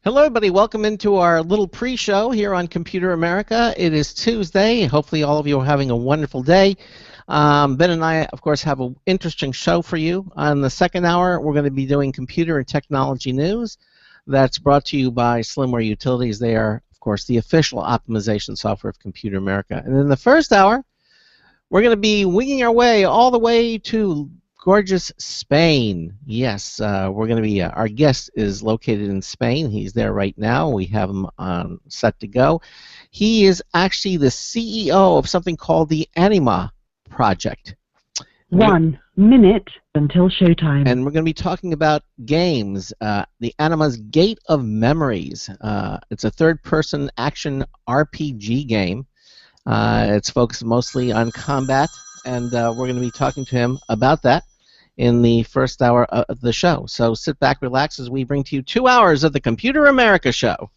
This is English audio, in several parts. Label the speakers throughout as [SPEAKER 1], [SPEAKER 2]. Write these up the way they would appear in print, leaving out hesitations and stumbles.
[SPEAKER 1] Hello, everybody. Welcome into our little pre-show here on Computer America. It is Tuesday. Hopefully all of you are having a wonderful day. Ben and I, of course, have an interesting show for you. On the second hour, we're going to be doing computer and technology news. That's brought to you by Slimware Utilities. They are, of course, the official optimization software of Computer America. And in the first hour, we're going to be winging our way all the way to gorgeous Spain. Yes, we're going to be. Our guest is located in Spain. He's there right now. We have him on set to go. He is actually the CEO of something called the Anima project.
[SPEAKER 2] 1 minute until showtime.
[SPEAKER 1] And we're going to be talking about games. The Anima's Gate of Memories. It's a third-person action RPG game. It's focused mostly on combat, and we're going to be talking to him about that in the first hour of the show. So sit back, relax, as we bring to you 2 hours of the Computer America Show.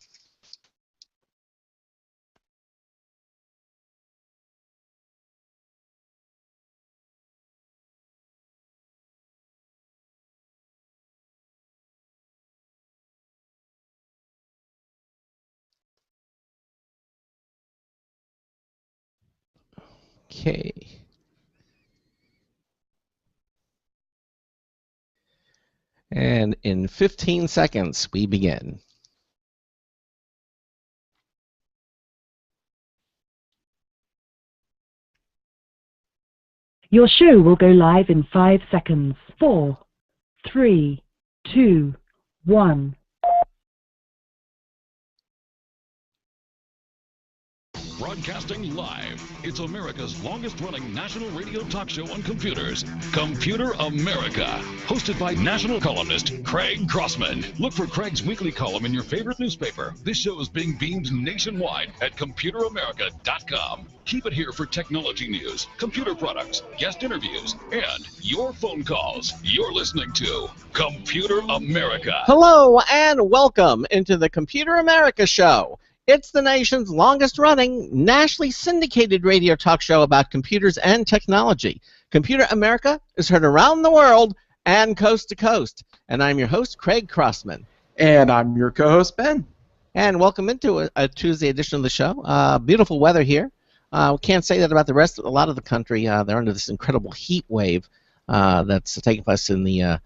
[SPEAKER 1] Okay. And in 15 seconds, we begin.
[SPEAKER 2] Your show will go live in 5 seconds. 4, 3, 2, 1.
[SPEAKER 3] Broadcasting live, it's America's longest-running national radio talk show on computers, Computer America, hosted by national columnist Craig Crossman. Look for Craig's weekly column in your favorite newspaper. This show is being beamed nationwide at ComputerAmerica.com. Keep it here for technology news, computer products, guest interviews, and your phone calls. You're listening to Computer America.
[SPEAKER 1] Hello and welcome into the Computer America Show. It's the nation's longest-running, nationally syndicated radio talk show about computers and technology. Computer America is heard around the world and coast to coast. And I'm your host, Craig Crossman.
[SPEAKER 4] And I'm your co-host, Ben.
[SPEAKER 1] And welcome into a Tuesday edition of the show. Beautiful weather here. We can't say that about the rest of a lot of the country. They're under this incredible heat wave that's taking place in the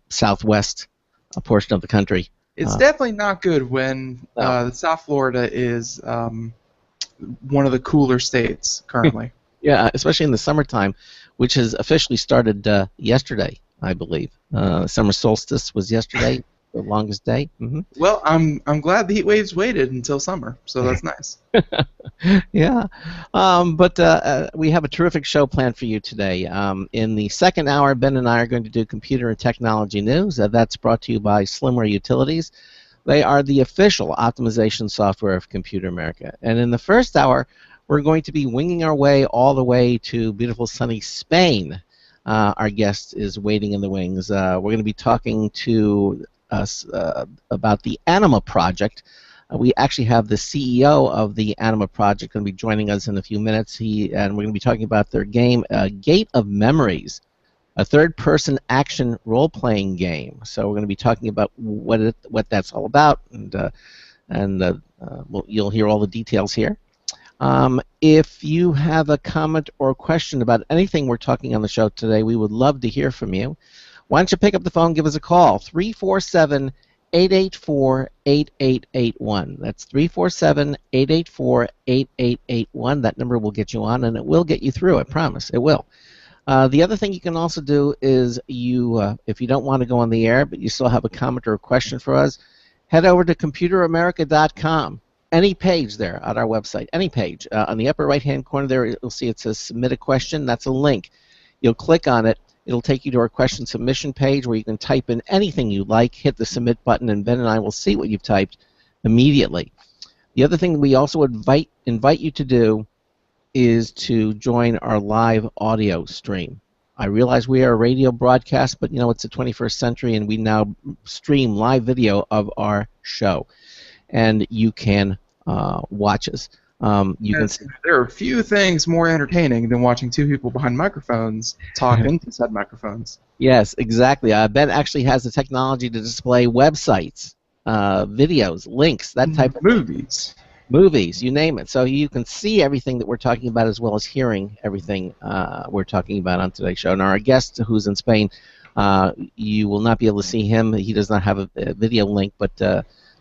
[SPEAKER 1] southwest portion of the country.
[SPEAKER 4] It's definitely not good when South Florida is one of the cooler states currently.
[SPEAKER 1] Yeah, especially in the summertime, which has officially started yesterday, I believe. Summer solstice was yesterday, the longest day. Mm-hmm.
[SPEAKER 4] Well, I'm glad the heat waves waited until summer, so that's nice.
[SPEAKER 1] Yeah, but we have a terrific show planned for you today. In the second hour, Ben and I are going to do computer and technology news. That's brought to you by Slimware Utilities. They are the official optimization software of Computer America. And in the first hour, we're going to be winging our way all the way to beautiful sunny Spain. Our guest is waiting in the wings. We're going to be talking to us about the Anima project. We actually have the CEO of the Anima project going to be joining us in a few minutes. And we're going to be talking about their game, Gate of Memories, a third-person action role-playing game. So we're going to be talking about what that's all about, and you'll hear all the details here. If you have a comment or a question about anything we're talking on the show today, we would love to hear from you. Why don't you pick up the phone, give us a call, 347-884-8881. That's 347-884-8881. That number will get you on, and it will get you through, I promise. It will. The other thing you can also do is if you don't want to go on the air, but you still have a comment or a question for us, head over to ComputerAmerica.com. Any page there on our website, any page. On the upper right-hand corner there, you'll see it says Submit a Question. That's a link. You'll click on it. It'll take you to our question submission page where you can type in anything you like, hit the submit button, and Ben and I will see what you've typed immediately. The other thing we also invite you to do is to join our live audio stream. I realize we are a radio broadcast, but it's the 21st century, and we now stream live video of our show. And you can watch us.
[SPEAKER 4] There are few things more entertaining than watching two people behind microphones talk into said microphones.
[SPEAKER 1] Yes, exactly. Ben actually has the technology to display websites videos, links, that type of
[SPEAKER 4] Movies.
[SPEAKER 1] movies, you name it. So you can see everything that we're talking about as well as hearing everything we're talking about on today's show. And our guest, who's in Spain, you will not be able to see him. He does not have a video link, but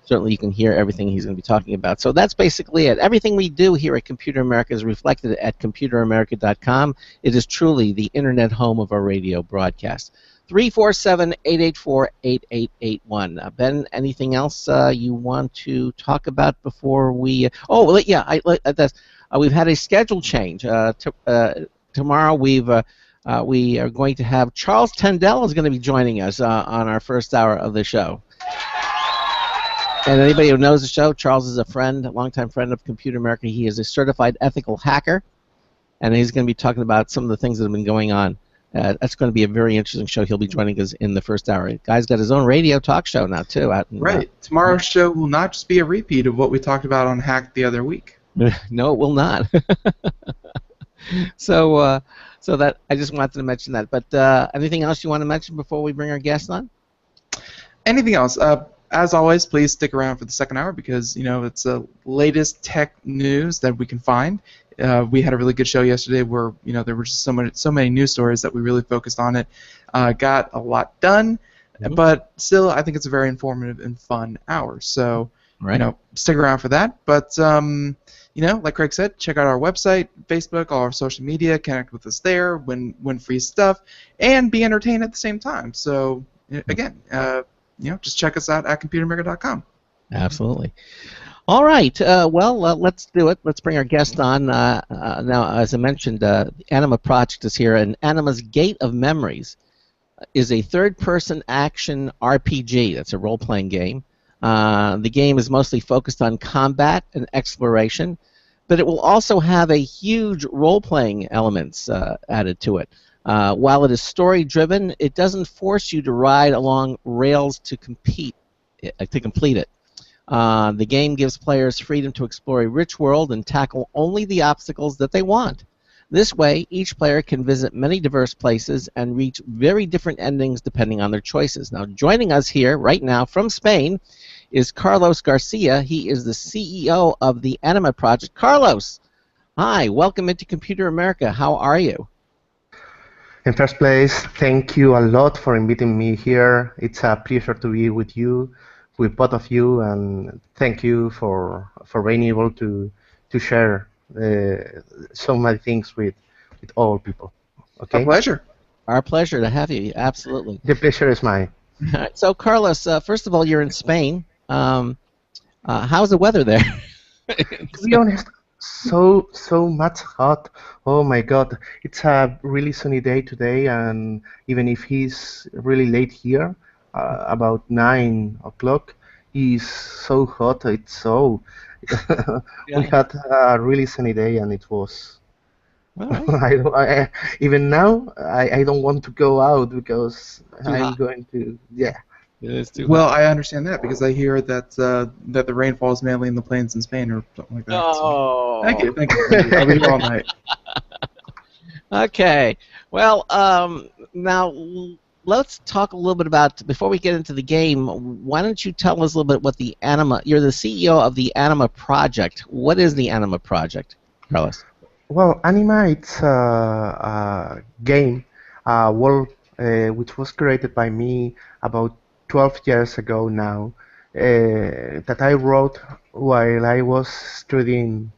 [SPEAKER 1] certainly you can hear everything he's going to be talking about. So that's basically it. Everything we do here at Computer America is reflected at computeramerica.com. It is truly the internet home of our radio broadcast. 347-884-8881. Ben, anything else you want to talk about before we... Oh, well, yeah, we've had a schedule change. Tomorrow we are going to have Charles Tendell is going to be joining us on our first hour of the show. And anybody who knows the show, Charles is a friend, a longtime friend of Computer America. He is a certified ethical hacker, and he's going to be talking about some of the things that have been going on. That's going to be a very interesting show. He'll be joining us in the first hour. The guy's got his own radio talk show now, too.
[SPEAKER 4] Right. Tomorrow's show will not just be a repeat of what we talked about on Hack the other week.
[SPEAKER 1] No, it will not. So that I just wanted to mention that. But anything else you want to mention before we bring our guest on?
[SPEAKER 4] Anything else? As always, please stick around for the second hour because it's the latest tech news that we can find. We had a really good show yesterday where there were just so many news stories that we really focused on it. Got a lot done, but still, I think it's a very informative and fun hour. So stick around for that. But like Craig said, check out our website, Facebook, all our social media, connect with us there, win free stuff, and be entertained at the same time. So again. Just check us out at computeramerica.com.
[SPEAKER 1] Absolutely. All right. Let's do it. Let's bring our guest on. Now, as I mentioned, the Anima project is here, and Anima's Gate of Memories is a third-person action RPG. That's a role-playing game. The game is mostly focused on combat and exploration, but it will also have a huge role-playing elements added to it. While it is story-driven, it doesn't force you to ride along rails to complete it. The game gives players freedom to explore a rich world and tackle only the obstacles that they want. This way, each player can visit many diverse places and reach very different endings depending on their choices. Now, joining us here right now from Spain is Carlos Garcia. He is the CEO of the Anima project. Carlos, hi, welcome into Computer America. How are you?
[SPEAKER 5] In first place, thank you a lot for inviting me here. It's a pleasure to be with you, with both of you, and thank you for being able to share so many things with all people. Okay.
[SPEAKER 4] A pleasure.
[SPEAKER 1] Our pleasure to have you. Absolutely.
[SPEAKER 5] The pleasure is mine.
[SPEAKER 1] All right, so Carlos, first of all, you're in Spain. How's the weather there?
[SPEAKER 5] To be honest, so much hot. Oh my God, it's a really sunny day today, and even if it's really late here, about 9 o'clock, it's so hot. It's so we had a really sunny day, and it was.
[SPEAKER 1] All right.
[SPEAKER 5] Even now, I don't want to go out because
[SPEAKER 1] Too
[SPEAKER 5] I'm
[SPEAKER 1] hot.
[SPEAKER 5] going to
[SPEAKER 1] It is too
[SPEAKER 4] Well,
[SPEAKER 1] hot.
[SPEAKER 4] I understand that because I hear that the rain falls mainly in the plains in Spain or something like that.
[SPEAKER 1] Oh.
[SPEAKER 4] So, thank you. I'll be here all night.
[SPEAKER 1] Okay. Well, now let's talk a little bit about, before we get into the game, why don't you tell us a little bit what the Anima, you're the CEO of the Anima project. What is the Anima project, Carlos?
[SPEAKER 5] Well, Anima, it's a game, world which was created by me about 12 years ago now, that I wrote while I was studying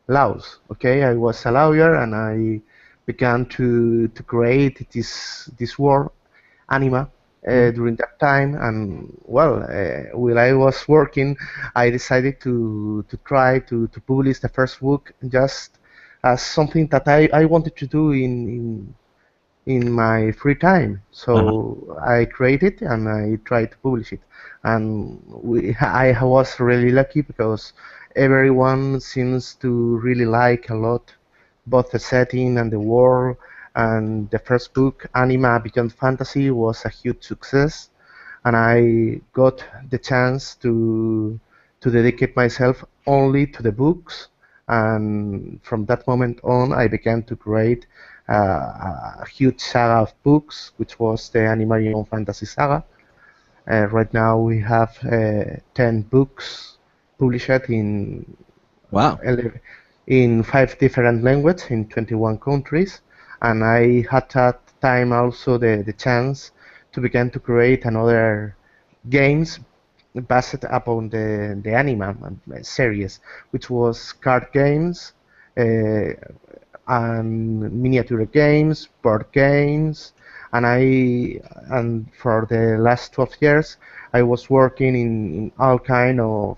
[SPEAKER 5] laws. Okay, I was a lawyer and I began to create this world, Anima, during that time. And well, while I was working, I decided to try to publish the first book just as something that I wanted to do in my free time. So I created and I tried to publish it. And I was really lucky because everyone seems to really like a lot both the setting and the world. And the first book, Anima Beyond Fantasy, was a huge success. And I got the chance to dedicate myself only to the books. And from that moment on, I began to create a huge saga of books, which was the Anima Beyond Fantasy saga. Right now we have 10 books published
[SPEAKER 1] Wow.
[SPEAKER 5] in 5 different languages in 21 countries, and I had that time also the chance to begin to create another games based upon the Anima series, which was card games, uh, and miniature games, board games, and and for the last 12 years I was working in all kind of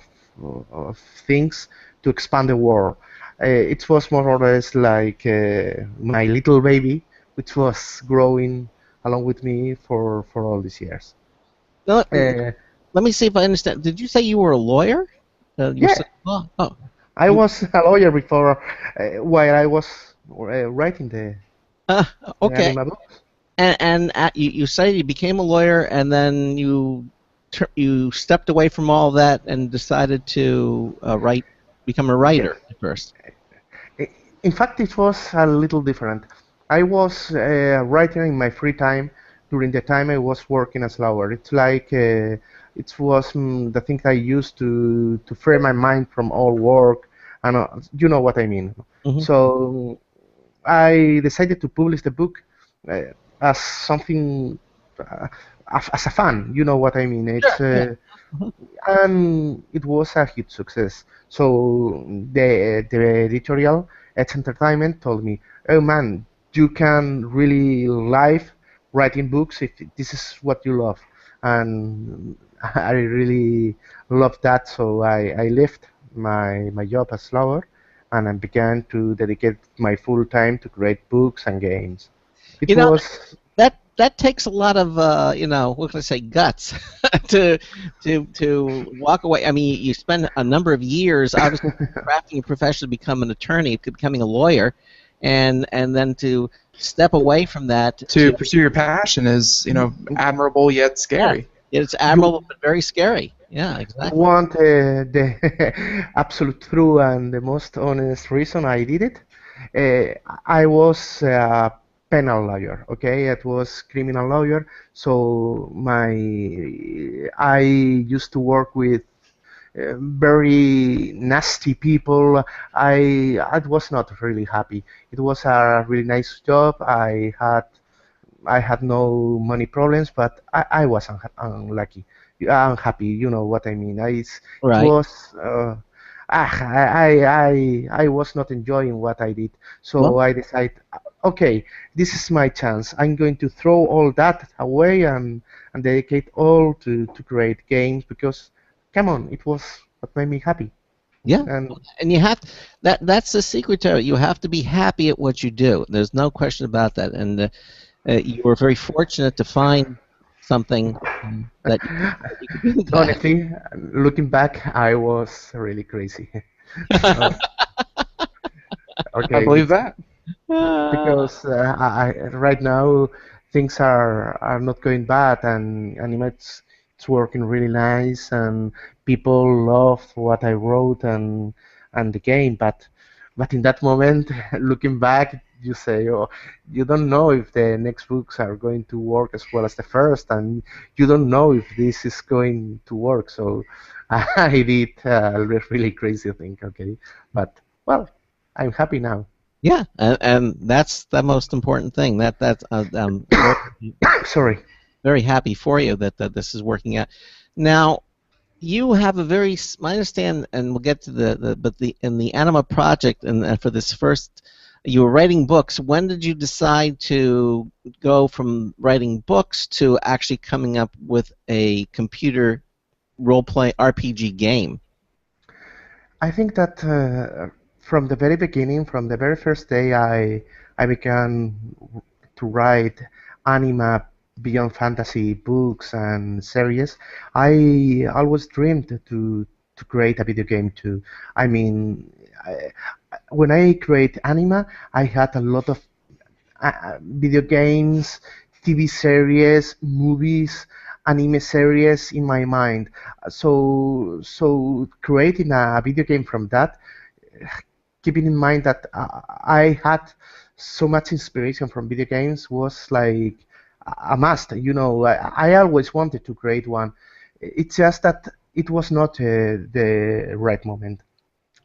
[SPEAKER 5] things to expand the world. It was more or less like my little baby, which was growing along with me for all these years.
[SPEAKER 1] Now,
[SPEAKER 5] Uh,
[SPEAKER 1] let me see if I understand. Did you say you were a lawyer? You were
[SPEAKER 5] yeah,
[SPEAKER 1] studying law. Oh,
[SPEAKER 5] I
[SPEAKER 1] you.
[SPEAKER 5] was a lawyer before while I was writing
[SPEAKER 1] Uh,
[SPEAKER 5] the
[SPEAKER 1] okay.
[SPEAKER 5] Anima books.
[SPEAKER 1] And you say you became a lawyer, and then you stepped away from all that and decided to become a
[SPEAKER 5] Yes.
[SPEAKER 1] writer at first.
[SPEAKER 5] In fact, it was a little different. I was writing in my free time during the time I was working as lawyer. It's like it was the thing I used to free my mind from all work, and you know what I mean.
[SPEAKER 1] Hmm.
[SPEAKER 5] So I decided to publish the book as something as a fan. You know what I mean?
[SPEAKER 1] Sure.
[SPEAKER 5] It's
[SPEAKER 1] Yeah. Mhm.
[SPEAKER 5] and it was a huge success. So the editorial, Edge Entertainment, told me, "Oh man, you can really live writing books if this is what you love." And I really loved that, so I left my job as lawyer and I began to dedicate my full time to create books and games. It
[SPEAKER 1] You know,
[SPEAKER 5] was
[SPEAKER 1] that takes a lot of what can I say, guts to to walk away. I mean, you spend a number of years obviously crafting your profession to become an attorney, to becoming a lawyer, and then to step away from that
[SPEAKER 4] To
[SPEAKER 1] to
[SPEAKER 4] pursue your passion is, admirable yet
[SPEAKER 1] yeah,
[SPEAKER 4] scary.
[SPEAKER 1] it's
[SPEAKER 5] you
[SPEAKER 1] admirable but very scary. Yeah,
[SPEAKER 5] you
[SPEAKER 1] exactly.
[SPEAKER 5] want the absolute true and the most honest reason I did it. I was a penal lawyer, okay? It was criminal lawyer, so my I used to work with very nasty people. I was not really happy. It was a really nice job. I had no money problems, but I was unlucky, unhappy. You know what I mean? It
[SPEAKER 1] Right.
[SPEAKER 5] was I was not enjoying what I did, so
[SPEAKER 1] Well,
[SPEAKER 5] I decided, okay, this is my chance. I'm going to throw all that away and dedicate all to create games because, come on, it was what made me happy.
[SPEAKER 1] yeah,
[SPEAKER 5] And
[SPEAKER 1] and you have that's the secret to it. You have to be happy at what you do. There's no question about that. And you were very fortunate to find something that you could do that.
[SPEAKER 5] honestly, looking back, I was really crazy. Uh,
[SPEAKER 4] I
[SPEAKER 5] okay,
[SPEAKER 4] believe that.
[SPEAKER 5] because right now things are not going bad and Anima it's working really nice and people love what I wrote and the game, but in that moment looking back you say, oh, you don't know if the next books are going to work as well as the first, and you don't know if this is going to work. So I did a really crazy thing, okay, but well, I'm happy now.
[SPEAKER 1] Yeah, and that's the most important thing. That's very
[SPEAKER 5] Sorry.
[SPEAKER 1] very happy for you that this is working out. Now you have a very I understand, and we'll get to the but the in the Anima project and for this first, you were writing books. When did you decide to go from writing books to actually coming up with a computer role play RPG game?
[SPEAKER 5] I think that from the very beginning, from the very first day I began to write Anima Beyond Fantasy books and series, I always dreamed to create a video game too. I mean, when I create Anima, I had a lot of video games, TV series, movies, anime series in my mind. So creating a video game from that, keeping in mind that I had so much inspiration from video games, was like a must. I always wanted to create one. It's just that it was not the right moment.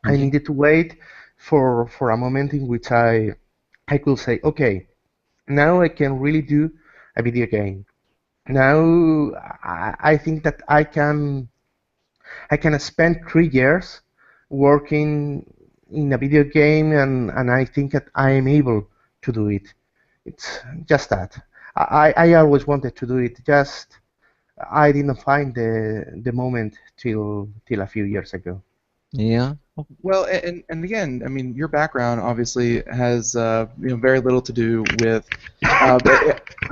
[SPEAKER 5] I
[SPEAKER 1] Okay.
[SPEAKER 5] needed to wait for a moment in which I could say, okay, now I can really do a video game. Now I think that I can spend 3 years working in a video game, and I think that I am able to do it. It's just that. I always wanted to do it, just I didn't find the moment till a few years ago.
[SPEAKER 1] Yeah.
[SPEAKER 4] Well, and again, I mean, your background obviously has very little to do with. I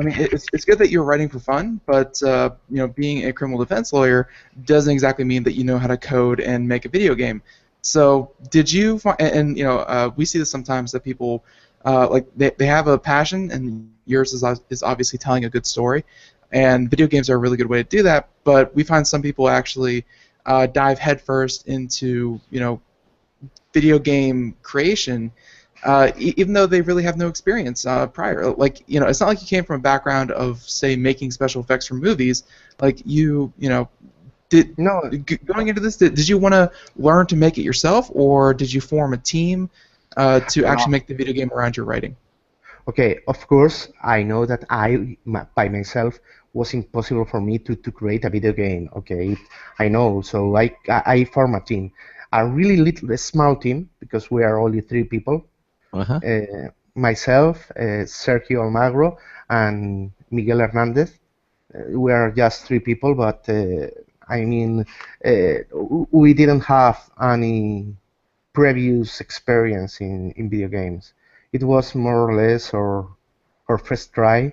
[SPEAKER 4] mean, it's good that you're writing for fun, but being a criminal defense lawyer doesn't exactly mean that you know how to code and make a video game. So, did you find, we see this sometimes that people like they have a passion, and yours is obviously telling a good story, and video games are a really good way to do that. But we find some people actually dive headfirst into video game creation, even though they really have no experience prior. Like, it's not like you came from a background of, say, making special effects for movies. Like, did
[SPEAKER 5] No,
[SPEAKER 4] going into this, did you want to learn to make it yourself, or did you form a team to actually
[SPEAKER 5] no.
[SPEAKER 4] make the video game around your writing?
[SPEAKER 5] Okay, of course, I know that by myself was impossible for me to create a video game. Okay, I know. So I form a team, a really little, a small team because we are only 3 people.
[SPEAKER 1] Uh-huh.
[SPEAKER 5] Myself, Sergio Almagro, and Miguel Hernandez. We are just 3 people, but I mean, we didn't have any previous experience in video games. It was more or less our first try,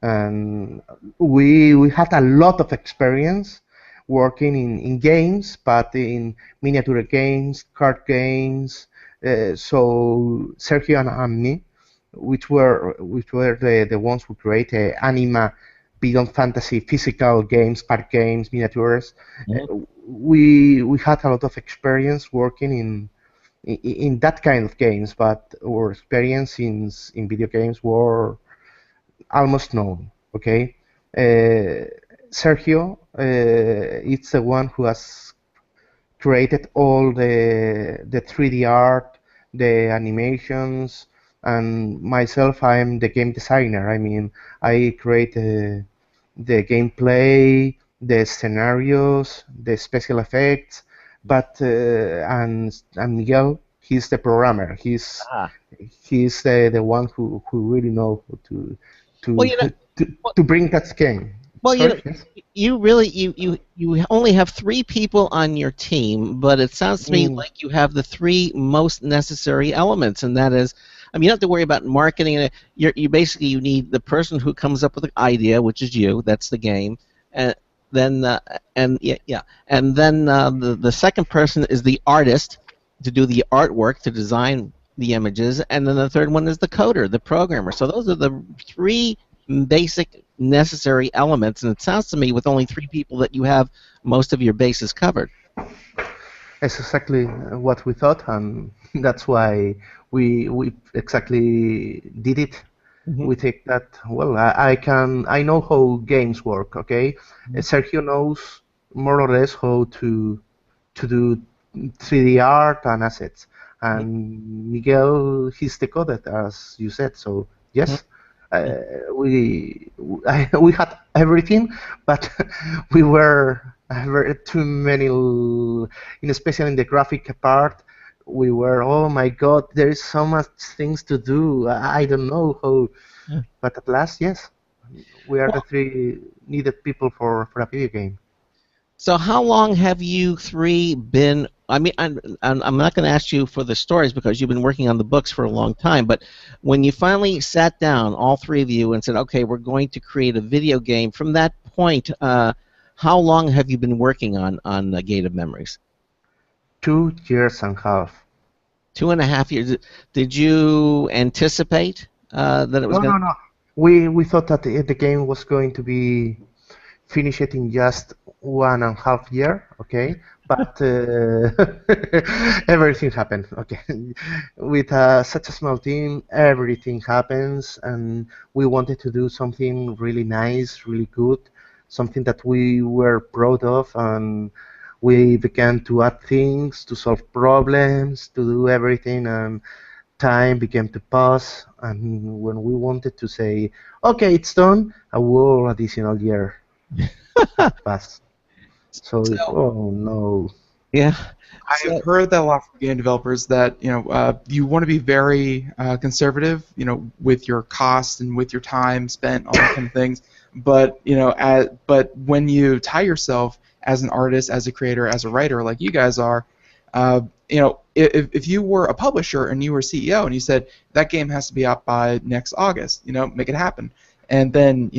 [SPEAKER 5] and we had a lot of experience working in games, but in miniature games, card games. So Sergio and me, which were the ones who created Anima, Beyond Fantasy, physical games, card games, miniatures.
[SPEAKER 1] Mhm.
[SPEAKER 5] We had a lot of experience working in that kind of games, but our experience in video games were almost known. Okay, uh, Sergio, it's the one who has created all the 3D art, the animations, and myself, I'm the game designer. I mean, I create the gameplay, the scenarios, the special effects, but and Miguel, he's the programmer.
[SPEAKER 1] Ah.
[SPEAKER 5] He's the one who really know to
[SPEAKER 1] Well,
[SPEAKER 5] to
[SPEAKER 1] you know,
[SPEAKER 5] to bring that game.
[SPEAKER 1] Well,
[SPEAKER 5] Sorry, yes.
[SPEAKER 1] you really you only have 3 people on your team, but it sounds to me
[SPEAKER 5] Mm,
[SPEAKER 1] like you have the 3 most necessary elements, and that is, I mean, you don't have to worry about marketing. You basically you need the person who comes up with the idea, which is you. That's the game, and then and then the second person is the artist to do the artwork to design the images, and then the third one is the coder, the programmer. So those are the 3 basic necessary elements, and it sounds to me with only 3 people that you have most of your bases covered.
[SPEAKER 5] That's exactly what we thought, and that's why we exactly did it.
[SPEAKER 1] Hmm.
[SPEAKER 5] We think that, well, I know how games work. Okay, Sergio knows more or less how to do 3D art and assets, and Miguel, he's the coder, as you said. So yes, uh, we had everything, but we were too many, especially in the graphic part. We were, oh my God, there is so much things to do. I don't know how, but at last, yes, we are the 3 needed people for a video game.
[SPEAKER 1] So how long have you 3 been? I mean, I'm not going to ask you for the stories because you've been working on the books for a long time. But when you finally sat down, all 3 of you, and said, "Okay, we're going to create a video game," from that point, how long have you been working on Gate of Memories?
[SPEAKER 5] 2 years and a half.
[SPEAKER 1] 2.5 years. Did you anticipate that it was
[SPEAKER 5] No,
[SPEAKER 1] going
[SPEAKER 5] no, no. We thought that the game was going to be finished in just 1.5 year, okay? but everything happened. Okay, with such a small team, everything happens, and we wanted to do something really nice, really good, something that we were proud of, and we began to add things, to solve problems, to do everything, and time began to pass. And when we wanted to say, okay, it's done, a whole additional year had passed. So,
[SPEAKER 1] So
[SPEAKER 5] oh no.
[SPEAKER 1] yeah.
[SPEAKER 4] I've
[SPEAKER 1] So
[SPEAKER 4] heard that a lot from game developers that you want to be very conservative, with your costs and with your time spent on that kind of things. But but when you tie yourself as an artist, as a creator, as a writer, like you guys are, if you were a publisher and you were CEO and you said that game has to be out by next August, make it happen. And then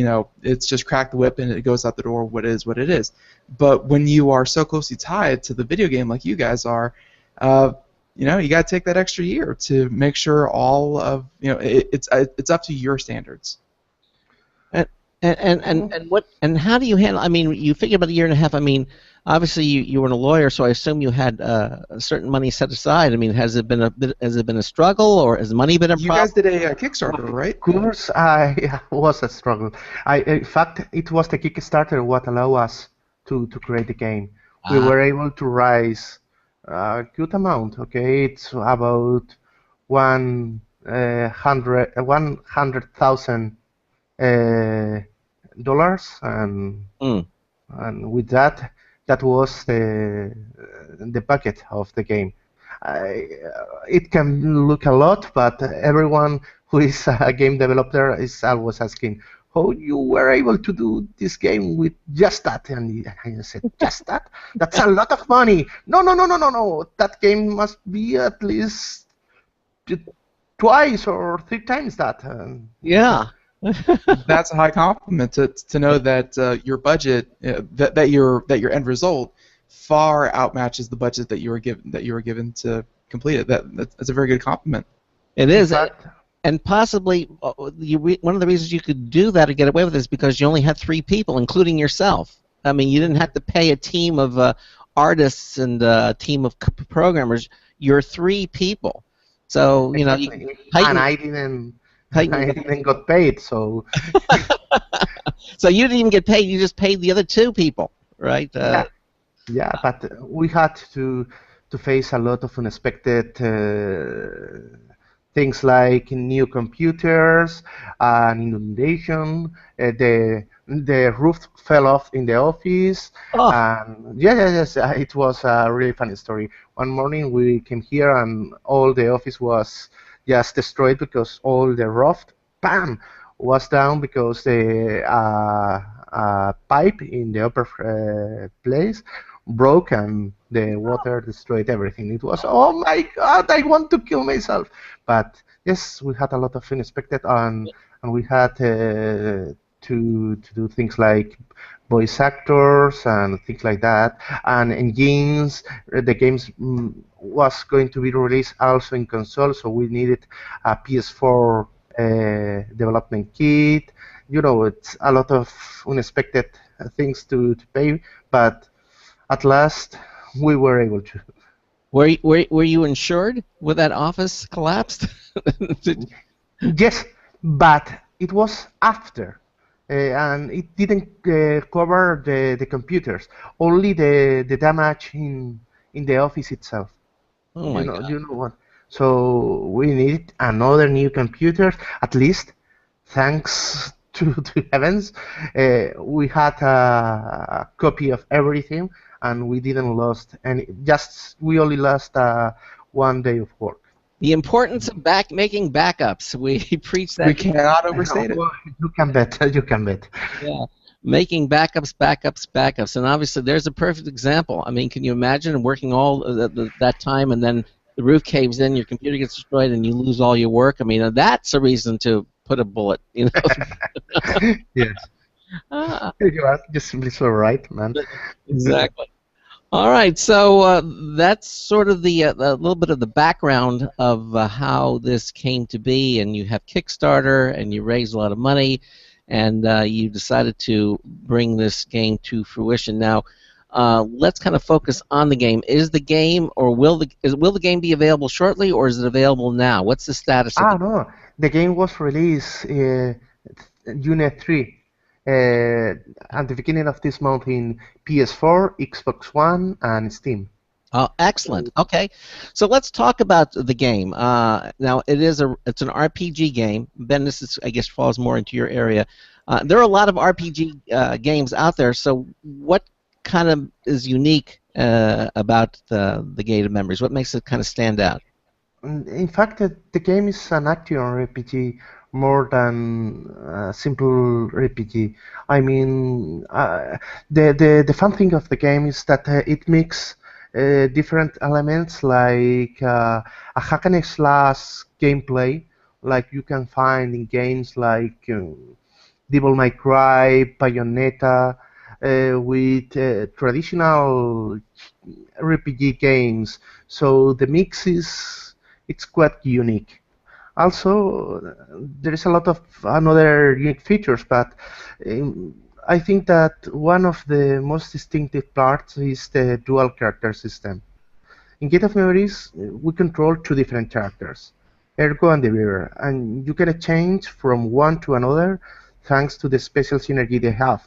[SPEAKER 4] it's just crack the whip and it goes out the door. What it is. But when you are so closely tied to the video game like you guys are, uh, you got to take that extra year to make sure all of it's up to your standards.
[SPEAKER 1] and and how do you handle? I mean, you figure about a year and a half. I mean, obviously you were a lawyer, so I assume you had a certain money set aside. I mean, has it been a struggle, or has money been a
[SPEAKER 4] You
[SPEAKER 1] problem?
[SPEAKER 4] guys did a Kickstarter, right?
[SPEAKER 5] Of course, I was a struggle. In fact, it was the Kickstarter what allowed us to create the game. We
[SPEAKER 1] Ah,
[SPEAKER 5] were able to raise a good amount. Okay, it's about 100,000 dollars,
[SPEAKER 1] mm.
[SPEAKER 5] and with that, that was the budget of the game. It can look a lot, but everyone who is a game developer is always asking how you were able to do this game with just that. And I said, just that? That's a lot of money. No, no, no, no, no, no. That game must be at least twice or three times that.
[SPEAKER 1] Yeah.
[SPEAKER 4] That's a high compliment to know that your budget, that your end result far outmatches the budget that you were given to complete it. That's a very good compliment.
[SPEAKER 1] It
[SPEAKER 5] In
[SPEAKER 1] is,
[SPEAKER 5] fact,
[SPEAKER 1] and possibly one of the reasons you could do that or get away with it is because you only had three people, including yourself. I mean, you didn't have to pay a team of artists and a team of programmers. You're three people, so you
[SPEAKER 5] exactly. And
[SPEAKER 1] tighten,
[SPEAKER 5] I
[SPEAKER 1] tighten.
[SPEAKER 5] didn't got paid, so
[SPEAKER 1] So you didn't even get paid. You just paid the other two people, right?
[SPEAKER 5] yeah. Yeah, but we had to face a lot of unexpected things like new computers, an inundation, the roof fell off in the office,
[SPEAKER 1] Oh,
[SPEAKER 5] and yes, it was a really funny story. One morning we came here and all the office was just destroyed because all the roof, bam, was down because the pipe in the upper place broke and the water destroyed everything. It was, oh my God, I want to kill myself. But yes, we had a lot of unexpected, and we had to do things like voice actors and things like that, and engines. The games was going to be released also in console, so we needed a PS4 development kit. It's a lot of unexpected things to pay, but at last, we were able to.
[SPEAKER 1] were you insured when that office collapsed?
[SPEAKER 5] Yes, but it was after, and it didn't cover the computers, only the damage in the office itself.
[SPEAKER 1] Oh my God.
[SPEAKER 5] You know what? So we need another new computer, at least. Thanks to heavens, we had a copy of everything, and we didn't lost any. Just we only lost 1 day of work.
[SPEAKER 1] The importance of making backups. We preach
[SPEAKER 4] We
[SPEAKER 1] that.
[SPEAKER 4] cannot overstate it.
[SPEAKER 5] Well, you can bet. You can bet.
[SPEAKER 1] Yeah, making backups, backups, backups, and obviously there's a perfect example. I mean, can you imagine working all that time and then the roof caves in, your computer gets destroyed, and you lose all your work? I mean, that's a reason to put a bullet.
[SPEAKER 5] Yes,
[SPEAKER 1] Ah,
[SPEAKER 5] you are just simply so right, man.
[SPEAKER 1] exactly. All right, so that's sort of a little bit of the background of how this came to be, and you have Kickstarter, and you raised a lot of money, and you decided to bring this game to fruition. Now, let's kind of focus on the game. Is the game, or will the game be available shortly, or is it available now? What's the status of
[SPEAKER 5] Ah,
[SPEAKER 1] the?
[SPEAKER 5] no, the game was released June 3 at the beginning of this month in PS4, Xbox One, and Steam.
[SPEAKER 1] Oh, excellent. Okay, so let's talk about the game. Now, it's an RPG game. Ben, this is, I guess, falls more into your area. There are a lot of RPG games out there. So, what kind of is unique about the Gated Memories? What makes it kind of stand out?
[SPEAKER 5] In fact, the game is an action RPG more than a simple RPG. I mean, the fun thing of the game is that it mix different elements like a hack and slash gameplay, like you can find in games like Devil May Cry, Bayonetta, with traditional RPG games. So the mix is it's quite unique. Also, there is a lot of another unique features, but I think that one of the most distinctive parts is the dual character system. In Gate of Memories, we control two different characters, Ergo and the Bearer, and you can change from one to another thanks to the special synergy they have.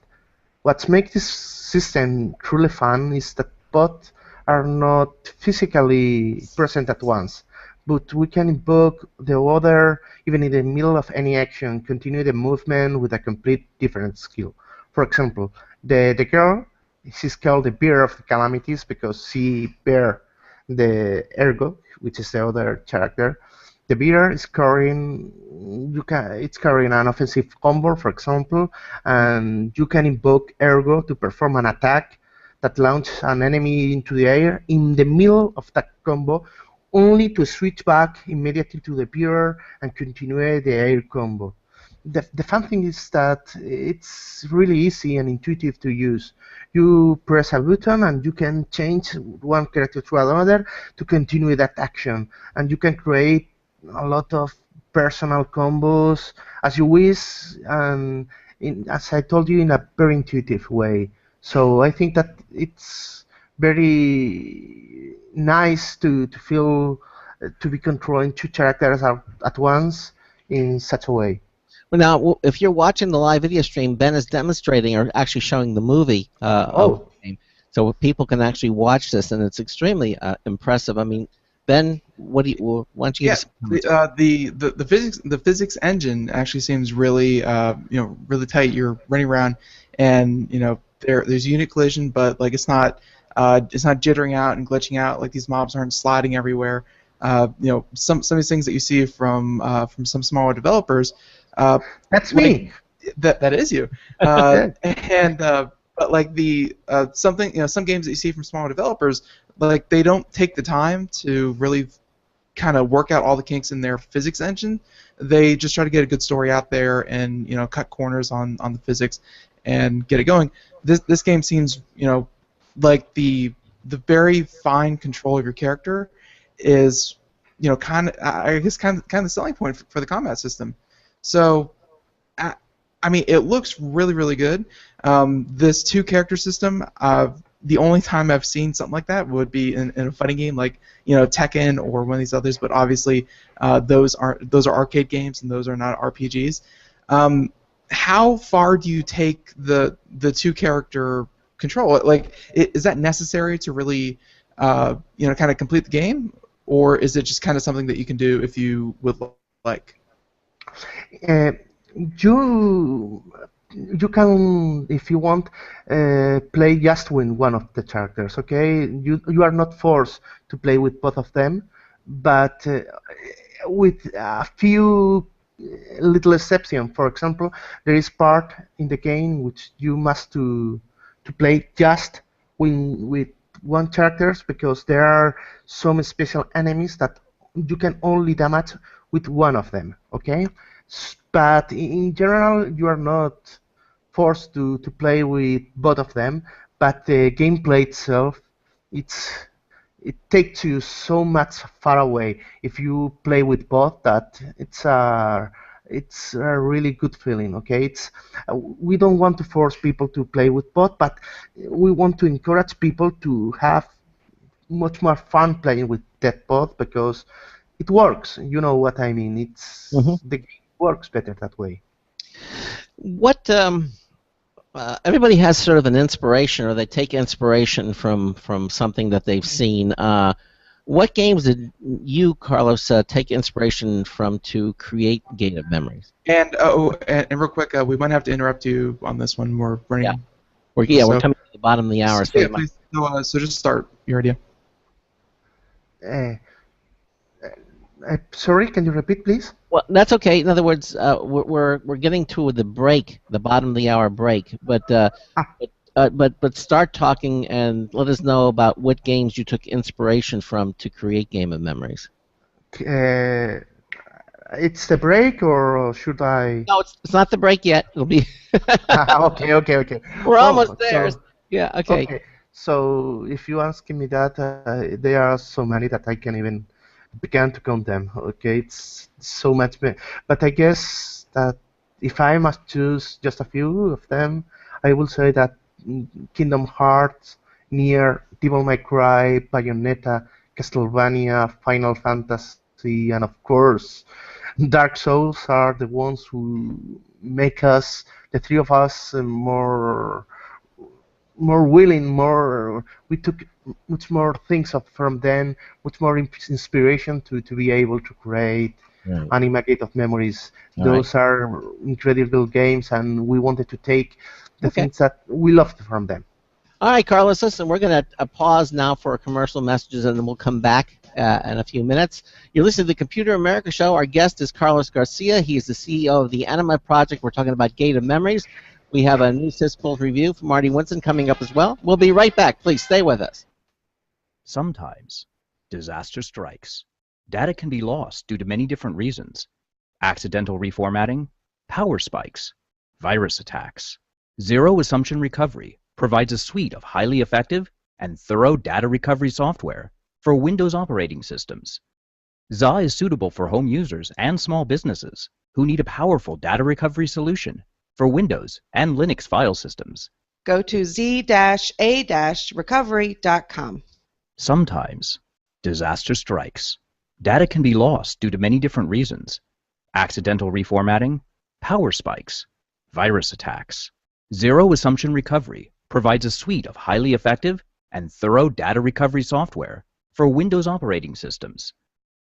[SPEAKER 5] What makes this system truly fun is that both are not physically present at once, but we can invoke the other even in the middle of any action, continue the movement with a complete different skill. For example, the girl, she's called the Bear of the Calamities because she bear the Ergo, which is the other character. The bearer is carrying it's carrying an offensive combo, for example, and you can invoke Ergo to perform an attack that launches an enemy into the air in the middle of that combo, only to switch back immediately to the bearer and continue the air combo. The fun thing is that it's really easy and intuitive to use. You press a button and you can change one character to another to continue that action, and you can create a lot of personal combos as you wish, and as I told you, in a very intuitive way. So I think that it's very nice to feel to be controlling two characters at once in such a way.
[SPEAKER 1] Well, now, if you're watching the live video stream, Ben is demonstrating or actually showing the movie of
[SPEAKER 5] Oh,
[SPEAKER 1] the game, so people can actually watch this, and it's extremely impressive. I mean, Ben, why don't you give
[SPEAKER 4] Yeah,
[SPEAKER 1] us some comments?
[SPEAKER 4] the physics engine actually seems really really tight. You're running around, and there's unit collision, but like it's not jittering out and glitching out. Like these mobs aren't sliding everywhere. Some of these things that you see from some smaller developers, uh,
[SPEAKER 5] that's
[SPEAKER 4] like
[SPEAKER 5] me.
[SPEAKER 4] that is you,
[SPEAKER 5] Yeah.
[SPEAKER 4] and but like the something some games that you see from smaller developers, like they don't take the time to really kind of work out all the kinks in their physics engine. They just try to get a good story out there and cut corners on the physics and get it going. This game seems like the very fine control of your character is kind of I guess kind of the selling point for the combat system. So I mean, it looks really, really good. This two-character system, the only time I've seen something like that would be in a fighting game like Tekken or one of these others. But obviously, those are arcade games and those are not RPGs. How far do you take the two-character control? Like, is that necessary to really kind of complete the game, or is it just kind of something that you can do if you would like?
[SPEAKER 5] Uh, you you can, if you want, play just with one of the characters. Okay, you are not forced to play with both of them, but with a few little exception. For example, there is part in the game which you must to play just with one characters because there are some special enemies that you can only damage with one of them. Okay, but in general you are not forced to play with both of them. But the gameplay itself, it's it takes you so much far away if you play with both that it's it's a really good feeling. Okay, we don't want to force people to play with bot, but we want to encourage people to have much more fun playing with that bot because it works. You know what I mean?
[SPEAKER 1] Hmm.
[SPEAKER 5] The game works better that way.
[SPEAKER 1] What everybody has sort of an inspiration, or they take inspiration from something that they've seen. What games did you, Carlos, take inspiration from to create Gate of Memories?
[SPEAKER 4] And real quick, we might have to interrupt you on this one. We're
[SPEAKER 1] Yeah,
[SPEAKER 4] running.
[SPEAKER 1] we're
[SPEAKER 4] So,
[SPEAKER 1] coming to the bottom of the hour, so
[SPEAKER 4] yeah,
[SPEAKER 1] we might.
[SPEAKER 4] please. So just start your idea.
[SPEAKER 5] Uh, Sorry, can you repeat, please?
[SPEAKER 1] Well, that's okay. In other words, we're getting to the break, the bottom of the hour break.
[SPEAKER 5] Ah,
[SPEAKER 1] But start talking and let us know about what games you took inspiration from to create Game of Memories.
[SPEAKER 5] uh, it's the break, or should I?
[SPEAKER 1] No, it's not the break yet. It'll be.
[SPEAKER 5] Okay, okay, okay.
[SPEAKER 1] We're almost
[SPEAKER 5] Oh,
[SPEAKER 1] there. Yeah. Okay.
[SPEAKER 5] okay. So if you asking me that, there are so many that I can't even begin to count them. Okay, it's so much. But I guess that if I must choose just a few of them, I will say that Kingdom Hearts, Nier, Devil May Cry, Bayonetta, Castlevania, Final Fantasy, and of course, Dark Souls are the ones who make us, the three of us, more willing, more we took much more things up from them, much more inspiration to be able to create
[SPEAKER 1] Right.
[SPEAKER 5] Anima Gate of Memories.
[SPEAKER 1] All right.
[SPEAKER 5] Those are incredible games, and we wanted to take the
[SPEAKER 1] Okay.
[SPEAKER 5] things that we loved from them.
[SPEAKER 1] All right, Carlos. Listen, we're going to pause now for commercial messages, and then we'll come back in a few minutes. You're listening to the Computer America Show. Our guest is Carlos Garcia. He is the CEO of the Anima Project. We're talking about Gate of Memories. We have a new Syspulse review from Marty Winston coming up as well. We'll be right back. Please stay with us.
[SPEAKER 6] Sometimes disaster strikes. Data can be lost due to many different reasons. Accidental reformatting, power spikes, virus attacks. Zero Assumption Recovery provides a suite of highly effective and thorough data recovery software for Windows operating systems. ZA is suitable for home users and small businesses who need a powerful data recovery solution for Windows and Linux file systems.
[SPEAKER 7] Go to z-a-recovery.com.
[SPEAKER 6] Sometimes disaster strikes. Data can be lost due to many different reasons. Accidental reformatting, power spikes, virus attacks. Zero Assumption Recovery provides a suite of highly effective and thorough data recovery software for Windows operating systems.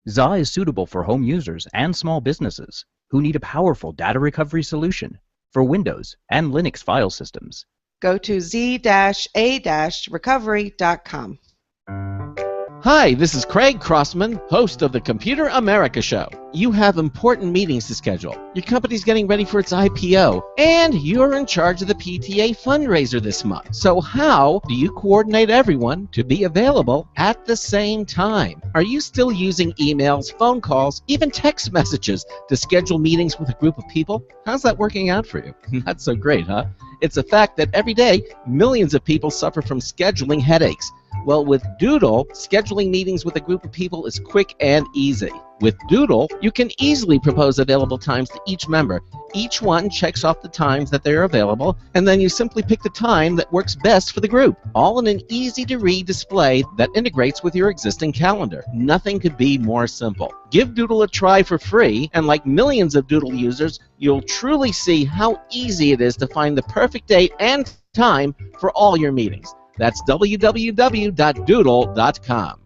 [SPEAKER 6] ZA is suitable for home users and small businesses who need a powerful data recovery solution for Windows and Linux file systems.
[SPEAKER 7] Go to z-a-recovery.com.
[SPEAKER 1] Hi, this is Craig Crossman, host of the Computer America Show. You have important meetings to schedule. Your company's getting ready for its IPO, and you're in charge of the PTA fundraiser this month. So how do you coordinate everyone to be available at the same time? Are you still using emails, phone calls, even text messages to schedule meetings with a group of people? How's that working out for you? Not so great, huh? It's a fact that every day, millions of people suffer from scheduling headaches. Well, with Doodle, scheduling meetings with a group of people is quick and easy. With Doodle, you can easily propose available times to each member. Each one checks off the times that they are available, and then you simply pick the time that works best for the group, all in an easy-to-read display that integrates with your existing calendar. Nothing could be more simple. Give Doodle a try for free, and like millions of Doodle users, you'll truly see how easy it is to find the perfect date and time for all your meetings. That's www.doodle.com.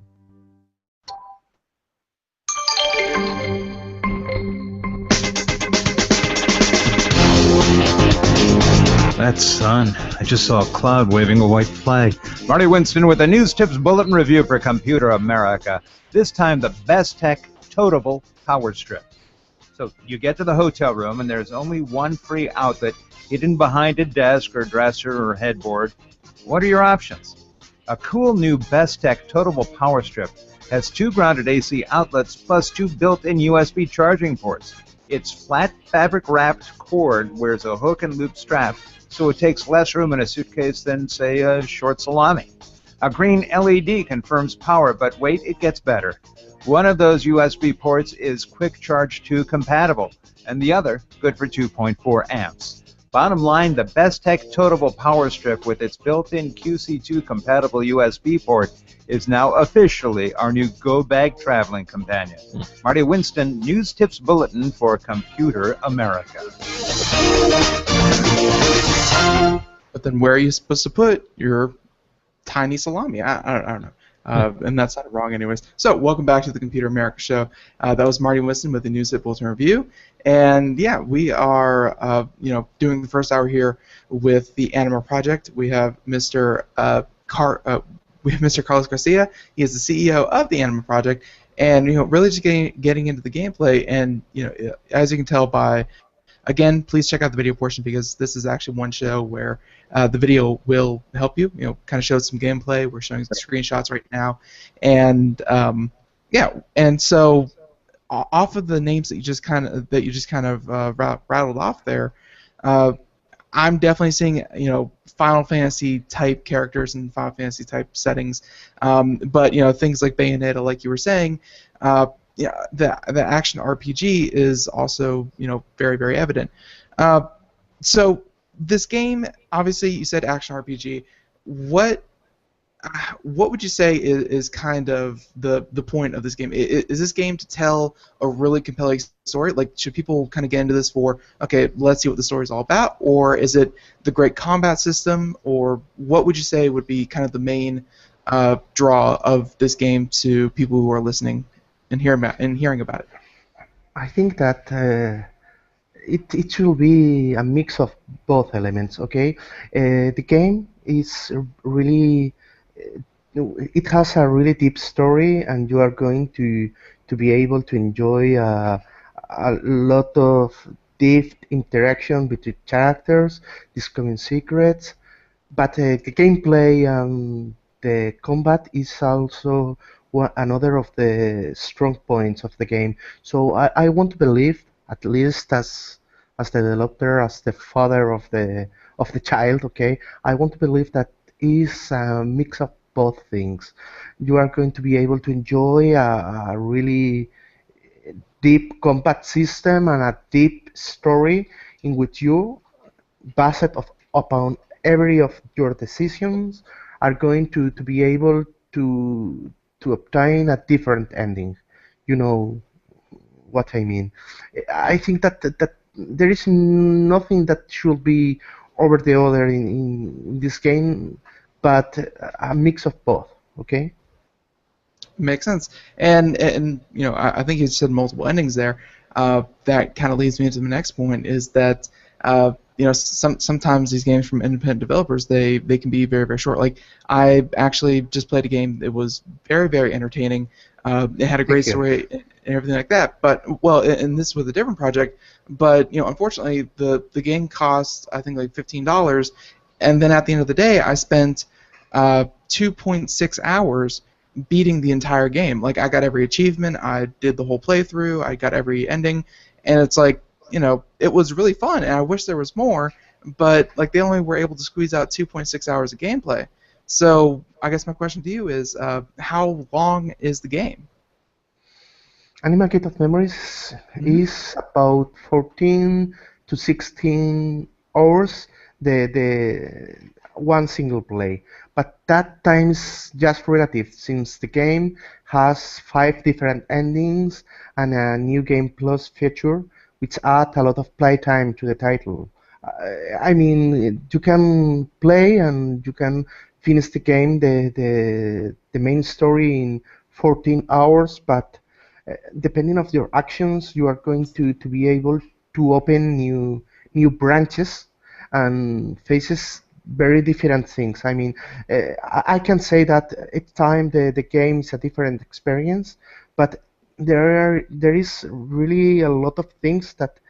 [SPEAKER 8] That sun. I just saw a cloud waving a white flag. Marty Winston with a News Tips Bulletin Review for Computer America. This time, the Best Tech Totable Power Strip. So you get to the hotel room, and there's only one free outlet hidden behind a desk or dresser or headboard. What are your options? A cool new Best Tech Totable Power Strip has 2 grounded AC outlets plus 2 built-in USB charging ports. Its flat fabric-wrapped cord wears a hook and loop strap, so it takes less room in a suitcase than, say, a short salami. A green LED confirms power, but wait, it gets better. One of those USB ports is Quick Charge 2 compatible, and the other good for 2.4 amps. Bottom line, the best tech totable power strip with its built-in QC2 compatible USB port is now officially our new Go Bag traveling companion. Marty Winston, News Tips Bulletin for Computer America.
[SPEAKER 4] But then where are you supposed to put your tiny salami? I don't know. And that's not wrong anyways. So welcome back to the Computer America Show. That was Marty Winston with the News Hit Bulletin Review. And yeah, we are doing the first hour here with the Anima project. We have Mr. Carlos Garcia. He is the CEO of the Anima project, and really just getting into the gameplay. And as you can tell by, again, please check out the video portion because this is actually one show where the video will help you. Kind of shows some gameplay. We're showing some screenshots right now, and and so off of the names that you just kind of rattled off there, I'm definitely seeing Final Fantasy type characters and Final Fantasy type settings, but things like Bayonetta, like you were saying. The action RPG is also very, very evident. So this game, obviously, you said action RPG. What would you say is kind of the point of this game? Is this game to tell a really compelling story? Like, should people kind of get into this for, okay, let's see what the story is all about, or is it the great combat system, or what would you say would be kind of the main draw of this game to people who are listening and hearing about it?
[SPEAKER 5] I think that it should be a mix of both elements. Okay, the game is really it has a really deep story, and you are going to be able to enjoy a lot of deep interaction between characters, discovering secrets. But the gameplay and the combat is also another of the strong points of the game. So I want to believe, at least as the developer, as the father of the child, okay, I want to believe that is a mix of both things. You are going to be able to enjoy a really deep combat system and a deep story in which you, based upon every of your decisions, are going to be able to obtain a different ending. You know what I mean. I think that there is nothing that should be over the other in this game, but a mix of both. Okay.
[SPEAKER 4] Makes sense. And I think you said multiple endings there. That kind of leads me into the next point is that sometimes these games from independent developers they can be very, very short. Like I actually just played a game that was very, very entertaining. It had a great story and everything like that. But and this was a different project. But unfortunately, the game cost I think like $15, and then at the end of the day, I spent 2.6 hours beating the entire game. Like I got every achievement, I did the whole playthrough, I got every ending, and it's like it was really fun, and I wish there was more. But like they only were able to squeeze out 2.6 hours of gameplay. So I guess my question to you is, how long is the game?
[SPEAKER 5] Anima Gate of Memories is about 14 to 16 hours. The one single play, but that time is just relative since the game has 5 different endings and a new game plus feature which add a lot of playtime to the title. I mean, you can play and you can finish the game, the main story in 14 hours, but depending of your actions, you are going to be able to open new branches and faces very different things. I mean, I can say that each time the game is a different experience, but there is really a lot of things that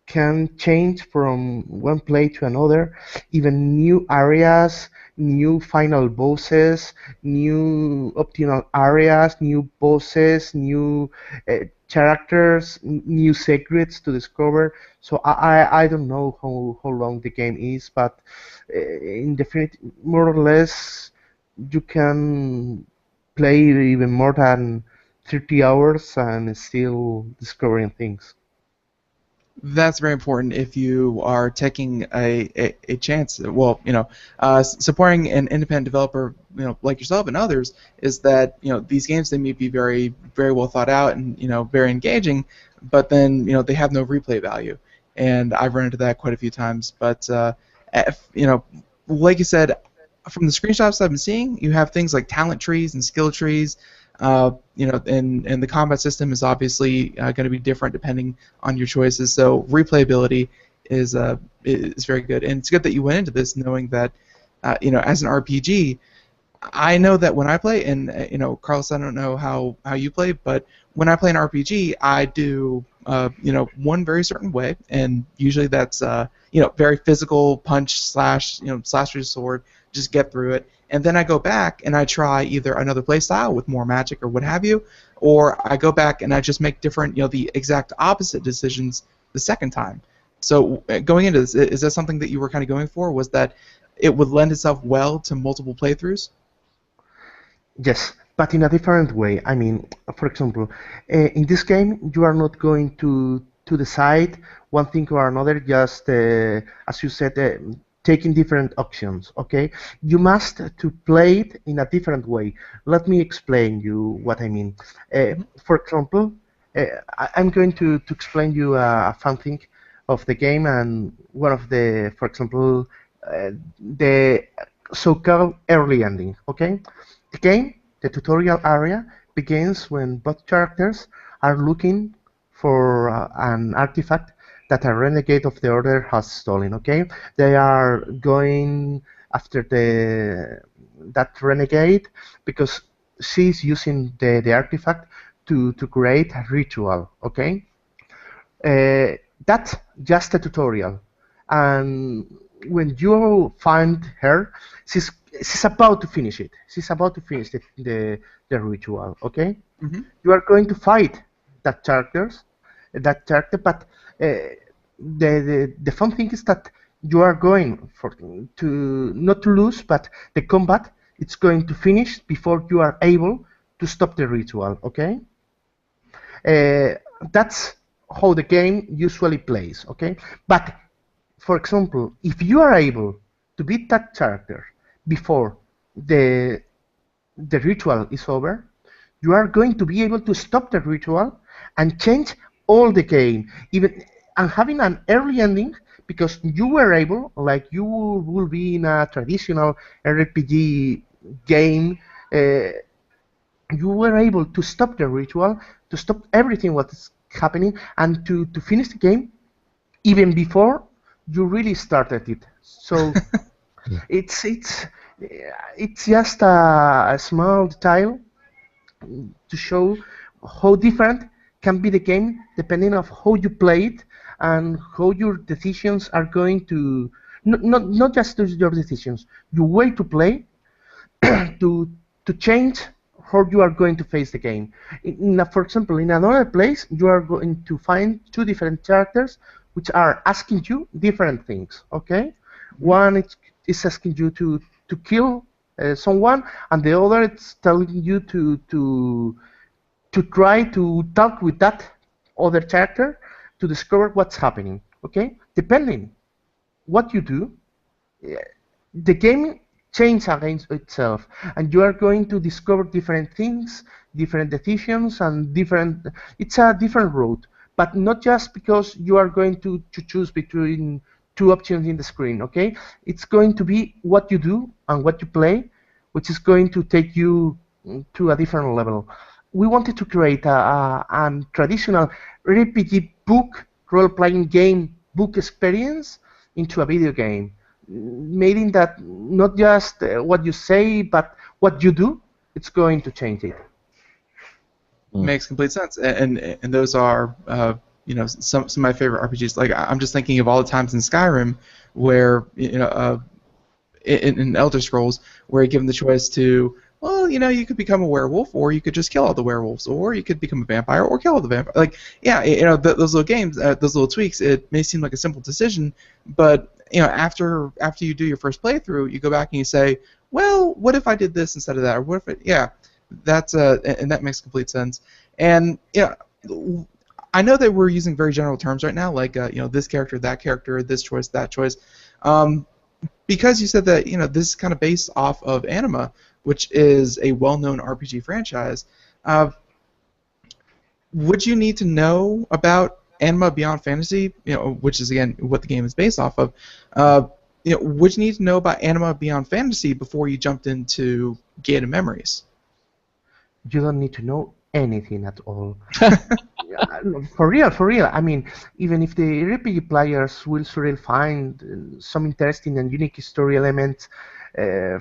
[SPEAKER 5] can change from one play to another, even new areas, new final bosses, new optional areas, new bosses, new characters, new secrets to discover. So I don't know how long the game is, but in definite, more or less you can play even more than 30 hours and still discovering things.
[SPEAKER 4] That's very important if you are taking a chance. Well, supporting an independent developer, like yourself and others, is that these games, they may be very very well thought out and very engaging, but then they have no replay value, and I've run into that quite a few times. But like you said, from the screenshots I've been seeing, you have things like talent trees and skill trees. And the combat system is obviously going to be different depending on your choices. So replayability is very good, and it's good that you went into this knowing that, as an RPG, I know that when I play, and Carlos, I don't know how you play, but when I play an RPG, I do one very certain way, and usually that's very physical punch slash slash with your sword, just get through it, and then I go back and I try either another play style with more magic or what have you, or I go back and I just make different the exact opposite decisions the second time. So going into this, is that something that you were kind of going for? Was that it would lend itself well to multiple playthroughs?
[SPEAKER 5] Yes, but in a different way. I mean, for example, in this game, you are not going to decide one thing or another, just as you said, taking different options. Okay, you must to play it in a different way. Let me explain you what I mean. For example, I'm going to explain you a fun thing of the game, and one of the, for example, the so-called early ending. Okay, the game, the tutorial area, begins when both characters are looking for an artifact that a renegade of the order has stolen. Okay, they are going after that renegade because she's using the artifact to create a ritual. Okay, that's just a tutorial, and when you find her, she's about to finish it. She's about to finish the ritual. Okay,
[SPEAKER 4] Mm-hmm.
[SPEAKER 5] you are going to fight that character, but the fun thing is that you are going for to not to lose, but the combat it's going to finish before you are able to stop the ritual. Okay, uh, that's how the game usually plays. Okay, but for example, if you are able to beat that character before the the ritual is over, you are going to be able to stop the ritual and change all the game, even and having an early ending because you were able, like you will be in a traditional RPG game, you were able to stop the ritual, to stop everything what is happening, and to finish the game even before you really started it. So it's just a small detail to show how different can be the game depending of how you play it and how your decisions are going to not just your decisions, your way to play to change how you are going to face the game. For example, in another place, you are going to find two different characters which are asking you different things. Okay, one is asking you to kill someone, and the other is telling you to try to talk with that other character to discover what's happening. Okay, depending what you do, the game changes against itself, and you are going to discover different things, different decisions, and different. It's a different road, but not just because you are going to choose between two options in the screen. Okay, it's going to be what you do and what you play, which is going to take you to a different level. We wanted to create a traditional RPG book role-playing game book experience into a video game, making that not just what you say, but what you do, it's going to change it.
[SPEAKER 4] Makes complete sense, and those are some of my favorite RPGs. Like I'm just thinking of all the times in Skyrim where in Elder Scrolls where you're given the choice to, well, you could become a werewolf, or you could just kill all the werewolves, or you could become a vampire, or kill all the vampires. Like, yeah, those little games, those little tweaks, it may seem like a simple decision, but after you do your first playthrough, you go back and you say, well, what if I did this instead of that, or what if yeah, that's and that makes complete sense. And yeah, I know that we're using very general terms right now, like this character, that character, this choice, that choice, um, because you said that this is kind of based off of Anima, which is a well-known RPG franchise. Uh, would you need to know about Anima Beyond Fantasy, which is again what the game is based off of? Would you need to know about Anima Beyond Fantasy before you jumped into Gate of Memories?
[SPEAKER 5] You don't need to know anything at all. No, for real, for real. I mean, even if the RPG players will surely find some interesting and unique story elements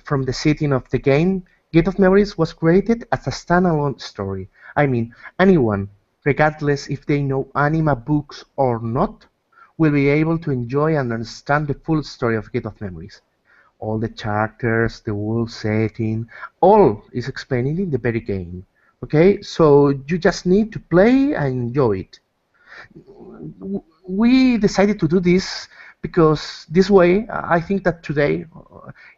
[SPEAKER 5] from the setting of the game, Gate of Memories was created as a standalone story. I mean, anyone, regardless if they know Anima books or not, will be able to enjoy and understand the full story of Gate of Memories. All the characters, the world setting, all is explained in the very game. Okay, so you just need to play and enjoy it. We decided to do this because this way, I think that today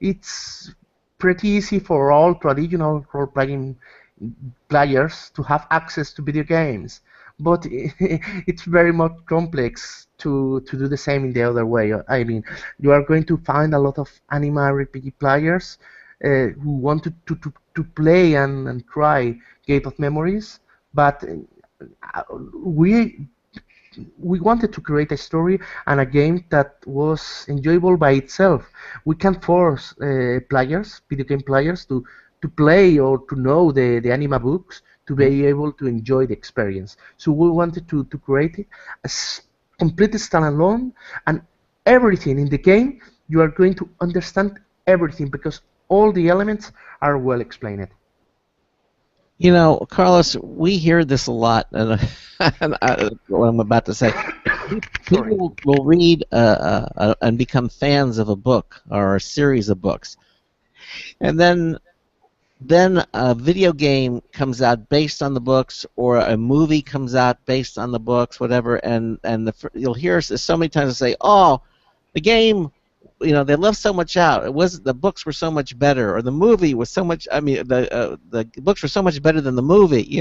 [SPEAKER 5] it's pretty easy for all traditional role-playing players to have access to video games, but it's very much complex to do the same in the other way. I mean, you are going to find a lot of Anima RPG players who want to play and try Gate of Memories, but we we wanted to create a story and a game that was enjoyable by itself. We can force players, video game players, to play or to know the Anima books to be able to enjoy the experience. So we wanted to create it as completely standalone, and everything in the game you are going to understand everything because all the elements are well explained.
[SPEAKER 1] Carlos, we hear this a lot, and, what I'm about to say. People will read and become fans of a book or a series of books, and then a video game comes out based on the books, or a movie comes out based on the books, whatever, and you'll hear us so many times say, "Oh, the game." They left so much out. It was the books were so much better, or the movie was so much. I mean, the books were so much better than the movie.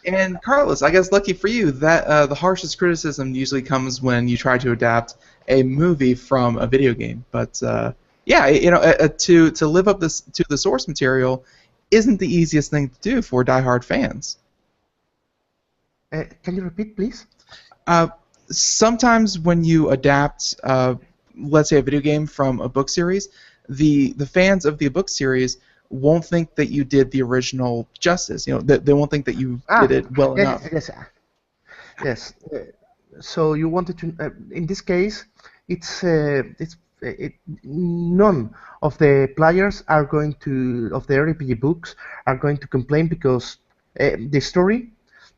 [SPEAKER 4] And Carlos, I guess lucky for you that the harshest criticism usually comes when you try to adapt a movie from a video game. But yeah, to live up to the source material isn't the easiest thing to do for diehard fans.
[SPEAKER 5] Can you repeat, please?
[SPEAKER 4] Sometimes when you adapt, let's say, a video game from a book series, the fans of the book series won't think that you did the original justice. They won't think that you did it well enough.
[SPEAKER 5] Yes. So you wanted to, in this case, none of the players are going to, of the RPG books, are going to complain because the story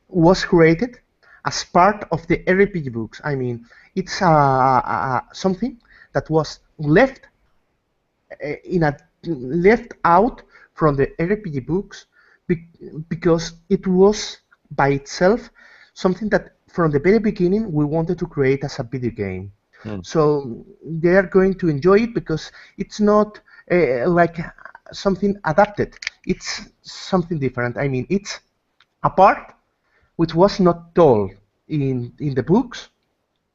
[SPEAKER 5] was created as part of the RPG books. I mean, it's something that was left left out from the RPG books because it was by itself something that from the very beginning we wanted to create as a video game. So they are going to enjoy it because it's not like something adapted. It's something different. I mean, it's a part which was not told in the books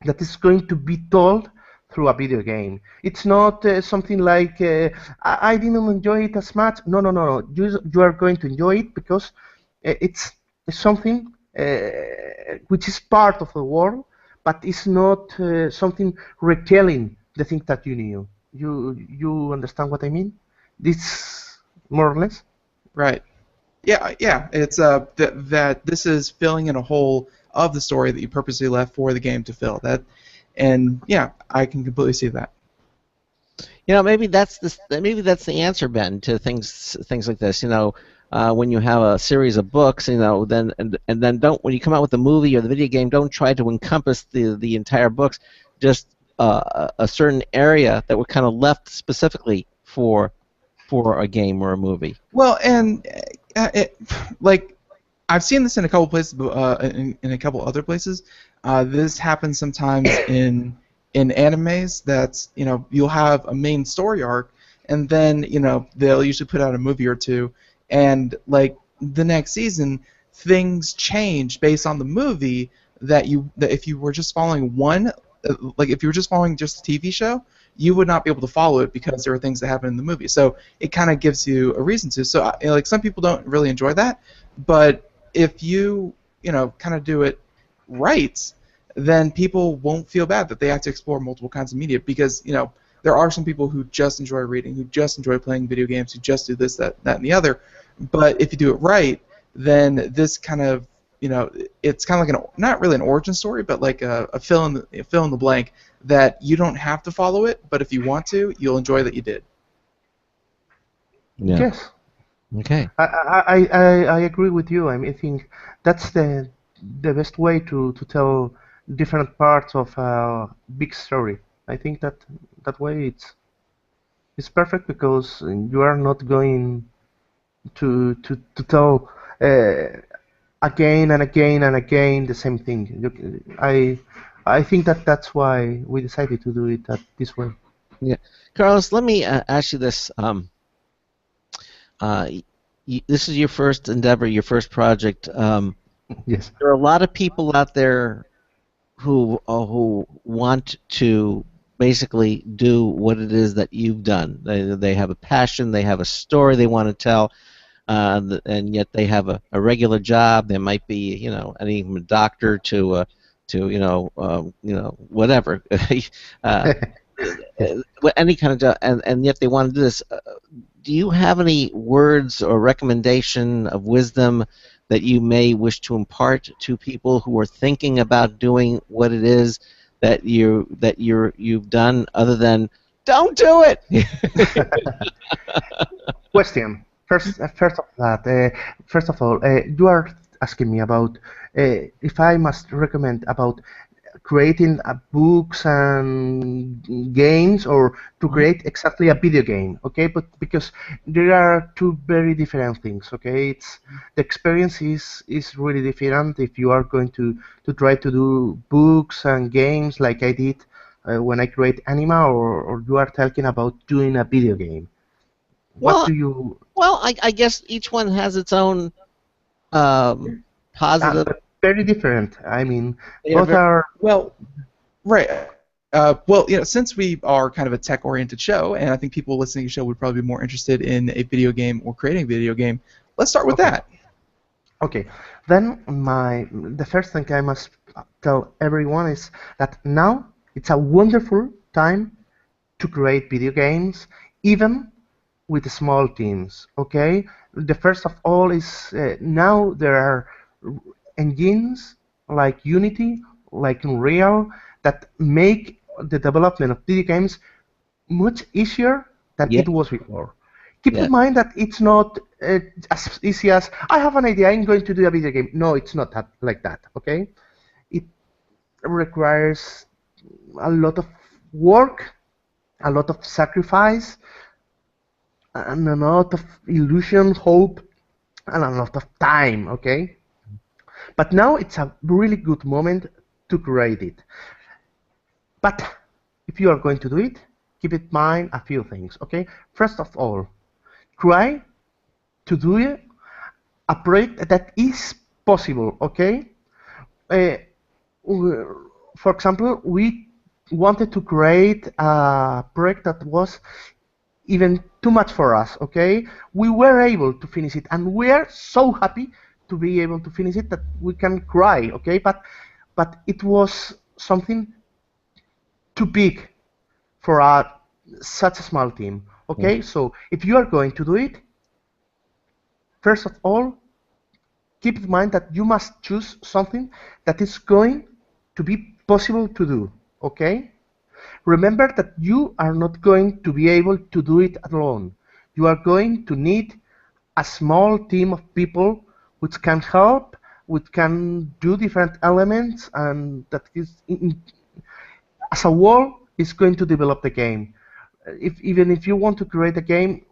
[SPEAKER 5] that is going to be told through a video game. It's not something like I didn't enjoy it as much. No. You are going to enjoy it because it's something which is part of the world, but it's not something retelling the things that you knew. You understand what I mean? This more or less.
[SPEAKER 4] Right. Yeah. It's that this is filling in a hole of the story that you purposely left for the game to fill. And yeah, I can completely see that.
[SPEAKER 1] Maybe that's the answer, Ben, to things like this. When you have a series of books, then and then when you come out with the movie or the video game, don't try to encompass the entire books, just a certain area that were kind of left specifically for a game or a movie.
[SPEAKER 4] Well, and like I've seen this in a couple places, in a couple other places. This happens sometimes in animes that you'll have a main story arc, and then they'll usually put out a movie or two, and like the next season things change based on the movie that if you were just following like if you were just following just the TV show, you would not be able to follow it because there are things that happen in the movie. So it kind of gives you a reason to. So like some people don't really enjoy that, but if you kind of do it right, then people won't feel bad that they have to explore multiple kinds of media because there are some people who just enjoy reading, who just enjoy playing video games, who just do this, that, and the other. But if you do it right, then this kind of it's kind of like not really an origin story, but like a fill in the blank that you don't have to follow it, but if you want to, you'll enjoy that you did.
[SPEAKER 1] Yeah.
[SPEAKER 5] Yes,
[SPEAKER 1] Okay.
[SPEAKER 5] I agree with you. I mean, I think that's the best way to tell different parts of a big story. I think that way it's perfect because you are not going to tell again and again and again the same thing. I think that's why we decided to do it this way.
[SPEAKER 1] Yeah. Carlos, let me ask you this. Uh, this is your first endeavor, your first project.
[SPEAKER 5] Yes.
[SPEAKER 1] There are a lot of people out there who want to basically do what it is that you've done. They have a passion, they have a story they want to tell, and yet they have a regular job. They might be, any from a doctor to whatever, any kind of job, and yet they want to do this. Do you have any words or recommendation of wisdom that you may wish to impart to people who are thinking about doing what it is that you've done, other than don't do it?
[SPEAKER 5] Question. First of all, you are asking me about if I must recommend about creating books and games or to create exactly a video game, okay? But because there are two very different things, okay? It's the experience is really different if you are going to try to do books and games like I did when I create Anima, or you are talking about doing a video game. What
[SPEAKER 1] Well,
[SPEAKER 5] do you?
[SPEAKER 1] I guess each one has its own positive.
[SPEAKER 5] But very different. I mean,
[SPEAKER 1] They are
[SPEAKER 5] both
[SPEAKER 1] very,
[SPEAKER 5] are.
[SPEAKER 4] Well, right. Well, since we are kind of a tech-oriented show, and I think people listening to the show would probably be more interested in a video game or creating a video game, let's start with
[SPEAKER 5] Okay.
[SPEAKER 4] that.
[SPEAKER 5] Okay, then the first thing I must tell everyone is that now it's a wonderful time to create video games, even with small teams. Okay, the first of all is now there are engines like Unity, like Unreal, that make the development of video games much easier than
[SPEAKER 1] yeah,
[SPEAKER 5] it was before. Keep
[SPEAKER 1] yeah,
[SPEAKER 5] in mind that it's not as easy as I have an idea, I'm going to do a video game. No, it's not like that, okay? It requires a lot of work, a lot of sacrifice, and a lot of illusion, hope, and a lot of time, okay? But now it's a really good moment to create it. But if you are going to do it, keep in mind a few things, okay? First of all, try to do a project that is possible, okay? Uh, for example, we wanted to create a project that was even too much for us, okay? We were able to finish it, and we are so happy to be able to finish it that we can cry, okay? But it was something too big for such a small team, okay? So if you are going to do it, first of all, keep in mind that you must choose something that is going to be possible to do, okay? Remember that you are not going to be able to do it alone. You are going to need a small team of people which can help, which can do different elements, and that is, as a whole, is going to develop the game. Even if you want to create a game,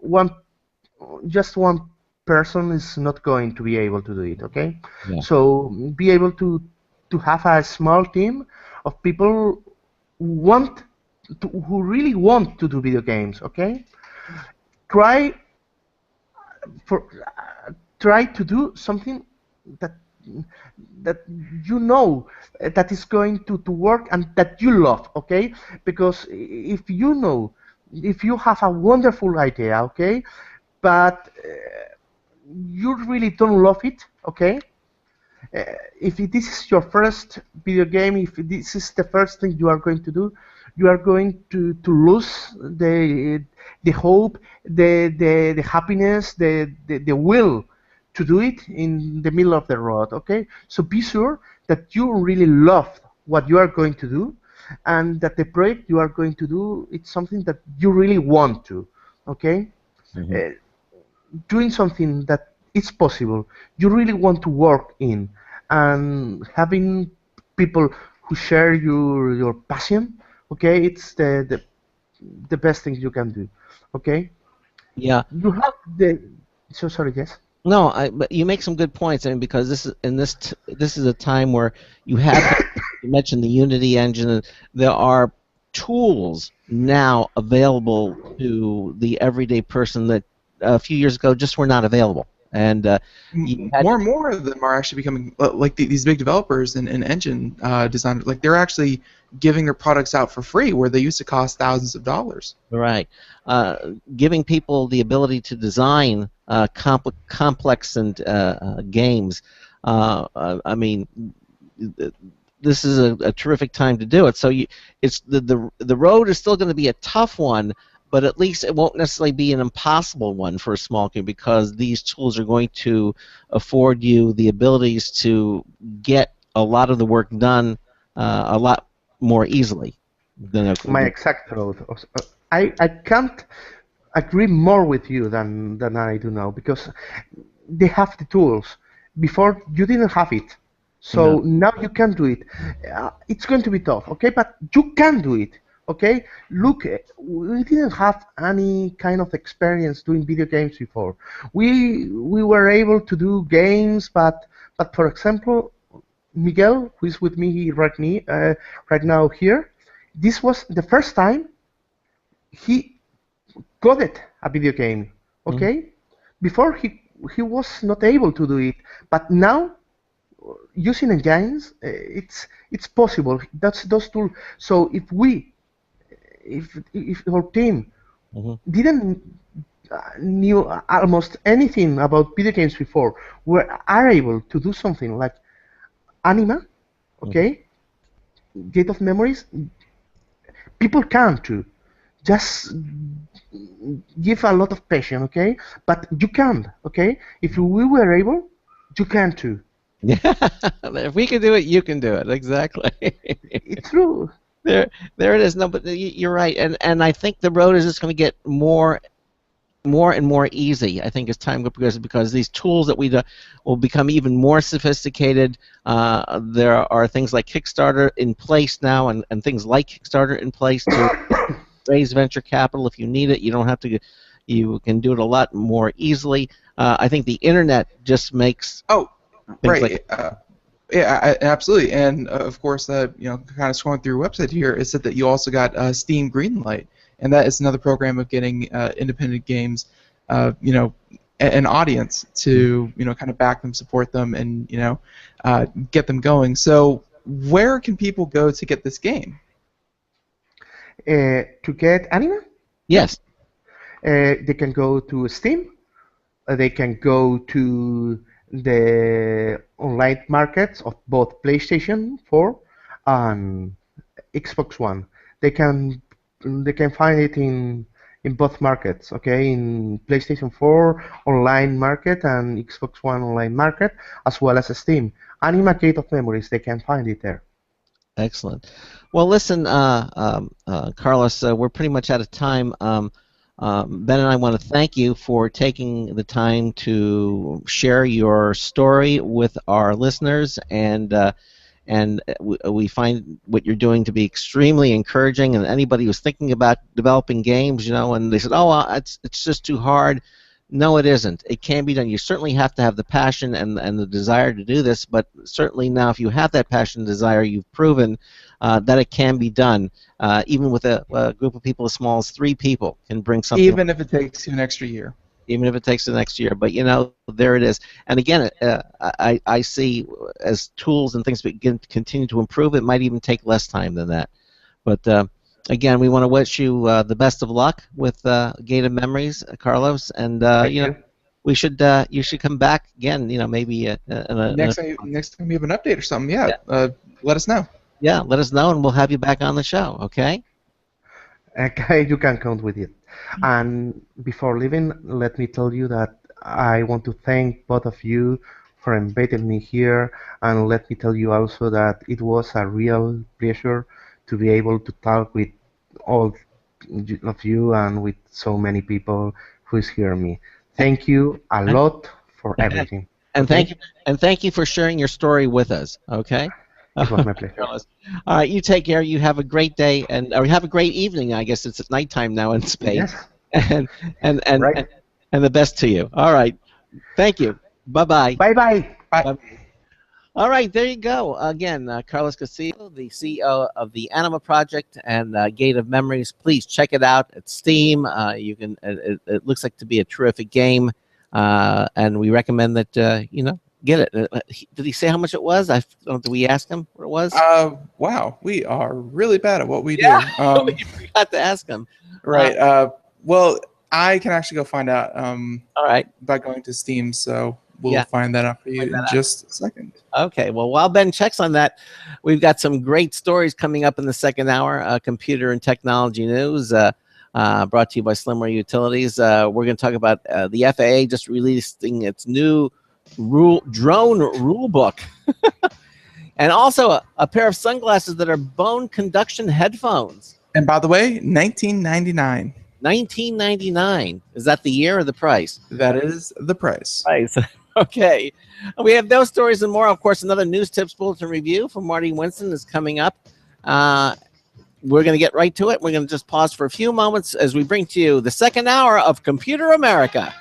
[SPEAKER 5] just one person is not going to be able to do it, okay?
[SPEAKER 1] yeah.
[SPEAKER 5] So be able to have a small team of people who really want to do video games, okay? Try for try to do something that that you know that is going to work and that you love, okay? Because if you know, if you have a wonderful idea, okay, but you really don't love it, okay, uh, if this is your first video game, if this is the first thing you are going to do, you are going to lose the hope, the happiness, the will to do it in the middle of the road. Okay, so be sure that you really love what you are going to do, and that the project you are going to do it's something that you really want to. Okay,
[SPEAKER 1] Mhm.
[SPEAKER 5] uh, doing something that is possible, you really want to work in, and having people who share your passion, okay, it's the best thing you can do. Okay,
[SPEAKER 1] Yeah.
[SPEAKER 5] you have the so sorry, yes.
[SPEAKER 1] No, but you make some good points. I mean, because this is a time where you have you mentioned the Unity engine. And there are tools now available to the everyday person that a few years ago just were not available, and you had
[SPEAKER 4] More and more of them are actually becoming like these big developers and engine designers. Like they're actually giving their products out for free, where they used to cost thousands of dollars.
[SPEAKER 1] right, giving people the ability to design complex and games. I mean, this is a terrific time to do it. So it's the road is still going to be a tough one, but at least it won't necessarily be an impossible one for a small community because these tools are going to afford you the abilities to get a lot of the work done a lot more easily than
[SPEAKER 5] My exact thought. I can't agree more with you than I do now, because they have the tools. Before you didn't have it,
[SPEAKER 1] no.
[SPEAKER 5] so now you can do it. It's going to be tough, okay, but you can do it. Okay, look, we didn't have any kind of experience doing video games before. We were able to do games, but for example, Miguel, who is with me right now here, this was the first time he coded a video game.
[SPEAKER 1] Mhm.
[SPEAKER 5] Okay, before he was not able to do it, but now using engines, it's possible. That's those tools. So if our team
[SPEAKER 1] Mhm.
[SPEAKER 5] didn't knew almost anything about video games before, we are able to do something like Anima,
[SPEAKER 1] Mhm.
[SPEAKER 5] okay, Gate of Memories. People can too. Just give a lot of passion, okay? But you can, okay? If we were able, you can too.
[SPEAKER 1] Yeah, if we can do it, you can do it. Exactly.
[SPEAKER 5] It's true.
[SPEAKER 1] There it is. No, but you're right, and I think the road is just going to get more and more easy. I think as time goes because these tools that we do will become even more sophisticated. There are things like Kickstarter in place now, and things like Kickstarter in place to raise venture capital if you need it. You don't have to. You can do it a lot more easily. I think the internet just makes
[SPEAKER 4] Oh,
[SPEAKER 1] things like
[SPEAKER 4] right. Yeah, absolutely. And of course, kind of scrolling through your website here, it said that you also got Steam Greenlight, and that is another program of getting independent games, an audience to kind of back them, support them, and get them going. So, where can people go to get this game?
[SPEAKER 5] To get Anima,
[SPEAKER 1] yes.
[SPEAKER 5] they can go to Steam. They can go to the online markets of both PlayStation 4 and Xbox One. They can they can find it in both markets, okay, in PlayStation 4 online market and Xbox One online market, as well as Steam. Anima Gate of Memories, they can find it there.
[SPEAKER 1] Excellent. Well, listen, Carlos, we're pretty much out of time. Ben and I want to thank you for taking the time to share your story with our listeners, and we find what you're doing to be extremely encouraging. And anybody who's thinking about developing games, and they said, "Oh, it's just too hard." No, it isn't. It can be done. You certainly have to have the passion and the desire to do this, but certainly now, if you have that passion and desire, you've proven that it can be done. Even with a group of people as small as 3 people can bring something.
[SPEAKER 4] Even if it takes you an extra year.
[SPEAKER 1] Even if it takes the next year. But there it is. And again, I see as tools and things begin to continue to improve, it might even take less time than that. But again, we want to wish you the best of luck with Gate of Memories, Carlos. And you should come back again. Maybe
[SPEAKER 4] next time we have an update or something. Yeah. Let us know.
[SPEAKER 1] Yeah, let us know, and we'll have you back on the show. Okay.
[SPEAKER 5] Okay, you can count with it. And before leaving, let me tell you that I want to thank both of you for inviting me here, and let me tell you also that it was a real pleasure to be able to talk with all of you and with so many people who is hearing me. Thank you a lot for everything.
[SPEAKER 1] And thank you for sharing your story with us. Okay.
[SPEAKER 5] It was my pleasure.
[SPEAKER 1] All right, you take care. You have a great day, or have a great evening. I guess it's at nighttime now in Spain.
[SPEAKER 5] Yes.
[SPEAKER 1] And
[SPEAKER 5] Right.
[SPEAKER 1] and the best to you. All right. Thank you. Bye-bye.
[SPEAKER 5] Bye-bye.
[SPEAKER 4] Bye.
[SPEAKER 1] All right, there you go. Again, Carlos Castillo, the CEO of the Anima Project and Gate of Memories. Please check it out at Steam. You can. It looks like to be a terrific game, and we recommend that get it. Did he say how much it was? Did we ask him what it was?
[SPEAKER 4] Wow, we are really bad at what we
[SPEAKER 1] Yeah,
[SPEAKER 4] do.
[SPEAKER 1] we forgot to ask him.
[SPEAKER 4] Right. Well, I can actually go find out.
[SPEAKER 1] All right.
[SPEAKER 4] By going to Steam, so we'll find that out for you in just a second.
[SPEAKER 1] Okay. Well, while Ben checks on that, we've got some great stories coming up in the second hour. Computer and technology news. Brought to you by Slimware Utilities. We're going to talk about the FAA just releasing its new drone rule book, and also a pair of sunglasses that are bone conduction headphones.
[SPEAKER 4] And by the way, 1999.
[SPEAKER 1] 1999. Is that the year or the price?
[SPEAKER 4] That is the price.
[SPEAKER 1] Price. Okay. We have those stories and more. Of course, another news tips bulletin review from Marty Winston is coming up. We're going to get right to it. We're going to just pause for a few moments as we bring to you the second hour of Computer America.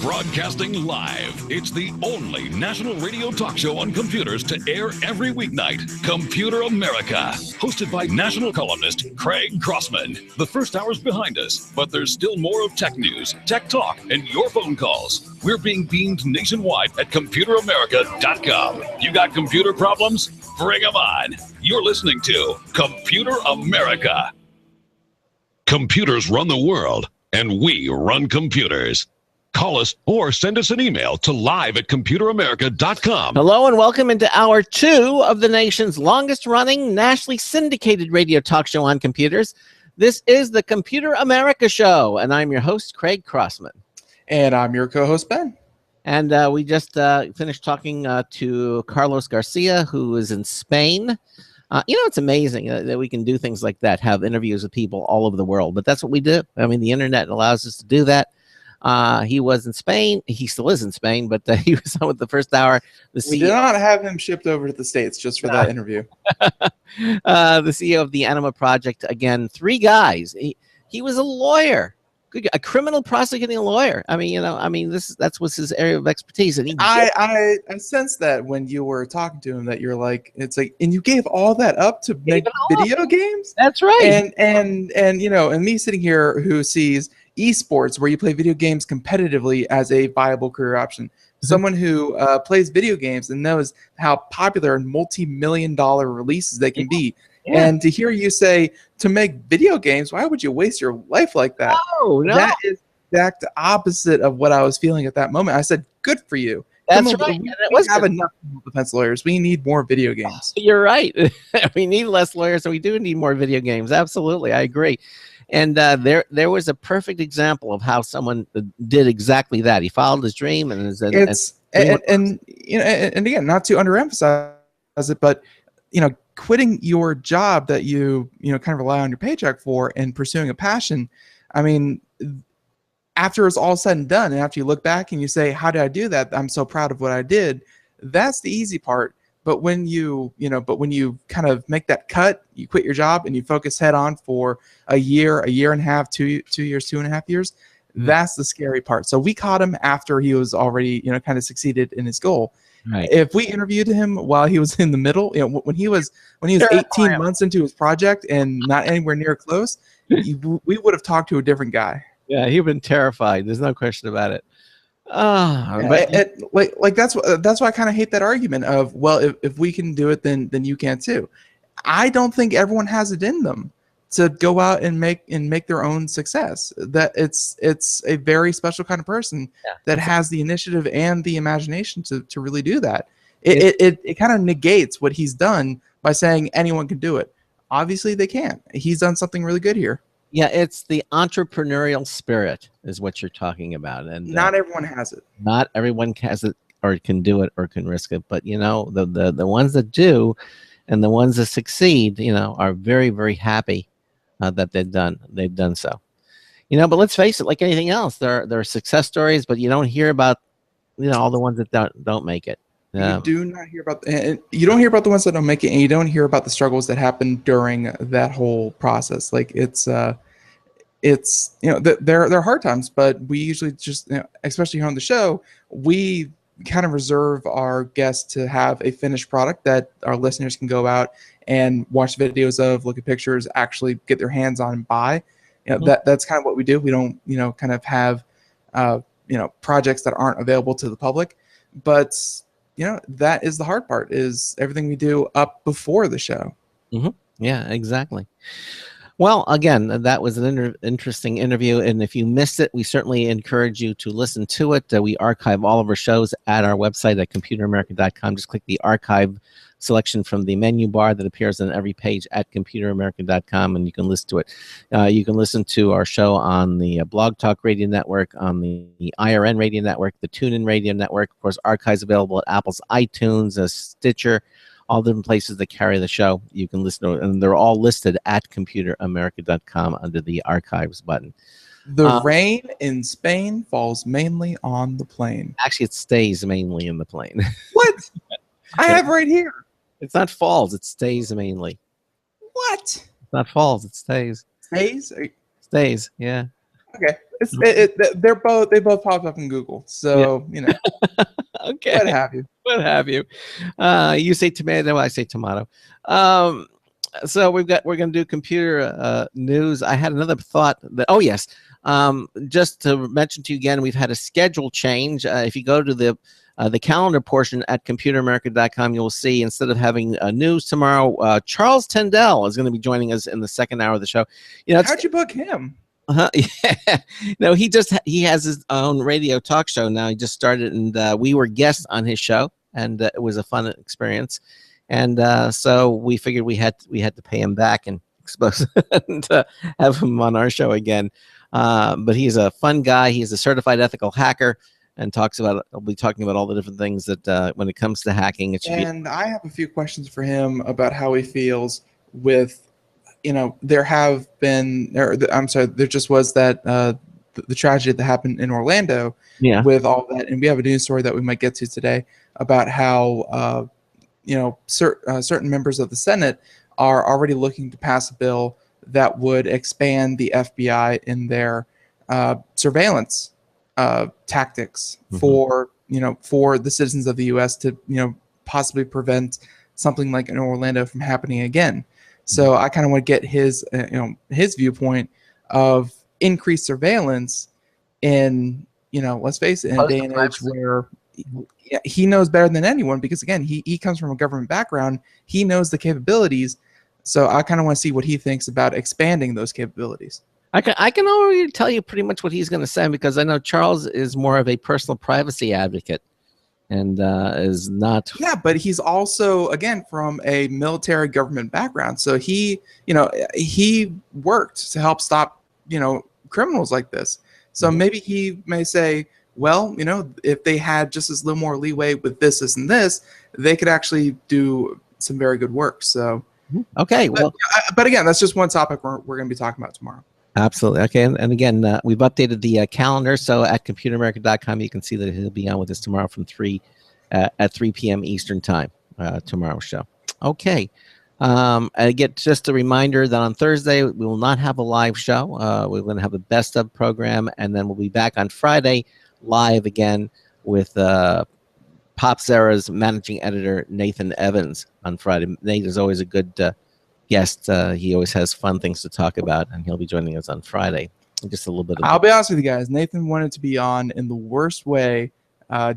[SPEAKER 3] Broadcasting live. It's the only national radio talk show on computers to air every weeknight. Computer America. Hosted by national columnist Craig Crossman. The first hour's behind us, but there's still more of tech news, tech talk, and your phone calls. We're being beamed nationwide at ComputerAmerica.com. You got computer problems? Bring them on. You're listening to Computer America. Computers run the world, and we run computers. Call us or send us an email to live@computeramerica.com.
[SPEAKER 1] Hello and welcome into hour 2 of the nation's longest running nationally syndicated radio talk show on computers. This is the Computer America Show, and I'm your host, Craig Crossman.
[SPEAKER 4] And I'm your co-host, Ben.
[SPEAKER 1] And we just finished talking to Carlos Garcia, who is in Spain. It's amazing that we can do things like that, have interviews with people all over the world. But that's what we do. I mean, the internet allows us to do that. He was in Spain. He still is in Spain, but he was on with the first hour.
[SPEAKER 4] We did not have him shipped over to the States just for that interview.
[SPEAKER 1] The CEO of the Anima Project, again, 3 guys. He was a lawyer, a criminal prosecuting lawyer. I mean, that's what's his area of expertise. And
[SPEAKER 4] I sense that when you were talking to him, that you're like, it's like, and you gave all that up to make video games.
[SPEAKER 1] That's right.
[SPEAKER 4] And me sitting here who sees esports, where you play video games competitively, as a viable career option. Someone who plays video games and knows how popular and multi-million-dollar releases they can be. Yeah. And to hear you say, to make video games, why would you waste your life like that?
[SPEAKER 1] No.
[SPEAKER 4] That is the exact opposite of what I was feeling at that moment. I said, good for you.
[SPEAKER 1] That's right.
[SPEAKER 4] We have enough defense lawyers. We need more video games.
[SPEAKER 1] You're right. We need less lawyers, so we do need more video games. Absolutely. I agree. And there was a perfect example of how someone did exactly that. He followed his dream, and
[SPEAKER 4] again, not to underemphasize it, but quitting your job that you kind of rely on your paycheck for and pursuing a passion. I mean, after it's all said and done, and after you look back and you say, "How did I do that? I'm so proud of what I did." That's the easy part. But when you kind of make that cut, you quit your job and you focus head on for a year and a half, 2 years, 2.5 years. That's the scary part. So we caught him after he was already, kind of succeeded in his goal.
[SPEAKER 1] Right.
[SPEAKER 4] If we interviewed him while he was in the middle, when he was 18 months into his project and not anywhere near close, we would have talked to a different guy.
[SPEAKER 1] Yeah, he'd been terrified. There's no question about it.
[SPEAKER 4] But that's why I kind of hate that argument of, well, if we can do it, then you can too. I don't think everyone has it in them to go out and make their own success. That it's a very special kind of person that has the initiative and the imagination to really do that. It kind of negates what he's done by saying anyone can do it. Obviously they can't. He's done something really good here.
[SPEAKER 1] Yeah, it's the entrepreneurial spirit is what you're talking about, and
[SPEAKER 4] not everyone has it.
[SPEAKER 1] Not everyone has it, or can do it, or can risk it. But the ones that do, and the ones that succeed, are very, very happy that they've done so. But let's face it, like anything else, there are success stories, but you don't hear about all the ones that don't make it.
[SPEAKER 4] You do not hear about, and you don't hear about the ones that don't make it, and you don't hear about the struggles that happen during that whole process. Like it's there are hard times, but we usually just, especially here on the show, we kind of reserve our guests to have a finished product that our listeners can go out and watch videos of, look at pictures, actually get their hands on and buy. That's kind of what we do. We don't kind of have projects that aren't available to the public, but that is the hard part, is everything we do up before the show.
[SPEAKER 1] Mm-hmm. Yeah, exactly. Well, again, that was an interesting interview, and if you missed it, we certainly encourage you to listen to it. We archive all of our shows at our website at computeramerica.com. Just click the archive selection from the menu bar that appears on every page at computeramerica.com, and you can listen to it. You can listen to our show on the Blog Talk Radio Network, on the IRN Radio Network, the TuneIn Radio Network. Of course, archives available at Apple's iTunes, Stitcher, all different places that carry the show. You can listen to it, and they're all listed at computeramerica.com under the archives button.
[SPEAKER 4] The rain in Spain falls mainly on the plane.
[SPEAKER 1] Actually, it stays mainly in the plane.
[SPEAKER 4] What? I have right here.
[SPEAKER 1] It's not falls, it stays mainly.
[SPEAKER 4] What?
[SPEAKER 1] It's not falls, it stays.
[SPEAKER 4] Stays?
[SPEAKER 1] Stays, yeah.
[SPEAKER 4] Okay. They both pop up in Google. So,
[SPEAKER 1] Okay.
[SPEAKER 4] What have you?
[SPEAKER 1] What have you? You say tomato, I say tomato. So we're going to do computer news. I had another thought that, yes. Just to mention to you again, we've had a schedule change. If you go to the calendar portion at computeramerica.com, you'll see, instead of having news tomorrow, Charles Tendell is going to be joining us in the second hour of the show.
[SPEAKER 4] How'd you book him?
[SPEAKER 1] Yeah. No, he has his own radio talk show now. He just started, and we were guests on his show, and it was a fun experience. And so we figured we had to pay him back and expose and have him on our show again. But he's a fun guy. He's a certified ethical hacker, and I'll be talking about all the different things that when it comes to hacking, it should be. And
[SPEAKER 4] I have a few questions for him about how he feels with, there have been, there just was that the tragedy that happened in Orlando with all that, and we have a news story that we might get to today about how certain members of the Senate are already looking to pass a bill that would expand the FBI in their surveillance tactics for the citizens of the U.S. to possibly prevent something like in Orlando from happening again. So I kind of want to get his viewpoint of increased surveillance in let's face it, in a day and age where he knows better than anyone, because again he comes from a government background. He knows the capabilities. So I kind of want to see what he thinks about expanding those capabilities.
[SPEAKER 1] I can already tell you pretty much what he's going to say, because I know Charles is more of a personal privacy advocate, and is not. Yeah,
[SPEAKER 4] but he's also, again, from a military government background. So he worked to help stop, criminals like this. So maybe he may say, well, if they had just as little more leeway with this, and this, they could actually do some very good work. So.
[SPEAKER 1] Okay.
[SPEAKER 4] But again, that's just one topic we're going to be talking about tomorrow.
[SPEAKER 1] Absolutely. Okay. And again, we've updated the calendar. So at computeramerica.com, you can see that he'll be on with us tomorrow from at 3 p.m. Eastern time. tomorrow's show. Okay. I get just a reminder that on Thursday we will not have a live show. We're going to have a best of program, and then we'll be back on Friday live again with Pop Zera's managing editor Nathan Evans on Friday. Nate is always a good guest. He always has fun things to talk about, and he'll be joining us on Friday. Just a little bit of.
[SPEAKER 4] I'll be honest with you guys. Nathan wanted to be on in the worst way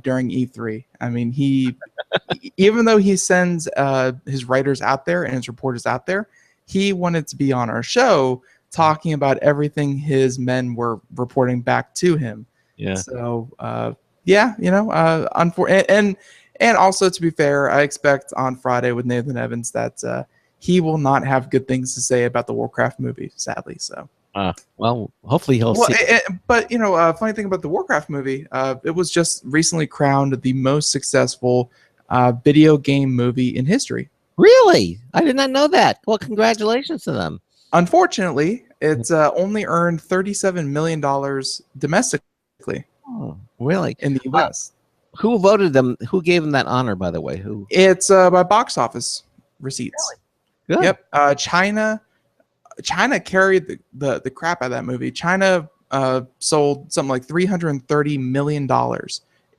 [SPEAKER 4] during E3. I mean, he even though he sends his writers out there and his reporters out there, he wanted to be on our show talking about everything his men were reporting back to him.
[SPEAKER 1] Yeah.
[SPEAKER 4] So yeah, you know, and also to be fair, I expect on Friday with Nathan Evans that he will not have good things to say about the Warcraft movie, sadly. So.
[SPEAKER 1] Well, hopefully he'll see.
[SPEAKER 4] But you know, funny thing about the Warcraft movie, it was just recently crowned the most successful video game movie in history.
[SPEAKER 1] Really? I did not know that. Well, congratulations to them.
[SPEAKER 4] Unfortunately, it's only earned $37 million domestically.
[SPEAKER 1] Oh, really?
[SPEAKER 4] In the U.S.
[SPEAKER 1] Who voted them? Who gave them that honor, by the way? Who?
[SPEAKER 4] It's by box office receipts.
[SPEAKER 1] Really? Good.
[SPEAKER 4] Yep. China carried the crap out of that movie. China sold something like $330 million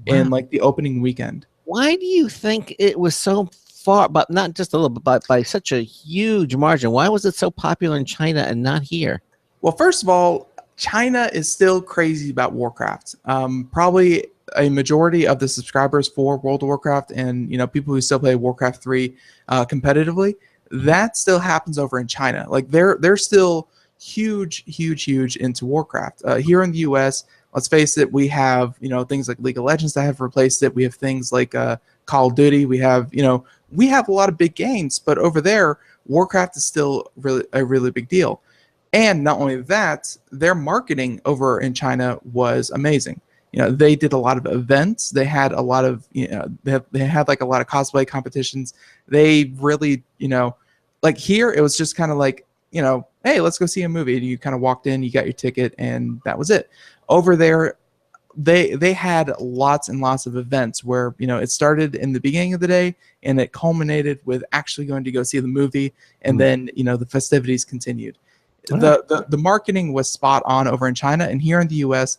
[SPEAKER 4] in like the opening weekend.
[SPEAKER 1] Why do you think it was so far, but not just a little bit, but by such a huge margin? Why was it so popular in China and not here?
[SPEAKER 4] Well, first of all, China is still crazy about Warcraft. Probably a majority of the subscribers for World of Warcraft and people who still play Warcraft 3 competitively, that still happens over in China. Like they're still huge into Warcraft. Here in the US, let's face it, we have things like League of Legends that have replaced it. We have things like Call of Duty. We have a lot of big games, but over there, Warcraft is still a really big deal. And not only that, their marketing over in China was amazing. They did a lot of events. They had a lot of they had like a lot of cosplay competitions. They really like here it was just kind of like hey, let's go see a movie. And you kind of walked in, you got your ticket, and that was it. Over there, they had lots and lots of events where it started in the beginning of the day and it culminated with actually going to go see the movie, and then the festivities continued. The marketing was spot on over in China, and here in the US,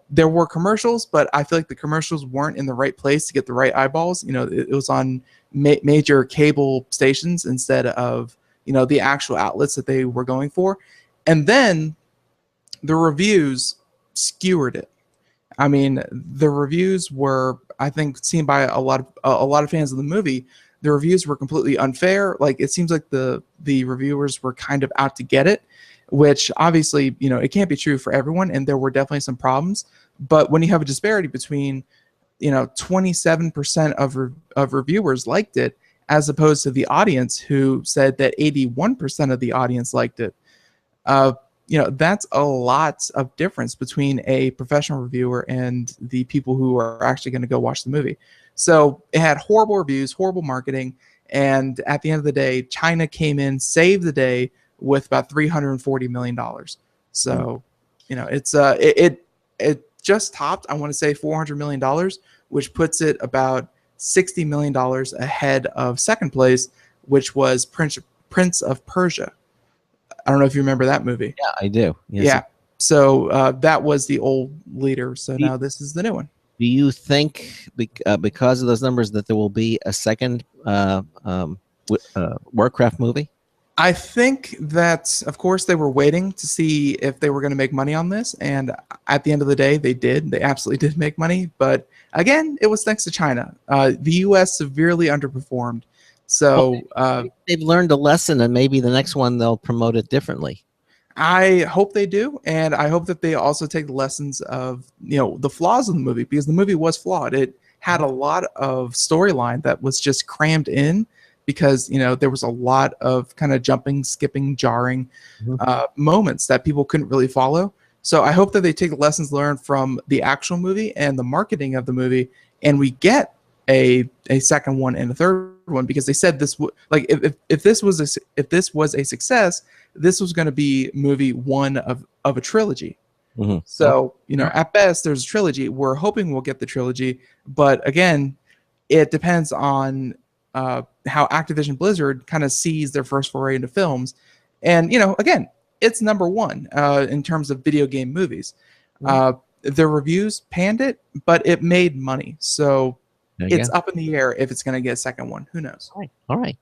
[SPEAKER 4] there were commercials, but I feel like the commercials weren't in the right place to get the right eyeballs. It was on major cable stations instead of the actual outlets that they were going for, and then the reviews skewered it. I mean, the reviews were, I think, seen by a lot of fans of the movie. The reviews were completely unfair. Like it seems like the reviewers were kind of out to get it, which obviously it can't be true for everyone, and there were definitely some problems. But when you have a disparity between 27% of reviewers liked it, as opposed to the audience who said that 81% of the audience liked it, that's a lot of difference between a professional reviewer and the people who are actually going to go watch the movie. So it had horrible reviews, horrible marketing, and at the end of the day, China came in, saved the day with about $340 million. So, it just topped, I want to say, $400 million, which puts it about $60 million ahead of second place, which was Prince of Persia. I don't know if you remember that movie.
[SPEAKER 1] Yeah, I do. Yes.
[SPEAKER 4] Yeah. So that was the old leader. So now this is the new one.
[SPEAKER 1] Do you think because of those numbers that there will be a second Warcraft movie?
[SPEAKER 4] I think that, of course, they were waiting to see if they were going to make money on this. And at the end of the day, they did. They absolutely did make money. But again, it was thanks to China. The U.S. severely underperformed. So
[SPEAKER 1] they've learned a lesson, and maybe the next one they'll promote it differently.
[SPEAKER 4] I hope they do, and I hope that they also take the lessons of the flaws of the movie, because the movie was flawed. It had a lot of storyline that was just crammed in because there was a lot of kind of jumping, skipping, jarring moments that people couldn't really follow. So I hope that they take the lessons learned from the actual movie and the marketing of the movie, and we get a second one and a third one, because they said this would, like, if this was a success, this was going to be movie one of a trilogy. So at best there's a trilogy. We're hoping we'll get the trilogy, but again, it depends on how Activision Blizzard kind of sees their first foray into films, and again, it's number one in terms of video game movies. The reviews panned it, but it made money, so it's up in the air if it's going to get a second one. Who knows?
[SPEAKER 1] All right.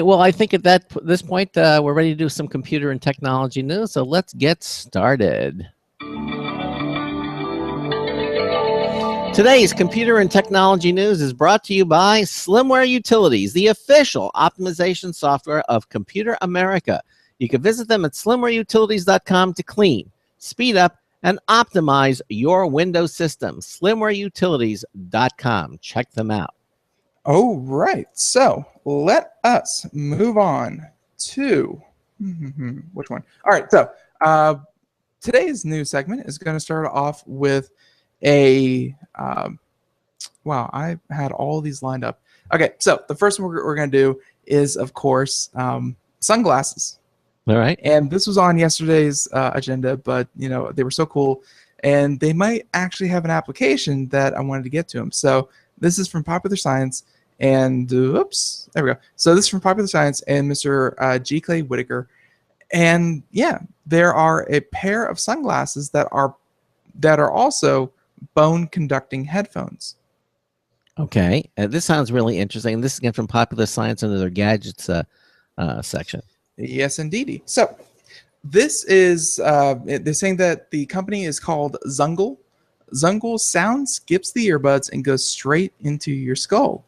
[SPEAKER 1] Well, I think at this point we're ready to do some computer and technology news. So let's get started. Today's computer and technology news is brought to you by Slimware Utilities, the official optimization software of Computer America. You can visit them at slimwareutilities.com to clean, speed up, and optimize your Windows system. Slimwareutilities.com. Check them out.
[SPEAKER 4] Oh, right. So let us move on to which one? All right. So today's news segment is going to start off with a wow. I had all these lined up. Okay. So the first one we're going to do is, of course, sunglasses.
[SPEAKER 1] All right.
[SPEAKER 4] And this was on yesterday's agenda, but they were so cool, and they might actually have an application that I wanted to get to them. So this is from Popular Science, and oops, there we go. So this is from Popular Science and Mr. G. Clay Whitaker, and yeah, there are a pair of sunglasses that are also bone conducting headphones.
[SPEAKER 1] Okay, this sounds really interesting. This is again from Popular Science under their gadgets section.
[SPEAKER 4] Yes, indeedy. So this is they're saying that the company is called Zungle. Zungle sound skips the earbuds and goes straight into your skull.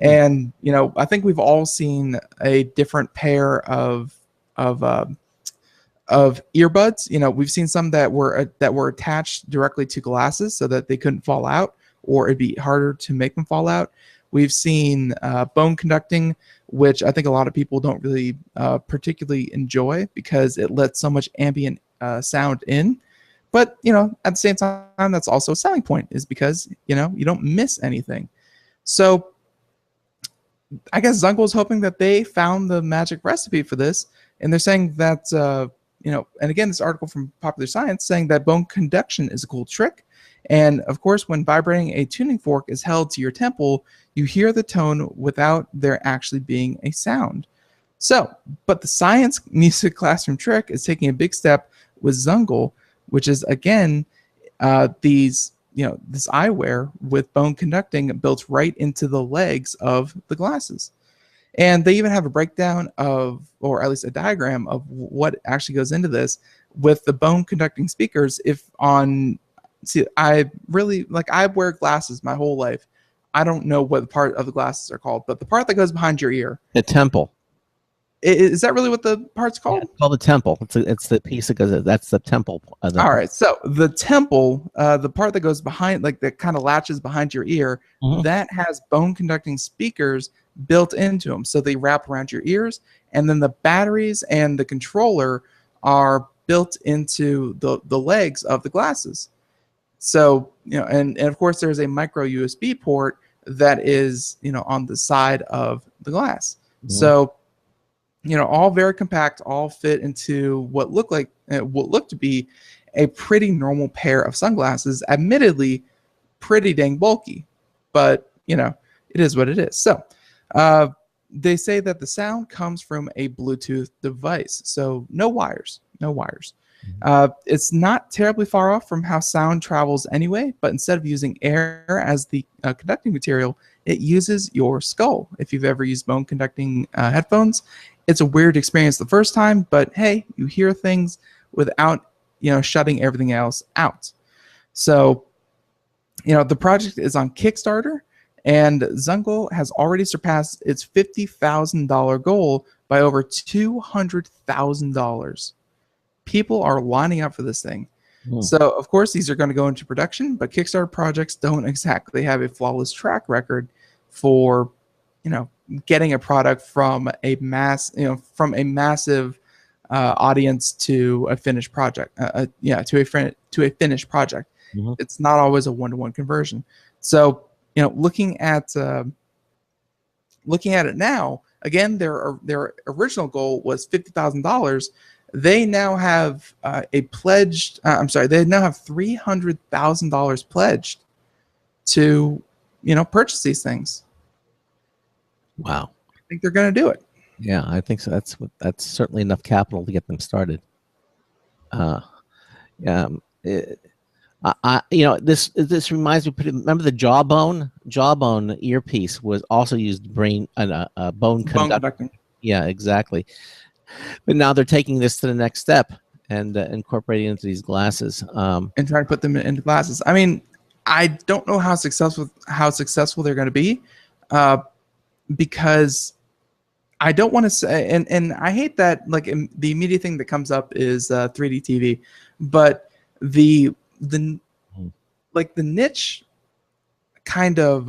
[SPEAKER 4] And I think we've all seen a different pair of earbuds. We've seen some that were attached directly to glasses so that they couldn't fall out, or it'd be harder to make them fall out. We've seen bone conducting, which I think a lot of people don't really particularly enjoy because it lets so much ambient sound in. But at the same time, that's also a selling point, is because you don't miss anything. So I guess Zungle is hoping that they found the magic recipe for this, and they're saying that and again, this article from Popular Science saying that bone conduction is a cool trick. And of course, when vibrating a tuning fork is held to your temple, you hear the tone without there actually being a sound. So, but the science music classroom trick is taking a big step with Zungle, which is again this eyewear with bone conducting built right into the legs of the glasses. And they even have a breakdown of, or at least a diagram of what actually goes into this with the bone conducting speakers. I wear glasses my whole life. I don't know what part of the glasses are called, but the part that goes behind your ear.
[SPEAKER 1] The temple.
[SPEAKER 4] Is that really what the part's called?
[SPEAKER 1] Yeah, it's called the temple. It's the piece that goes. That's the temple.
[SPEAKER 4] All right. So the temple, the part that goes behind, like that kind of latches behind your ear, that has bone conducting speakers built into them. So they wrap around your ears, and then the batteries and the controller are built into the legs of the glasses. So, and of course there's a micro USB port that is, on the side of the glass. So, all very compact, all fit into what looked to be a pretty normal pair of sunglasses, admittedly pretty dang bulky, but it is what it is. So, they say that the sound comes from a Bluetooth device. So no wires. It's not terribly far off from how sound travels anyway, but instead of using air as the conducting material, it uses your skull. If you've ever used bone conducting headphones, it's a weird experience the first time, but hey, you hear things without shutting everything else out. So the project is on Kickstarter, and Zungle has already surpassed its $50,000 goal by over $200,000. People are lining up for this thing. So, of course, these are going to go into production, but Kickstarter projects don't exactly have a flawless track record for, getting a product from a massive audience to a finished project. To a finished project. It's not always a one-to-one conversion. So, looking at it now, again, their original goal was $50,000. They now have they now have $300,000 pledged to purchase these things.
[SPEAKER 1] Wow.
[SPEAKER 4] I think they're going to do it.
[SPEAKER 1] Yeah, I think so. That's certainly enough capital to get them started. Uh, it, this reminds me. Remember the Jawbone earpiece was also used brain bone
[SPEAKER 4] Bone
[SPEAKER 1] conduct.
[SPEAKER 4] conducting.
[SPEAKER 1] Yeah, exactly. But now they're taking this to the next step and incorporating it into these glasses.
[SPEAKER 4] And trying to put them into glasses. I mean, I don't know how successful they're going to be, because I don't want to say, and I hate that. Like the immediate thing that comes up is 3D TV, but the like the niche kind of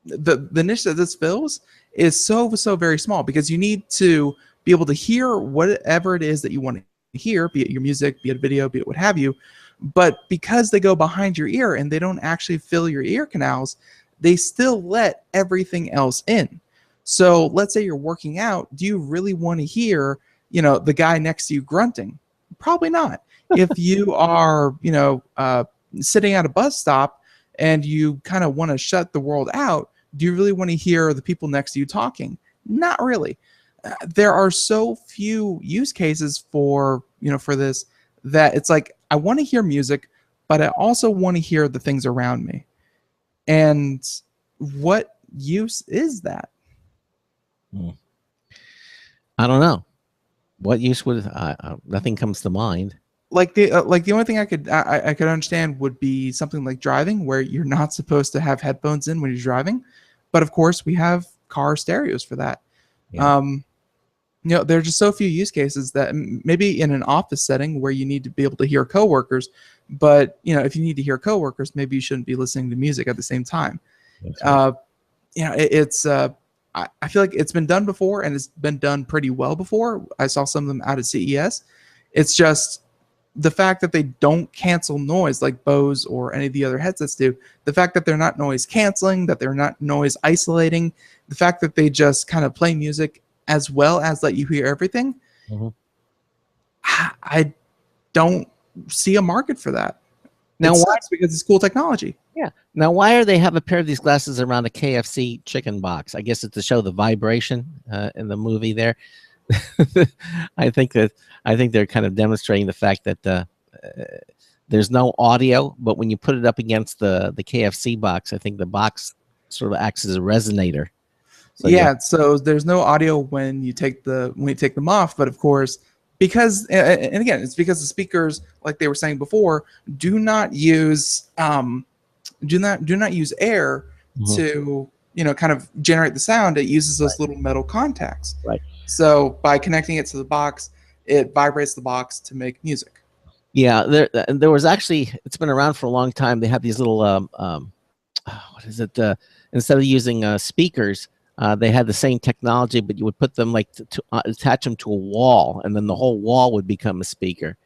[SPEAKER 4] the niche that this fills is so very small, because you need to be able to hear whatever it is that you want to hear, be it your music, be it video, be it what have you. But because they go behind your ear and they don't actually fill your ear canals, they still let everything else in. So let's say you're working out. Do you really want to hear, the guy next to you grunting? Probably not. If you are, sitting at a bus stop and you kind of want to shut the world out, do you really want to hear the people next to you talking? Not really. There are so few use cases for this, that it's like, I want to hear music, but I also want to hear the things around me. And what use is that?
[SPEAKER 1] I don't know. What use would nothing comes to mind.
[SPEAKER 4] Like the only thing I could understand would be something like driving, where you're not supposed to have headphones in when you're driving, but of course we have car stereos for that.
[SPEAKER 1] Yeah.
[SPEAKER 4] There are just so few use cases that maybe in an office setting where you need to be able to hear coworkers, but if you need to hear coworkers, maybe you shouldn't be listening to music at the same time.
[SPEAKER 1] Right.
[SPEAKER 4] It's I feel like it's been done before, and it's been done pretty well before. I saw some of them out at CES. It's just the fact that they don't cancel noise like Bose or any of the other headsets do. The fact that they're not noise canceling, that they're not noise isolating, the fact that they just kind of play music as well as let you hear everything.
[SPEAKER 1] Mm-hmm.
[SPEAKER 4] I don't see a market for that.
[SPEAKER 1] Now,
[SPEAKER 4] it sucks because it's cool technology.
[SPEAKER 1] Yeah. Now, why are they have a pair of these glasses around a KFC chicken box? I guess it's to show the vibration in the movie there. I think they're kind of demonstrating the fact that there's no audio, but when you put it up against the KFC box, I think the box sort of acts as a resonator. So,
[SPEAKER 4] so there's no audio when you take them off, but of course, because, and again, it's because the speakers, like they were saying before, do not use air
[SPEAKER 1] Mm-hmm.
[SPEAKER 4] to kind of generate the sound. It uses those little metal contacts.
[SPEAKER 1] Right.
[SPEAKER 4] So by connecting it to the box, it vibrates the box to make music.
[SPEAKER 1] Yeah, there was actually, it's been around for a long time. They have these little what is it? Instead of using speakers, they had the same technology, but you would put them like to attach them to a wall, and then the whole wall would become a speaker.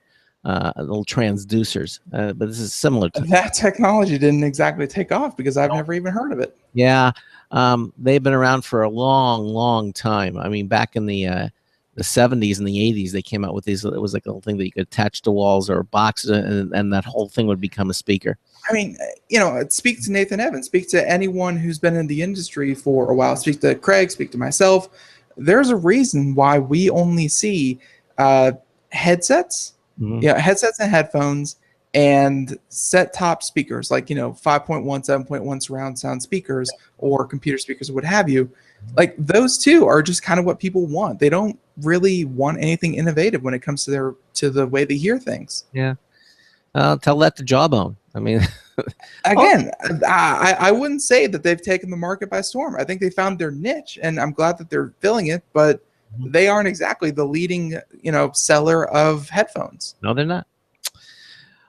[SPEAKER 1] Little transducers, but this is similar to
[SPEAKER 4] that. Technology didn't exactly take off because I've never even heard of it.
[SPEAKER 1] Yeah, they've been around for a long time. I mean, back in the 70s and the 80s, they came out with these. It was like a little thing that you could attach to walls or boxes, and that whole thing would become a speaker.
[SPEAKER 4] I mean, speak to Nathan Evans, speak to anyone who's been in the industry for a while, speak to Craig, speak to myself. There's a reason why we only see headsets, headsets and headphones and set-top speakers, like 5.1, 7.1 surround sound speakers or computer speakers or what have you. Like those two are just kind of what people want. They don't really want anything innovative when it comes to the way they hear things.
[SPEAKER 1] Yeah. Tell that to Jawbone. I mean,
[SPEAKER 4] again, I wouldn't say that they've taken the market by storm. I think they found their niche, and I'm glad that they're filling it. But they aren't exactly the leading, seller of headphones.
[SPEAKER 1] No, they're not.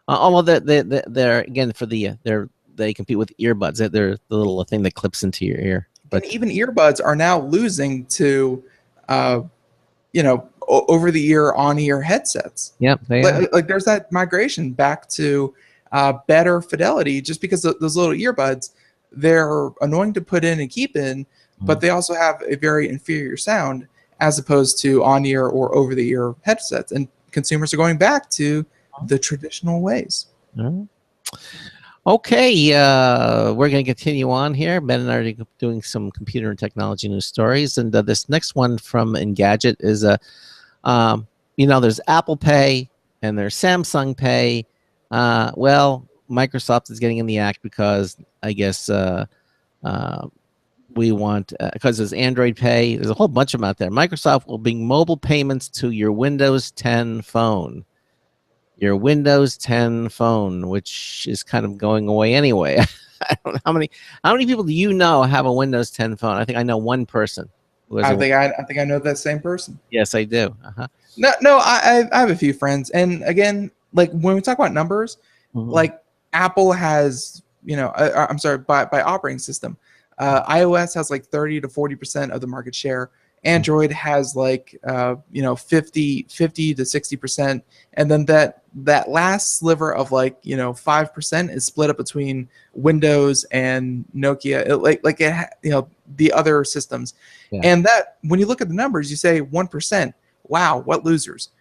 [SPEAKER 1] Although they're again for they compete with earbuds. They're the little thing that clips into your ear.
[SPEAKER 4] But even earbuds are now losing to, over the ear, on ear headsets.
[SPEAKER 1] Yep,
[SPEAKER 4] like there's that migration back to better fidelity, just because those little earbuds, they're annoying to put in and keep in, but they also have a very inferior sound as opposed to on ear or over the ear headsets, and consumers are going back to the traditional ways.
[SPEAKER 1] All Okay, we're going to continue on here. Ben and I are doing some computer and technology news stories, and this next one from Engadget is there's Apple Pay and there's Samsung Pay. Well, Microsoft is getting in the act because I guess we want because there's Android Pay. There's a whole bunch of them out there. Microsoft will bring mobile payments to your Windows 10 phone. Your Windows 10 phone, which is kind of going away anyway. I don't know how many people do you know have a Windows 10 phone? I think I know one person who has
[SPEAKER 4] I think I know that same person.
[SPEAKER 1] Yes, I do. Uh-huh.
[SPEAKER 4] No, I have a few friends, and again, like when we talk about numbers, like Apple has, I'm sorry, by operating system, iOS has like 30 to 40% of the market share. Android has like 50 to 60%, and then that last sliver of 5% is split up between Windows and Nokia, the other systems.
[SPEAKER 1] Yeah.
[SPEAKER 4] And that when you look at the numbers, you say 1%. Wow, what losers?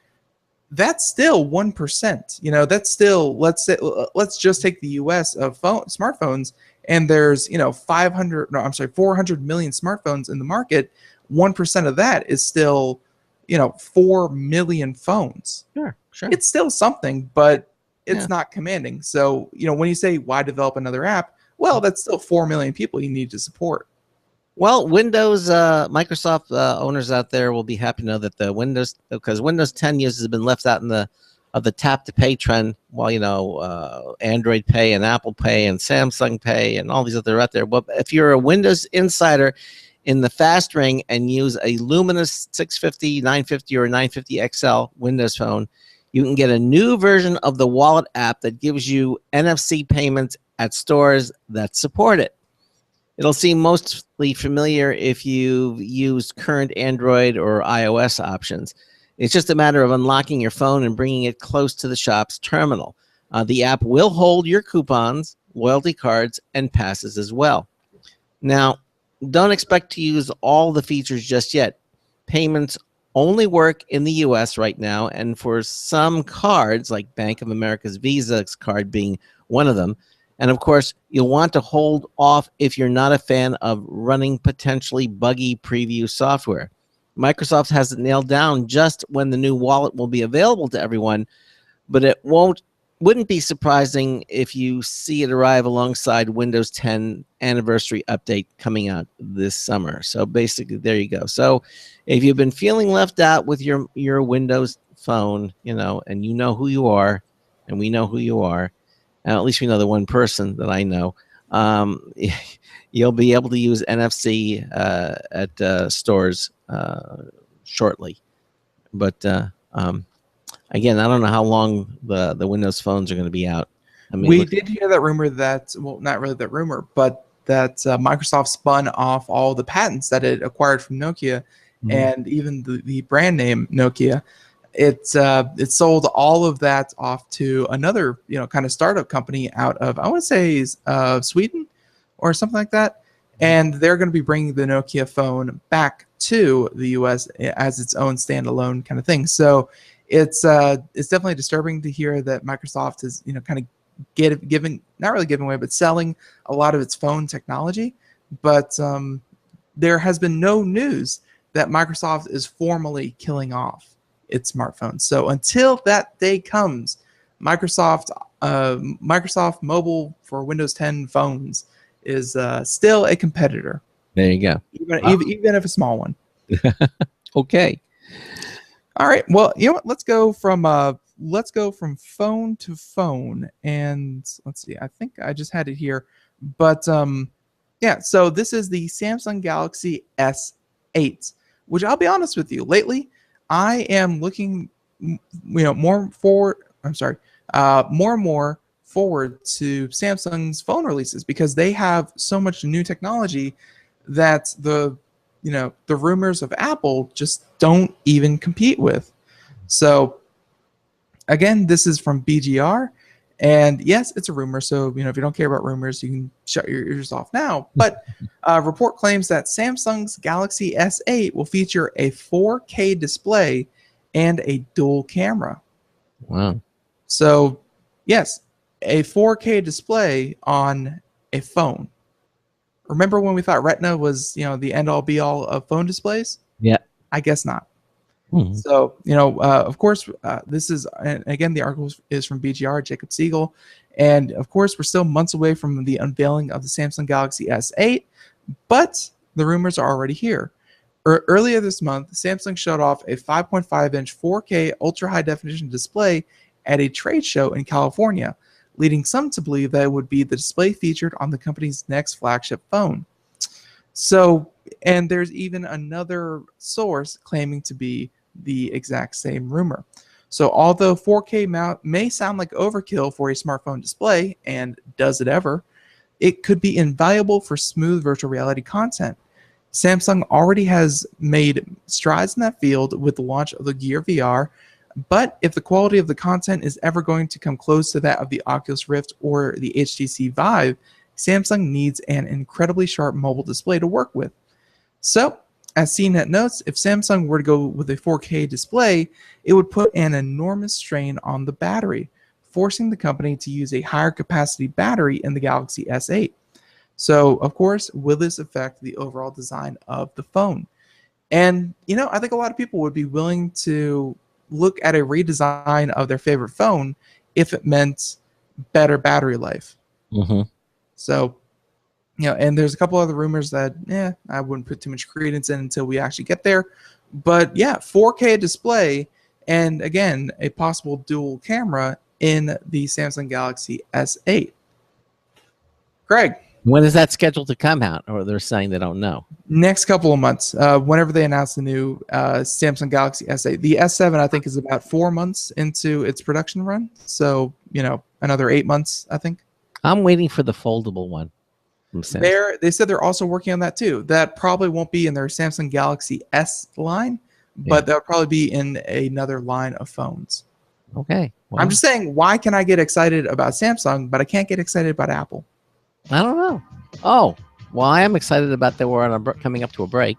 [SPEAKER 4] That's still 1%. That's still, let's just take the U.S. of smartphones, and there's 400 million smartphones in the market. 1% of that is still 4 million phones.
[SPEAKER 1] Sure.
[SPEAKER 4] It's still something, but it's not commanding. So when you say why develop another app, well, that's still 4 million people you need to support.
[SPEAKER 1] Well, Microsoft owners out there will be happy to know that because Windows 10 users have been left out of the tap to pay trend, while Android Pay and Apple Pay and Samsung Pay and all these other out there. Well, if you're a Windows insider in the fast ring and use a Luminous 650, 950, or 950 XL Windows phone, you can get a new version of the Wallet app that gives you NFC payments at stores that support it. It'll seem mostly familiar if you've used current Android or iOS options. It's just a matter of unlocking your phone and bringing it close to the shop's terminal. The app will hold your coupons, loyalty cards, and passes as well. Now, don't expect to use all the features just yet. Payments only work in the US right now, and for some cards, like Bank of America's Visa card being one of them, and of course, you'll want to hold off if you're not a fan of running potentially buggy preview software. Microsoft has it nailed down just when the new wallet will be available to everyone, but it wouldn't be surprising if you see it arrive alongside Windows 10 anniversary update coming out this summer. So basically, there you go. So if you've been feeling left out with your Windows phone, and you know who you are, and we know who you are, at least we know the one person that I know, you'll be able to use NFC at stores shortly. But again, I don't know how long the Windows phones are going to be out. I mean,
[SPEAKER 4] we did hear that rumor that, well, not really that rumor, but that Microsoft spun off all the patents that it acquired from Nokia, and even the brand name Nokia. It sold all of that off to another kind of startup company out of, I want to say, Sweden or something like that, and they're going to be bringing the Nokia phone back to the U.S. as its own standalone kind of thing. So it's definitely disturbing to hear that Microsoft is kind of not really giving away, but selling a lot of its phone technology. But there has been no news that Microsoft is formally killing off its smartphones. So until that day comes, Microsoft Mobile for Windows 10 phones is still a competitor.
[SPEAKER 1] There you go.
[SPEAKER 4] Even if a small one.
[SPEAKER 1] Okay.
[SPEAKER 4] All right. Well, you know what? Let's go from phone to phone, and let's see. I think I just had it here, but yeah. So this is the Samsung Galaxy S8, which I'll be honest with you. Lately, I am looking, more and more forward to Samsung's phone releases because they have so much new technology that the rumors of Apple just don't even compete with. So again, this is from BGR, and yes, it's a rumor. So if you don't care about rumors, you can shut your ears off now. But report claims that Samsung's Galaxy S8 will feature a 4K display and a dual camera.
[SPEAKER 1] Wow.
[SPEAKER 4] So yes, a 4K display on a phone. Remember when we thought Retina was, the end-all be-all of phone displays?
[SPEAKER 1] Yeah.
[SPEAKER 4] I guess not.
[SPEAKER 1] Hmm.
[SPEAKER 4] So, of course, this is, and again, the article is from BGR, Jacob Siegel. And of course, we're still months away from the unveiling of the Samsung Galaxy S8, but the rumors are already here. Earlier this month, Samsung showed off a 5.5-inch 4K ultra high definition display at a trade show in California, leading some to believe that it would be the display featured on the company's next flagship phone. So, and there's even another source claiming to be the exact same rumor. So, although 4K mount may sound like overkill for a smartphone display, and does it ever, it could be invaluable for smooth virtual reality content. Samsung already has made strides in that field with the launch of the Gear VR, but if the quality of the content is ever going to come close to that of the Oculus Rift or the HTC Vive, Samsung needs an incredibly sharp mobile display to work with. So, as CNET notes, if Samsung were to go with a 4K display, it would put an enormous strain on the battery, forcing the company to use a higher capacity battery in the Galaxy S8. So, of course, will this affect the overall design of the phone? And, I think a lot of people would be willing to look at a redesign of their favorite phone if it meant better battery life.
[SPEAKER 1] Mm-hmm.
[SPEAKER 4] So, and there's a couple other rumors that, I wouldn't put too much credence in until we actually get there. But yeah, 4K display, and again, a possible dual camera in the Samsung Galaxy S8. Craig.
[SPEAKER 1] When is that scheduled to come out? Or they're saying they don't know?
[SPEAKER 4] Next couple of months, whenever they announce the new Samsung Galaxy S8. The S7, I think, is about 4 months into its production run. So, another 8 months, I think.
[SPEAKER 1] I'm waiting for the foldable one from Samsung.
[SPEAKER 4] They said they're also working on that too. That probably won't be in their Samsung Galaxy S line, but that'll probably be in another line of phones.
[SPEAKER 1] Okay. Well,
[SPEAKER 4] I'm just saying, why can I get excited about Samsung, but I can't get excited about Apple?
[SPEAKER 1] I don't know. Oh, well, I am excited about that we're coming up to a break.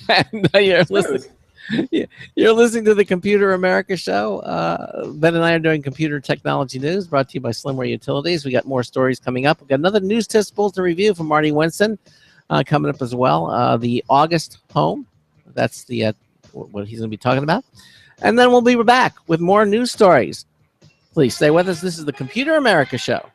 [SPEAKER 1] And you're listening to the Computer America Show. Ben and I are doing computer technology news brought to you by Slimware Utilities. We got more stories coming up. We've got another news test bulletin review from Marty Winston coming up as well. The August home. That's the what he's going to be talking about. And then we'll be back with more news stories. Please stay with us. This is the Computer America Show.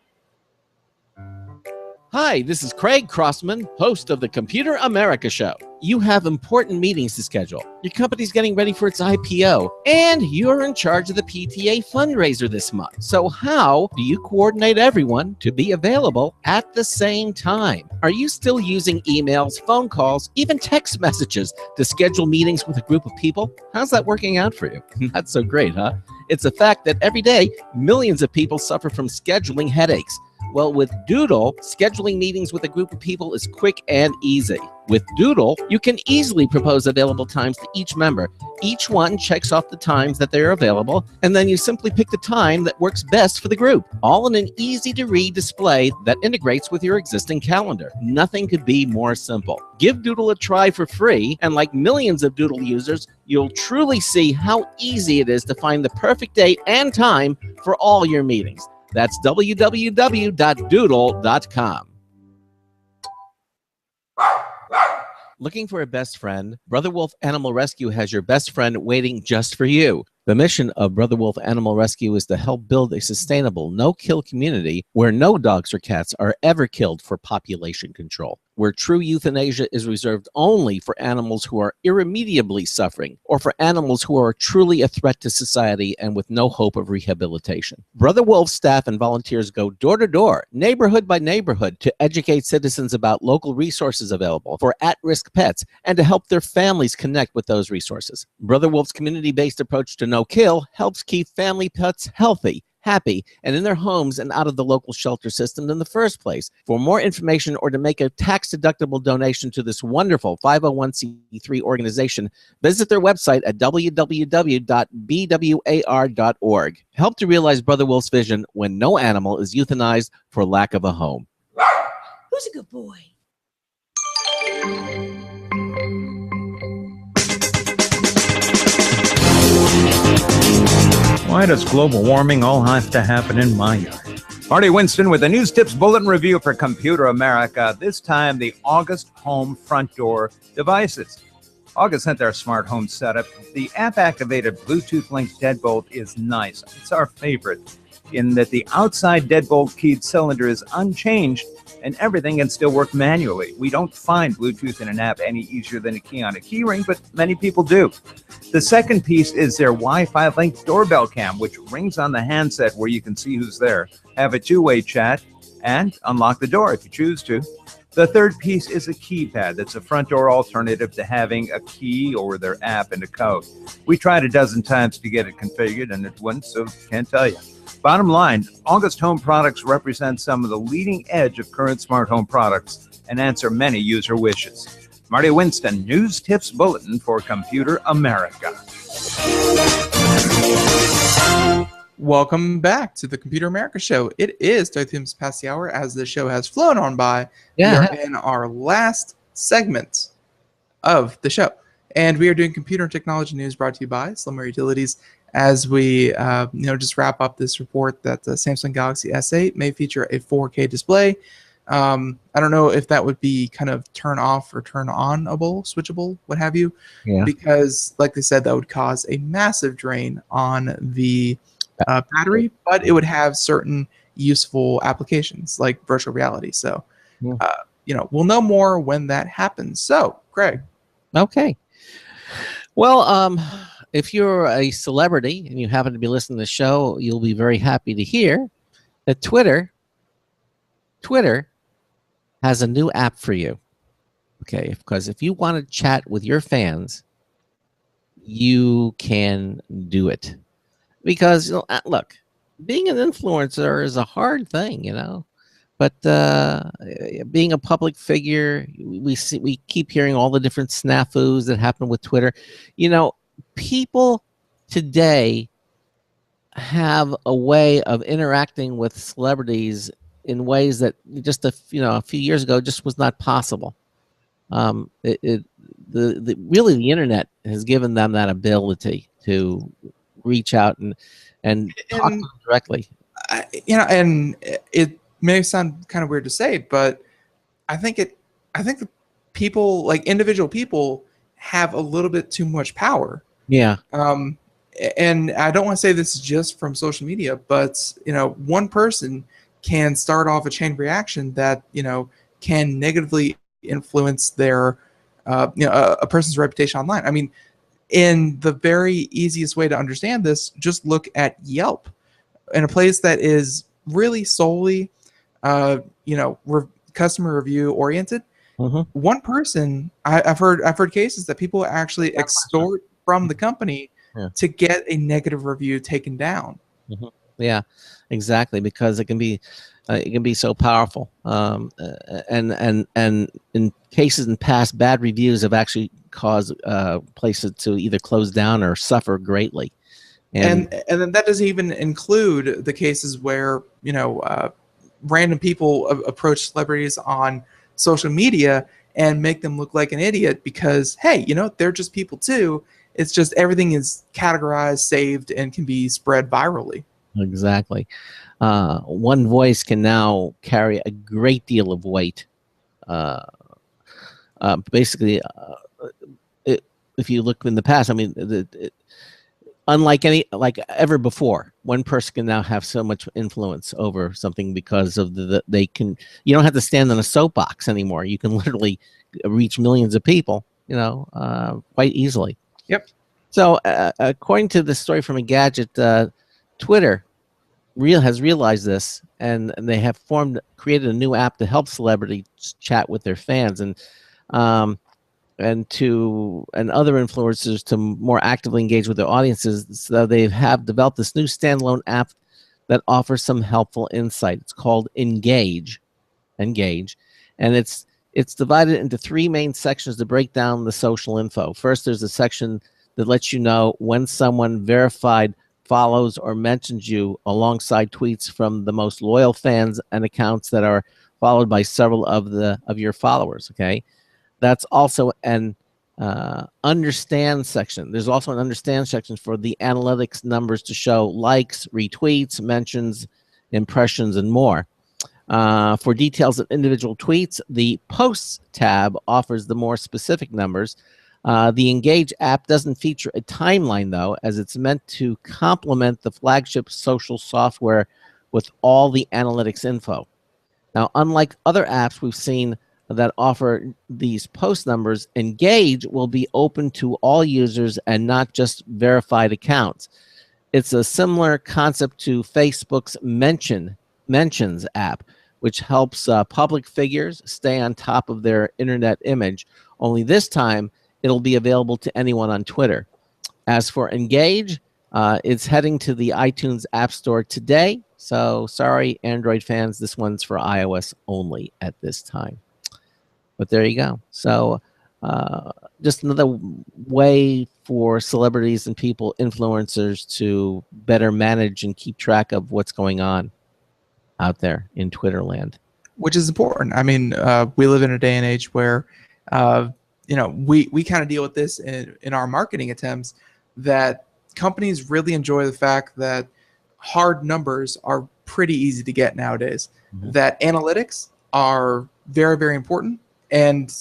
[SPEAKER 1] Hi, this is Craig Crossman, host of the Computer America Show. You have important meetings to schedule. Your company's getting ready for its IPO, and you're in charge of the PTA fundraiser this month. So how do you coordinate everyone to be available at the same time? Are you still using emails, phone calls, even text messages to schedule meetings with a group of people? How's that working out for you? Not so great, huh? It's a fact that every day, millions of people suffer from scheduling headaches. Well, with Doodle, scheduling meetings with a group of people is quick and easy. With Doodle, you can easily propose available times to each member. Each one checks off the times that they're available, and then you simply pick the time that works best for the group, all in an easy-to-read display that integrates with your existing calendar. Nothing could be more simple. Give Doodle a try for free, and like millions of Doodle users, you'll truly see how easy it is to find the perfect date and time for all your meetings. That's www.doodle.com. Looking for a best friend? Brother Wolf Animal Rescue has your best friend waiting just for you. The mission of Brother Wolf Animal Rescue is to help build a sustainable, no-kill community where no dogs or cats are ever killed for population control, where true euthanasia is reserved only for animals who are irremediably suffering or for animals who are truly a threat to society and with no hope of rehabilitation. Brother Wolf staff and volunteers go door to door, neighborhood by neighborhood, to educate citizens about local resources available for at-risk pets and to help their families connect with those resources. Brother Wolf's community-based approach to no-kill helps keep family pets healthy, happy, and in their homes and out of the local shelter system in the first place. For more information or to make a tax-deductible donation to this wonderful 501c3 organization, visit their website at www.bwar.org. Help to realize Brother Wolf's vision when no animal is euthanized for lack of a home.
[SPEAKER 9] Who's a good boy?
[SPEAKER 8] Why does global warming all have to happen in my yard? Marty Winston with the News Tips Bulletin Review for Computer America. This time, the August Home front door devices. August sent their smart home setup. The app-activated Bluetooth-linked deadbolt is nice. It's our favorite in that the outside deadbolt keyed cylinder is unchanged and everything can still work manually. We don't find Bluetooth in an app any easier than a key on a keyring, but many people do. The second piece is their Wi-Fi linked doorbell cam, which rings on the handset where you can see who's there, have a two-way chat, and unlock the door if you choose to. The third piece is a keypad that's a front door alternative to having a key or their app and a code. We tried a dozen times to get it configured and it wouldn't, so can't tell you. Bottom line, August Home products represent some of the leading edge of current smart home products and answer many user wishes. Marty Winston, News Tips Bulletin for Computer America.
[SPEAKER 4] Welcome back to the Computer America Show. It is 30 minutes past the hour as the show has flown on by.
[SPEAKER 1] Yeah.
[SPEAKER 4] We are in our last segment of the show. And we are doing computer and technology news brought to you by Slimmer Utilities as we just wrap up this report that the Samsung Galaxy S8 may feature a 4K display. I don't know if that would be kind of turn off or turn on-able, switchable, what have you.
[SPEAKER 1] Yeah.
[SPEAKER 4] Because, like they said, that would cause a massive drain on the battery, but it would have certain useful applications like virtual reality. So, we'll know more when that happens. So, Craig.
[SPEAKER 1] Okay. Well, if you're a celebrity and you happen to be listening to the show, you'll be very happy to hear that Twitter has a new app for you. Okay, because if you want to chat with your fans, you can do it. Because look, being an influencer is a hard thing, But being a public figure, we keep hearing all the different snafus that happen with Twitter. People today have a way of interacting with celebrities in ways that just a few years ago just was not possible. Really the internet has given them that ability to reach out and talk to them directly.
[SPEAKER 4] And it may sound kind of weird to say, but I think the people, like individual people, have a little bit too much power.
[SPEAKER 1] Yeah.
[SPEAKER 4] And I don't want to say this is just from social media, but one person can start off a chain reaction that can negatively influence their a person's reputation online. I mean, in the very easiest way to understand this, just look at Yelp, in a place that is really solely customer review oriented. One person, I've heard cases that people actually extort from the company to get a negative review taken down.
[SPEAKER 1] Yeah, exactly, because it can be so powerful. And in cases in past, bad reviews have actually caused places to either close down or suffer greatly.
[SPEAKER 4] And then that doesn't even include the cases where random people approach celebrities on social media and make them look like an idiot because, hey, they're just people too. It's just everything is categorized, saved, and can be spread virally.
[SPEAKER 1] Exactly. One voice can now carry a great deal of weight. Basically, if you look in the past, I mean, unlike ever before, one person can now have so much influence over something because of they can. You don't have to stand on a soapbox anymore. You can literally reach millions of people, quite easily.
[SPEAKER 4] Yep.
[SPEAKER 1] So, according to the story from Engadget, Twitter has realized this, and they have created a new app to help celebrities chat with their fans and other influencers to more actively engage with their audiences. So they have developed this new standalone app that offers some helpful insight. It's called Engage, and it's divided into three main sections to break down the social info. First, there's a section that lets you know when someone verified follows or mentions you alongside tweets from the most loyal fans and accounts that are followed by several of your followers. Okay, that's also an understand section. There's also an understand section for the analytics numbers to show likes, retweets, mentions, impressions, and more. For details of individual tweets, the Posts tab offers the more specific numbers. The Engage app doesn't feature a timeline, though, as it's meant to complement the flagship social software with all the analytics info. Now, unlike other apps we've seen that offer these post numbers, Engage will be open to all users and not just verified accounts. It's a similar concept to Facebook's Mentions app, which helps public figures stay on top of their internet image. Only this time, it'll be available to anyone on Twitter. As for Engage, it's heading to the iTunes App Store today. So sorry, Android fans, this one's for iOS only at this time. But there you go. So just another way for celebrities and people, influencers, to better manage and keep track of what's going on out there in Twitter land.
[SPEAKER 4] Which is important. I mean, we live in a day and age where, we kind of deal with this in our marketing attempts, that companies really enjoy the fact that hard numbers are pretty easy to get nowadays, that analytics are very, very important. And,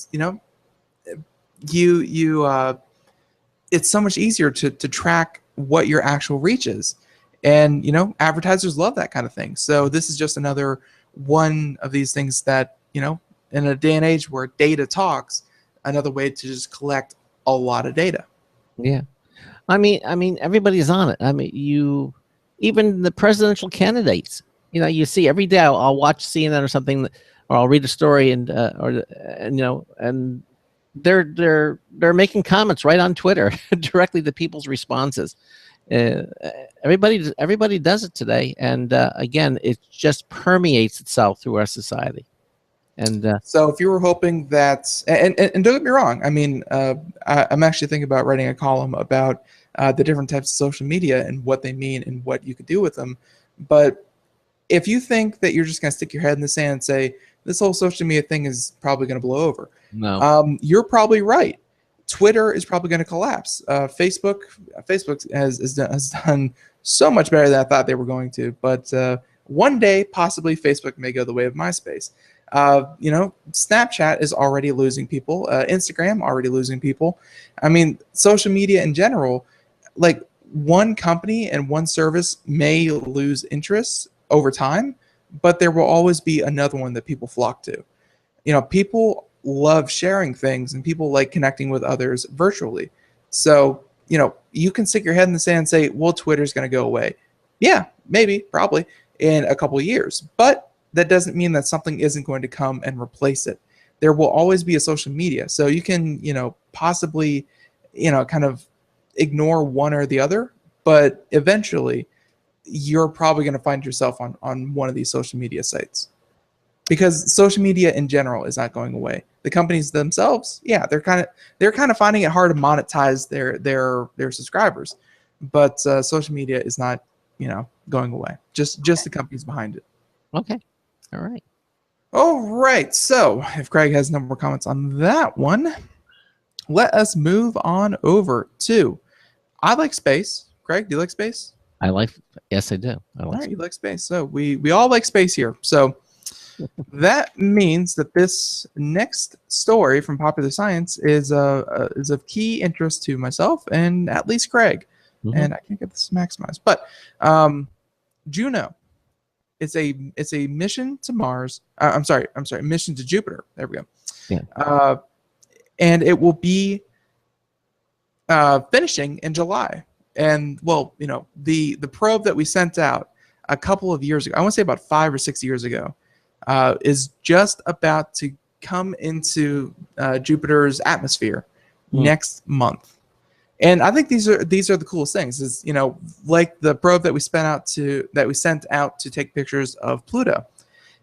[SPEAKER 4] it's so much easier to track what your actual reach is. And, advertisers love that kind of thing. So this is just another one of these things that, in a day and age where data talks, another way to just collect a lot of data.
[SPEAKER 1] Yeah. I mean, everybody's on it. I mean, even the presidential candidates, you see every day. I'll watch CNN or something, or I'll read a story, and they're making comments right on Twitter directly to people's responses. Everybody does it today, and again, it just permeates itself through our society. And
[SPEAKER 4] so, if you were hoping that, and don't get me wrong, I mean, I'm actually thinking about writing a column about the different types of social media and what they mean and what you could do with them. But if you think that you're just going to stick your head in the sand and say this whole social media thing is probably going to blow over, you're probably right. Twitter is probably going to collapse. Facebook has done so much better than I thought they were going to. But one day, possibly, Facebook may go the way of MySpace. Snapchat is already losing people. Instagram already losing people. I mean, social media in general, like one company and one service may lose interest over time, but there will always be another one that people flock to. People love sharing things and people like connecting with others virtually. So, you can stick your head in the sand and say, well, Twitter's going to go away. Yeah, maybe, probably in a couple of years. But that doesn't mean that something isn't going to come and replace it. There will always be a social media. So you can, possibly, kind of ignore one or the other, but eventually you're probably going to find yourself on one of these social media sites. Because social media in general is not going away. The companies themselves, yeah, they're kind of finding it hard to monetize their subscribers, but social media is not, going away. Just the companies behind it.
[SPEAKER 1] Okay, all right.
[SPEAKER 4] All right. So if Craig has no more comments on that one, let us move on over to I like space. Craig, do you like space?
[SPEAKER 1] Yes, I do.
[SPEAKER 4] All right, you like space. So we all like space here. So that means that this next story from Popular Science is of key interest to myself and at least Craig. And I can't get this maximized, but Juno. It's a mission to Mars. I'm sorry, mission to Jupiter. There we go.
[SPEAKER 1] Yeah.
[SPEAKER 4] And it will be finishing in July. And well, the probe that we sent out a couple of years ago, I want to say about 5 or 6 years ago, is just about to come into Jupiter's atmosphere next month. And I think these are the coolest things. Is like the probe that we sent out to take pictures of Pluto,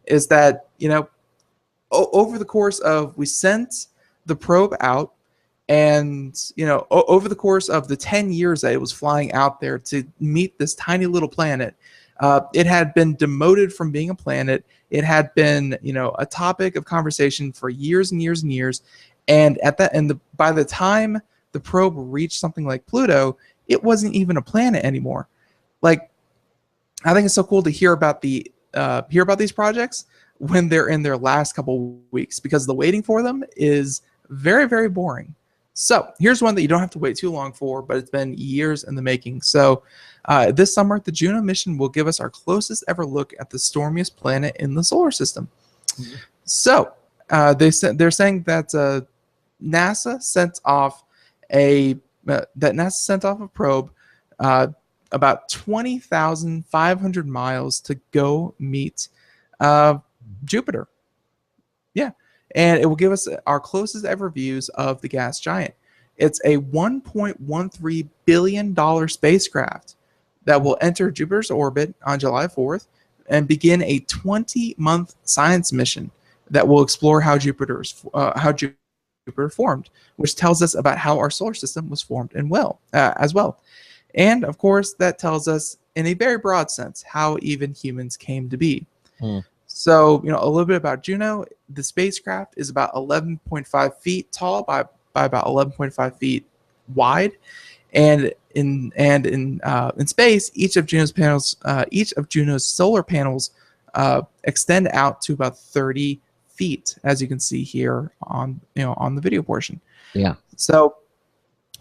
[SPEAKER 4] is that over the course of we sent the probe out, and over the course of the 10 years that it was flying out there to meet this tiny little planet, it had been demoted from being a planet. It had been a topic of conversation for years and years and years. And by the time the probe reached something like Pluto, it wasn't even a planet anymore. Like, I think it's so cool to hear about these projects when they're in their last couple weeks, because the waiting for them is very, very boring. So here's one that you don't have to wait too long for, but it's been years in the making. So this summer, the Juno mission will give us our closest ever look at the stormiest planet in the solar system. Mm-hmm. So they're saying that NASA sent off a probe about 20,500 miles to go meet Jupiter. Yeah. And it will give us our closest ever views of the gas giant. It's a $1.13 billion spacecraft that will enter Jupiter's orbit on July 4th and begin a 20-month science mission that will explore how Jupiter formed, which tells us about how our solar system was formed as well. And of course, that tells us in a very broad sense how even humans came to be. So, a little bit about Juno. The spacecraft is about 11.5 feet tall by about 11.5 feet wide, and in space, each of Juno's solar panels extend out to about 30 feet, as you can see here on the video portion.
[SPEAKER 1] Yeah.
[SPEAKER 4] So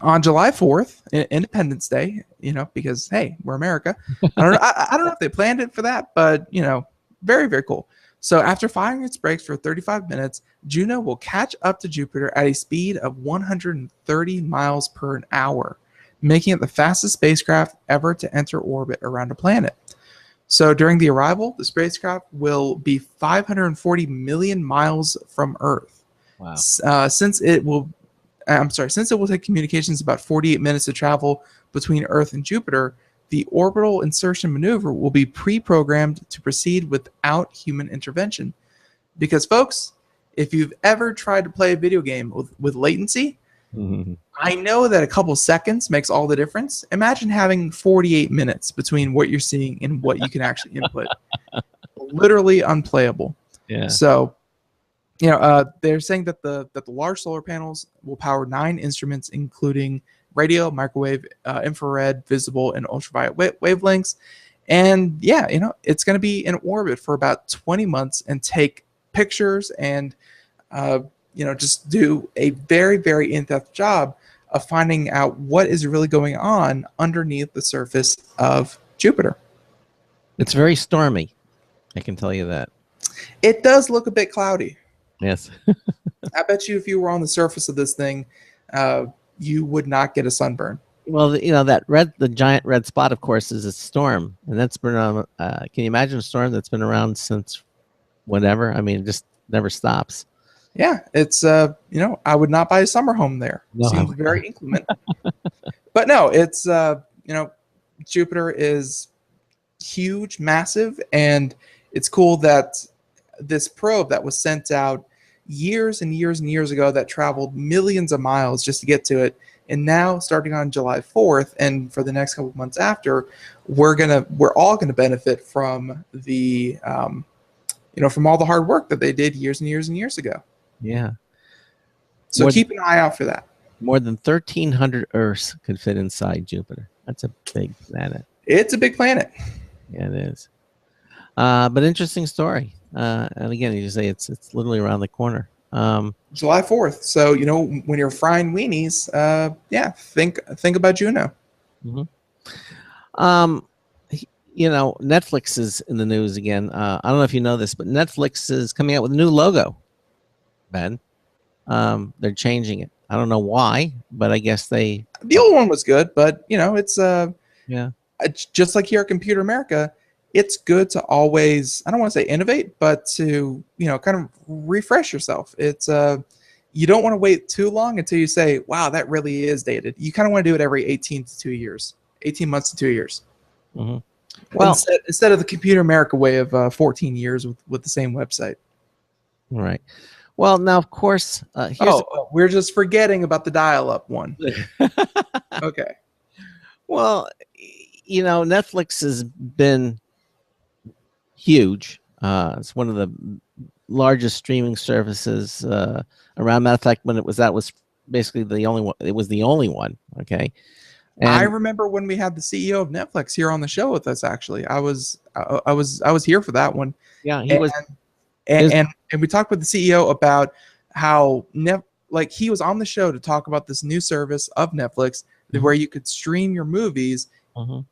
[SPEAKER 4] on July 4th, Independence Day, because hey, we're America. I don't know if they planned it for that, but very, very cool. So after firing its brakes for 35 minutes, Juno will catch up to Jupiter at a speed of 130 miles per hour, making it the fastest spacecraft ever to enter orbit around a planet. So during the arrival, the spacecraft will be 540 million miles from Earth.
[SPEAKER 1] Wow.
[SPEAKER 4] Since it will take communications about 48 minutes to travel between Earth and Jupiter, the orbital insertion maneuver will be pre-programmed to proceed without human intervention. Because, folks, if you've ever tried to play a video game with latency, I know that a couple seconds makes all the difference. Imagine having 48 minutes between what you're seeing and what you can actually input. Literally unplayable.
[SPEAKER 1] Yeah.
[SPEAKER 4] So, they're saying that the large solar panels will power 9 instruments, including radio, microwave, infrared, visible, and ultraviolet wavelengths. And yeah, it's going to be in orbit for about 20 months and take pictures and, just do a very, very in-depth job of finding out what is really going on underneath the surface of Jupiter.
[SPEAKER 1] It's very stormy. I can tell you that.
[SPEAKER 4] It does look a bit cloudy.
[SPEAKER 1] Yes.
[SPEAKER 4] I bet you if you were on the surface of this thing, you would not get a sunburn.
[SPEAKER 1] Well, the giant red spot, of course, is a storm, and that's been around. Can you imagine a storm that's been around since whatever? I mean, it just never stops.
[SPEAKER 4] Yeah, it's I would not buy a summer home there.
[SPEAKER 1] No.
[SPEAKER 4] Seems very inclement. But no, it's Jupiter is huge, massive, and it's cool that this probe that was sent out years and years and years ago that traveled millions of miles just to get to it, and now starting on July 4th and for the next couple of months after, we're all gonna benefit from the from all the hard work that they did years and years and years ago.
[SPEAKER 1] Yeah.
[SPEAKER 4] So keep an eye out for that.
[SPEAKER 1] More than 1,300 Earths could fit inside Jupiter. That's a big planet.
[SPEAKER 4] It's a big planet.
[SPEAKER 1] Yeah, it is. But interesting story. And again, you say it's literally around the corner.
[SPEAKER 4] July 4th. So when you're frying weenies, think about Juno.
[SPEAKER 1] Mm-hmm. Netflix is in the news again. I don't know if you know this, but Netflix is coming out with a new logo. Ben, they're changing it. I don't know why, but I guess the
[SPEAKER 4] old one was good, but it's
[SPEAKER 1] yeah.
[SPEAKER 4] Just like here at Computer America, it's good to always, I don't want to say innovate, but to kind of refresh yourself. It's you don't want to wait too long until you say, wow, that really is dated. You kind of want to do it every 18 months to 2 years.
[SPEAKER 1] Mm-hmm. Well,
[SPEAKER 4] instead of the Computer America way of 14 years with the same website.
[SPEAKER 1] All right. Well, now, of course,
[SPEAKER 4] we're just forgetting about the dial-up one. Okay.
[SPEAKER 1] Well, Netflix has been huge. It's one of the largest streaming services around. Matter of fact, when it was that was basically the only one. It was the only one. Okay,
[SPEAKER 4] I
[SPEAKER 1] and
[SPEAKER 4] remember when we had the CEO of Netflix here on the show with us. Actually, I was here for that one,
[SPEAKER 1] yeah, he
[SPEAKER 4] and
[SPEAKER 1] was
[SPEAKER 4] and
[SPEAKER 1] his.
[SPEAKER 4] and we talked with the CEO about how like he was on the show to talk about this new service of Netflix where you could stream your movies
[SPEAKER 1] Mhm.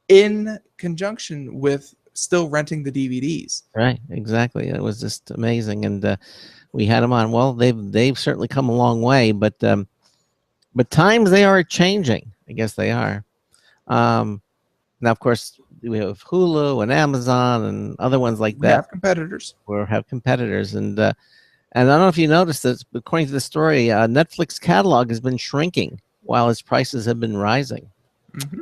[SPEAKER 4] in conjunction with still renting the DVDs.
[SPEAKER 1] Right, exactly. It was just amazing, and we had them on. Well, they've certainly come a long way, but times they are changing. I guess they are. Um, Now, of course, we have Hulu and Amazon and other ones like
[SPEAKER 4] We
[SPEAKER 1] that
[SPEAKER 4] have competitors.
[SPEAKER 1] where have competitors, and I don't know if you noticed this, but according to the story, Netflix catalog has been shrinking while its prices have been rising.
[SPEAKER 4] Hmm.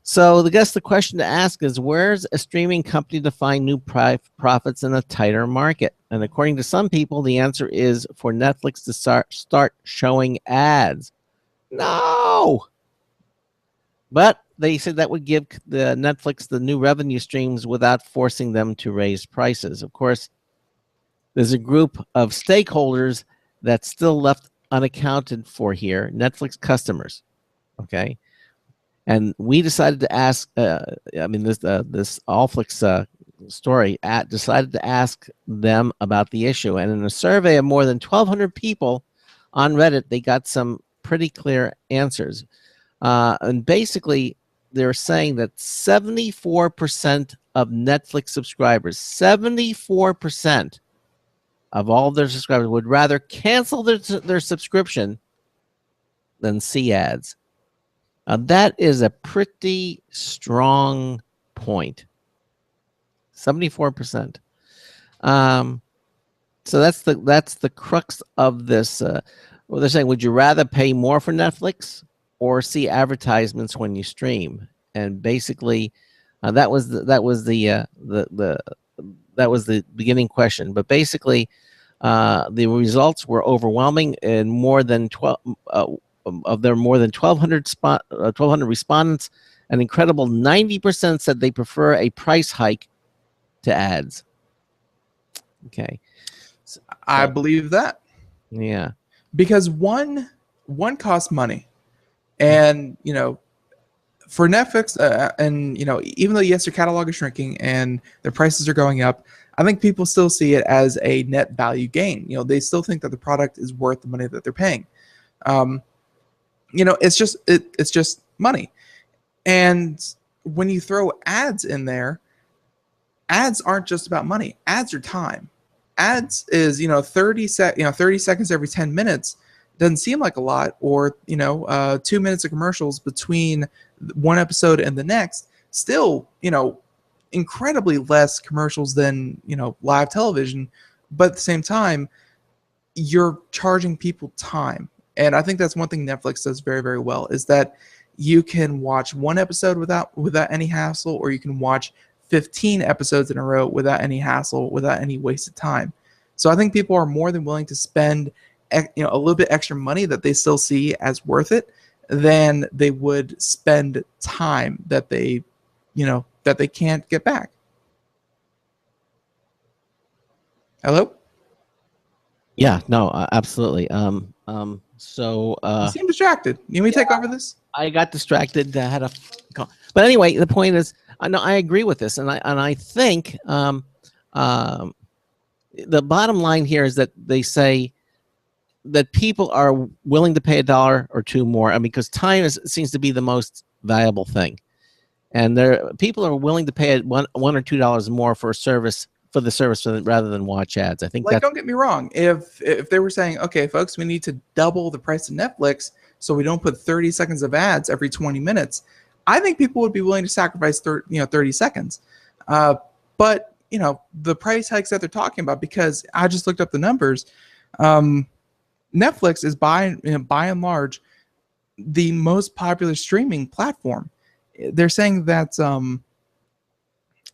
[SPEAKER 1] So, the question to ask is, where's a streaming company to find new profits in a tighter market? And according to some people, the answer is for Netflix to start showing ads. No, but they said that would give the Netflix the new revenue streams without forcing them to raise prices. Of course, there's a group of stakeholders that's still left unaccounted for here, Netflix customers. Okay, and we decided to ask. This Allflix story decided to ask them about the issue, and in a survey of more than 1,200 people on Reddit, they got some pretty clear answers. And basically, they're saying that 74% of Netflix subscribers, 74% of all of their subscribers would rather cancel their subscription than see ads. That is a pretty strong point. 74%. So that's the crux of this. Well, they're saying, would you rather pay more for Netflix or see advertisements when you stream? And basically, that was the beginning question. But basically, the results were overwhelming, and more than 12 of their more than 1,200 respondents, an incredible 90% said they prefer a price hike to ads. Okay,
[SPEAKER 4] I believe that
[SPEAKER 1] yeah,
[SPEAKER 4] because one costs money, and for Netflix, and even though yes, their catalog is shrinking and their prices are going up, I think people still see it as a net value gain. They still think that the product is worth the money that they're paying. It's just money, and when you throw ads in there, ads aren't just about money. Ads are time. Ads is 30 seconds every 10 minutes. Doesn't seem like a lot, or 2 minutes of commercials between one episode and the next. Still, incredibly less commercials than live television, but at the same time, you're charging people time. And I think that's one thing Netflix does very, very well, is that you can watch one episode without any hassle, or you can watch 15 episodes in a row without any hassle, without any wasted time. So I think people are more than willing to spend a little bit extra money that they still see as worth it than they would spend time that they can't get back. Hello?
[SPEAKER 1] yeah, no, absolutely. So
[SPEAKER 4] You seem distracted. You want me to take over this?
[SPEAKER 1] I got distracted. I had a call. But anyway, the point is, I know I agree with this, and I think the bottom line here is that they say that people are willing to pay $1 or $2 more. I mean, because time seems to be the most valuable thing, and people are willing to pay $1 or $2 more for the service rather than watch ads. I think
[SPEAKER 4] don't get me wrong. If they were saying, okay, folks, we need to double the price of Netflix so we don't put 30 seconds of ads every 20 minutes, I think people would be willing to sacrifice 30 seconds. But the price hikes that they're talking about, because I just looked up the numbers, Netflix is by and large the most popular streaming platform. They're saying that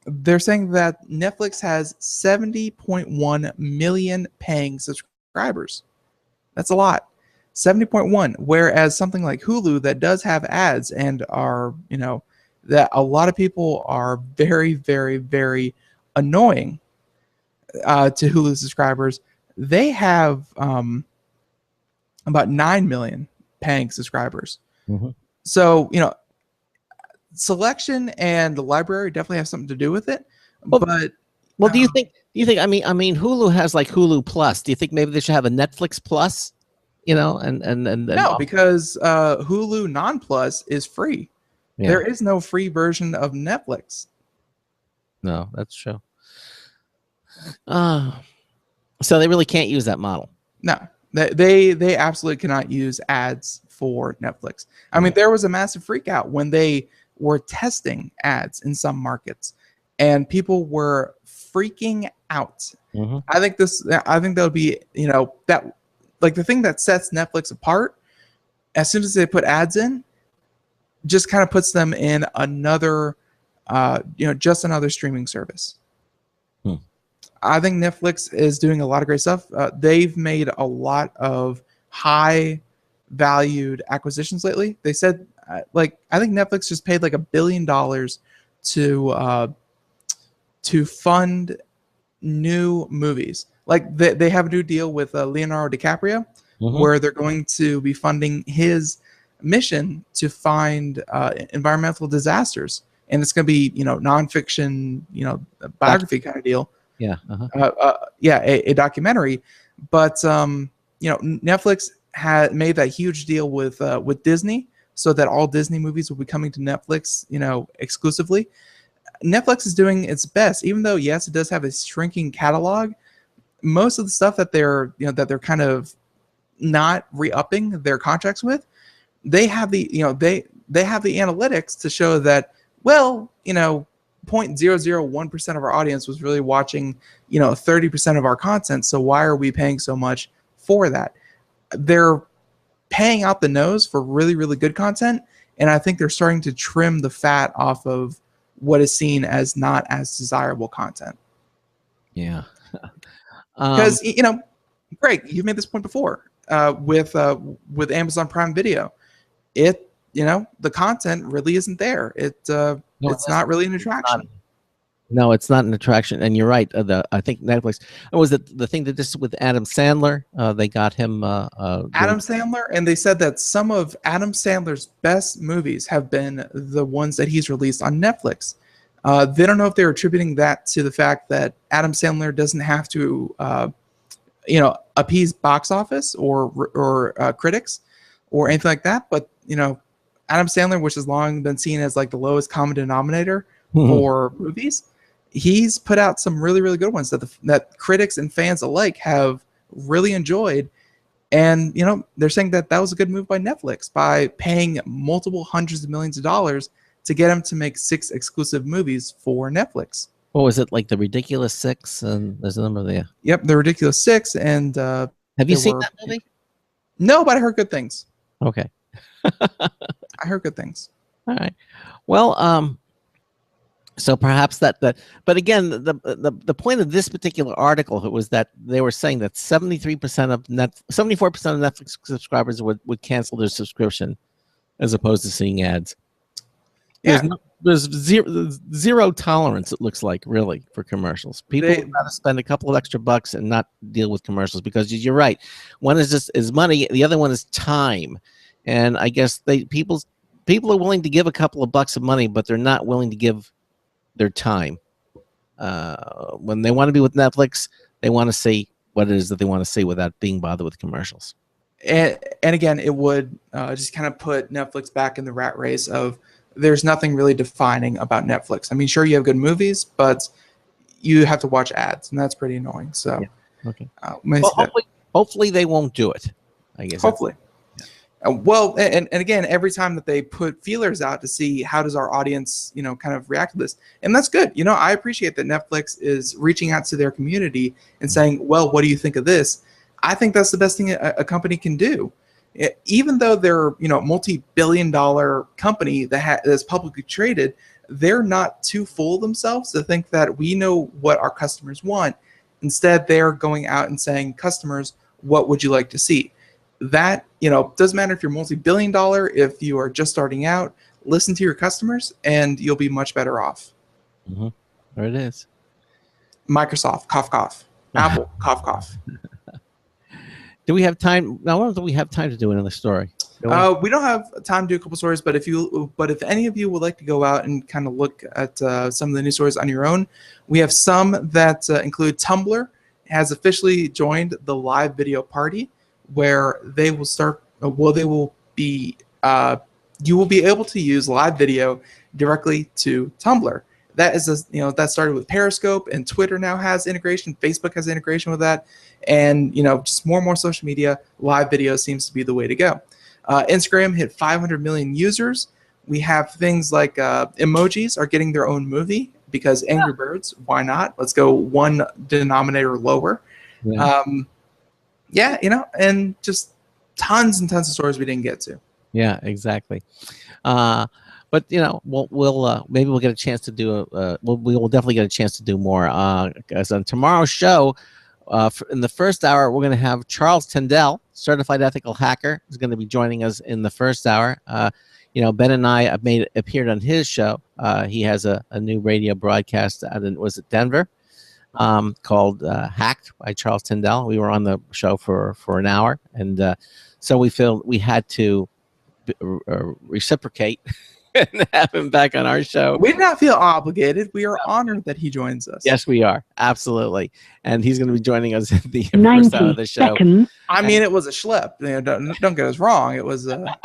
[SPEAKER 4] Netflix has 70.1 million paying subscribers. That's a lot. 70.1. Whereas something like Hulu, that does have ads and are, that a lot of people are very, very, very annoying. to Hulu subscribers. They have about 9 million paying subscribers.
[SPEAKER 1] Mhm.
[SPEAKER 4] So, selection and the library definitely have something to do with it.
[SPEAKER 1] Well,
[SPEAKER 4] But
[SPEAKER 1] well, do you think? Do you think? I mean, Hulu has like Hulu Plus. Do you think maybe they should have a Netflix Plus? And
[SPEAKER 4] no, because Hulu Non-Plus is free.
[SPEAKER 1] yeah,
[SPEAKER 4] There is no free version of Netflix.
[SPEAKER 1] no, that's true. So they really can't use that model.
[SPEAKER 4] No, they absolutely cannot use ads for Netflix. I mean, there was a massive freak out when they were testing ads in some markets, and people were freaking out.
[SPEAKER 1] Mhm.
[SPEAKER 4] I think that'll be, that, like, the thing that sets Netflix apart, as soon as they put ads in, just kind of puts them in another, just another streaming service.
[SPEAKER 1] Hmm.
[SPEAKER 4] I think Netflix is doing a lot of great stuff. They've made a lot of high valued acquisitions lately. They said, I think Netflix just paid like $1 billion to fund new movies. Like they have a new deal with Leonardo DiCaprio, where they're going to be funding his mission to find environmental disasters, and it's going to be nonfiction, a biography kind of deal.
[SPEAKER 1] Yeah.
[SPEAKER 4] A documentary. But Netflix had made that huge deal with Disney, so that all Disney movies will be coming to Netflix, exclusively. Netflix is doing its best, even though yes, it does have a shrinking catalog. Most of the stuff that they're kind of not re-upping their contracts with, they have the they have the analytics to show that, well, 0.001% of our audience was really watching 30% of our content, so why are we paying so much for that? They're paying out the nose for really, really good content, and I think they're starting to trim the fat off of what is seen as not as desirable content.
[SPEAKER 1] Yeah.
[SPEAKER 4] Because Greg, you've made this point before with Amazon Prime Video. The content really isn't there. It's not really an attraction.
[SPEAKER 1] No, it's not an attraction, and you're right. I think Netflix. Was it the thing that this with Adam Sandler? They got him.
[SPEAKER 4] Adam Sandler, and they said that some of Adam Sandler's best movies have been the ones that he's released on Netflix. They don't know if they're attributing that to the fact that Adam Sandler doesn't have to, appease box office or critics or anything like that. But Adam Sandler, which has long been seen as like the lowest common denominator for movies, he's put out some really, really good ones that critics and fans alike have really enjoyed. And they're saying that was a good move by Netflix by paying multiple hundreds of millions of dollars to get him to make 6 exclusive movies for Netflix.
[SPEAKER 1] What was it, like The Ridiculous Six? And there's a number there.
[SPEAKER 4] Yep, The Ridiculous Six. And
[SPEAKER 1] have you seen that movie?
[SPEAKER 4] No, but I heard good things.
[SPEAKER 1] Okay.
[SPEAKER 4] I heard good things.
[SPEAKER 1] All right. Well, so perhaps that, but again, the point of this particular article was that they were saying that 74% of Netflix subscribers would cancel their subscription as opposed to seeing ads.
[SPEAKER 4] Yeah.
[SPEAKER 1] There's zero tolerance, it looks like, really, for commercials. People would rather spend a couple of extra bucks and not deal with commercials, because you're right. One is money, the other one is time. And I guess people are willing to give a couple of bucks of money, but they're not willing to give their time. When they want to be with Netflix, they want to see what it is that they want to see without being bothered with commercials.
[SPEAKER 4] And again, it would just kind of put Netflix back in the rat race of there's nothing really defining about Netflix. I mean, sure, you have good movies, but you have to watch ads, and that's pretty annoying. So,
[SPEAKER 1] yeah. Okay.
[SPEAKER 4] Hopefully
[SPEAKER 1] they won't do it, I guess.
[SPEAKER 4] Hopefully. Well, and again, every time that they put feelers out to see how does our audience, kind of react to this, and that's good. I appreciate that Netflix is reaching out to their community and saying, well, what do you think of this? I think that's the best thing a company can do. Even though they're, multi-billion-dollar company that's publicly traded, they're not too full of themselves to think that we know what our customers want. Instead, they're going out and saying, customers, what would you like to see? That, doesn't matter if you're multi-billion-dollar, if you are just starting out, listen to your customers and you'll be much better off.
[SPEAKER 1] Mm-hmm. There it is.
[SPEAKER 4] Microsoft, cough, cough. Apple, cough, cough.
[SPEAKER 1] Do we have time? I wonder if we have time to do another story.
[SPEAKER 4] We don't have time to do a couple stories, but if any of you would like to go out and kind of look at some of the news stories on your own, we have some that include Tumblr has officially joined the live video party, where they will start. They will be. You will be able to use live video directly to Tumblr. That is that started with Periscope, and Twitter now has integration. Facebook has integration with that, and just more and more social media, live video seems to be the way to go. Instagram hit 500 million users. We have things like emojis are getting their own movie because Angry Birds. Why not? Let's go one denominator lower.
[SPEAKER 1] Yeah.
[SPEAKER 4] And just tons and tons of stories we didn't get to.
[SPEAKER 1] Yeah, exactly. But we'll maybe we'll get a chance to do we will definitely get a chance to do more. Because on tomorrow's show, in the first hour, we're going to have Charles Tindall, certified ethical hacker, is going to be joining us in the first hour. Ben and I have appeared on his show. He has a new radio broadcast out in Denver, called Hacked by Charles Tindall. We were on the show for an hour, and so we feel we had to reciprocate and have him back on our show.
[SPEAKER 4] We did not feel obligated. We are honored that he joins us.
[SPEAKER 1] Yes, we are. Absolutely. And he's going to be joining us at the first hour of the show.
[SPEAKER 2] Seconds.
[SPEAKER 4] I mean, it was a schlep. Don't get us wrong. It was, to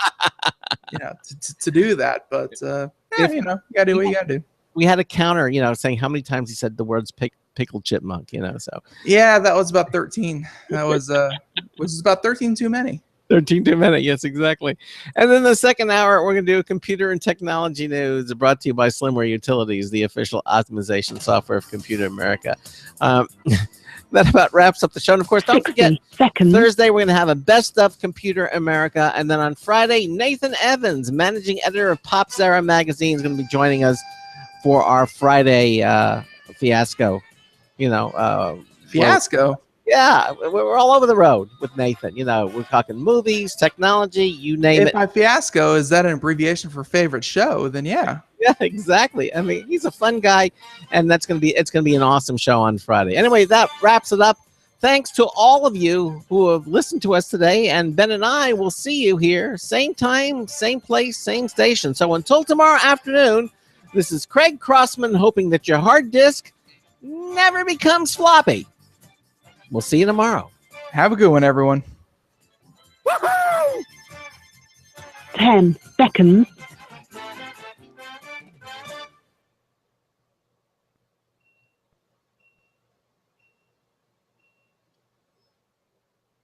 [SPEAKER 4] do that. But, you got to do what you got to do.
[SPEAKER 1] We had a counter, saying how many times he said the words pickled chipmunk, so.
[SPEAKER 4] Yeah, that was about 13. That was, which is about 13 too many.
[SPEAKER 1] 13 to a minute, yes, exactly. And then the second hour, we're going to do computer and technology news, brought to you by Slimware Utilities, the official optimization software of Computer America. That about wraps up the show. And of course, don't forget, Thursday, we're going to have a best of Computer America. And then on Friday, Nathan Evans, managing editor of Pop's Era magazine, is going to be joining us for our Friday fiasco.
[SPEAKER 4] Fiasco?
[SPEAKER 1] Yeah, we're all over the road with Nathan. We're talking movies, technology, you name it.
[SPEAKER 4] If by fiasco, is that an abbreviation for favorite show? Then yeah.
[SPEAKER 1] Yeah, exactly. I mean, he's a fun guy, and it's going to be an awesome show on Friday. Anyway, that wraps it up. Thanks to all of you who have listened to us today, and Ben and I will see you here, same time, same place, same station. So until tomorrow afternoon, this is Craig Crossman, hoping that your hard disk never becomes floppy. We'll see you tomorrow.
[SPEAKER 4] Have a good one, everyone.
[SPEAKER 1] Woohoo!
[SPEAKER 2] 10 seconds.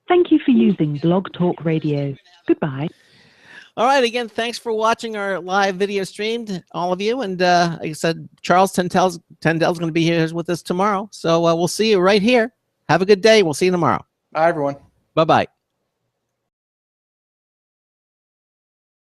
[SPEAKER 2] Thank you for using Blog Talk Radio. Goodbye.
[SPEAKER 1] All right, again, thanks for watching our live video stream, all of you. And like I said, Charles Tindall's going to be here with us tomorrow. So we'll see you right here. Have a good day. We'll see you tomorrow.
[SPEAKER 4] Bye, everyone.
[SPEAKER 1] Bye-bye.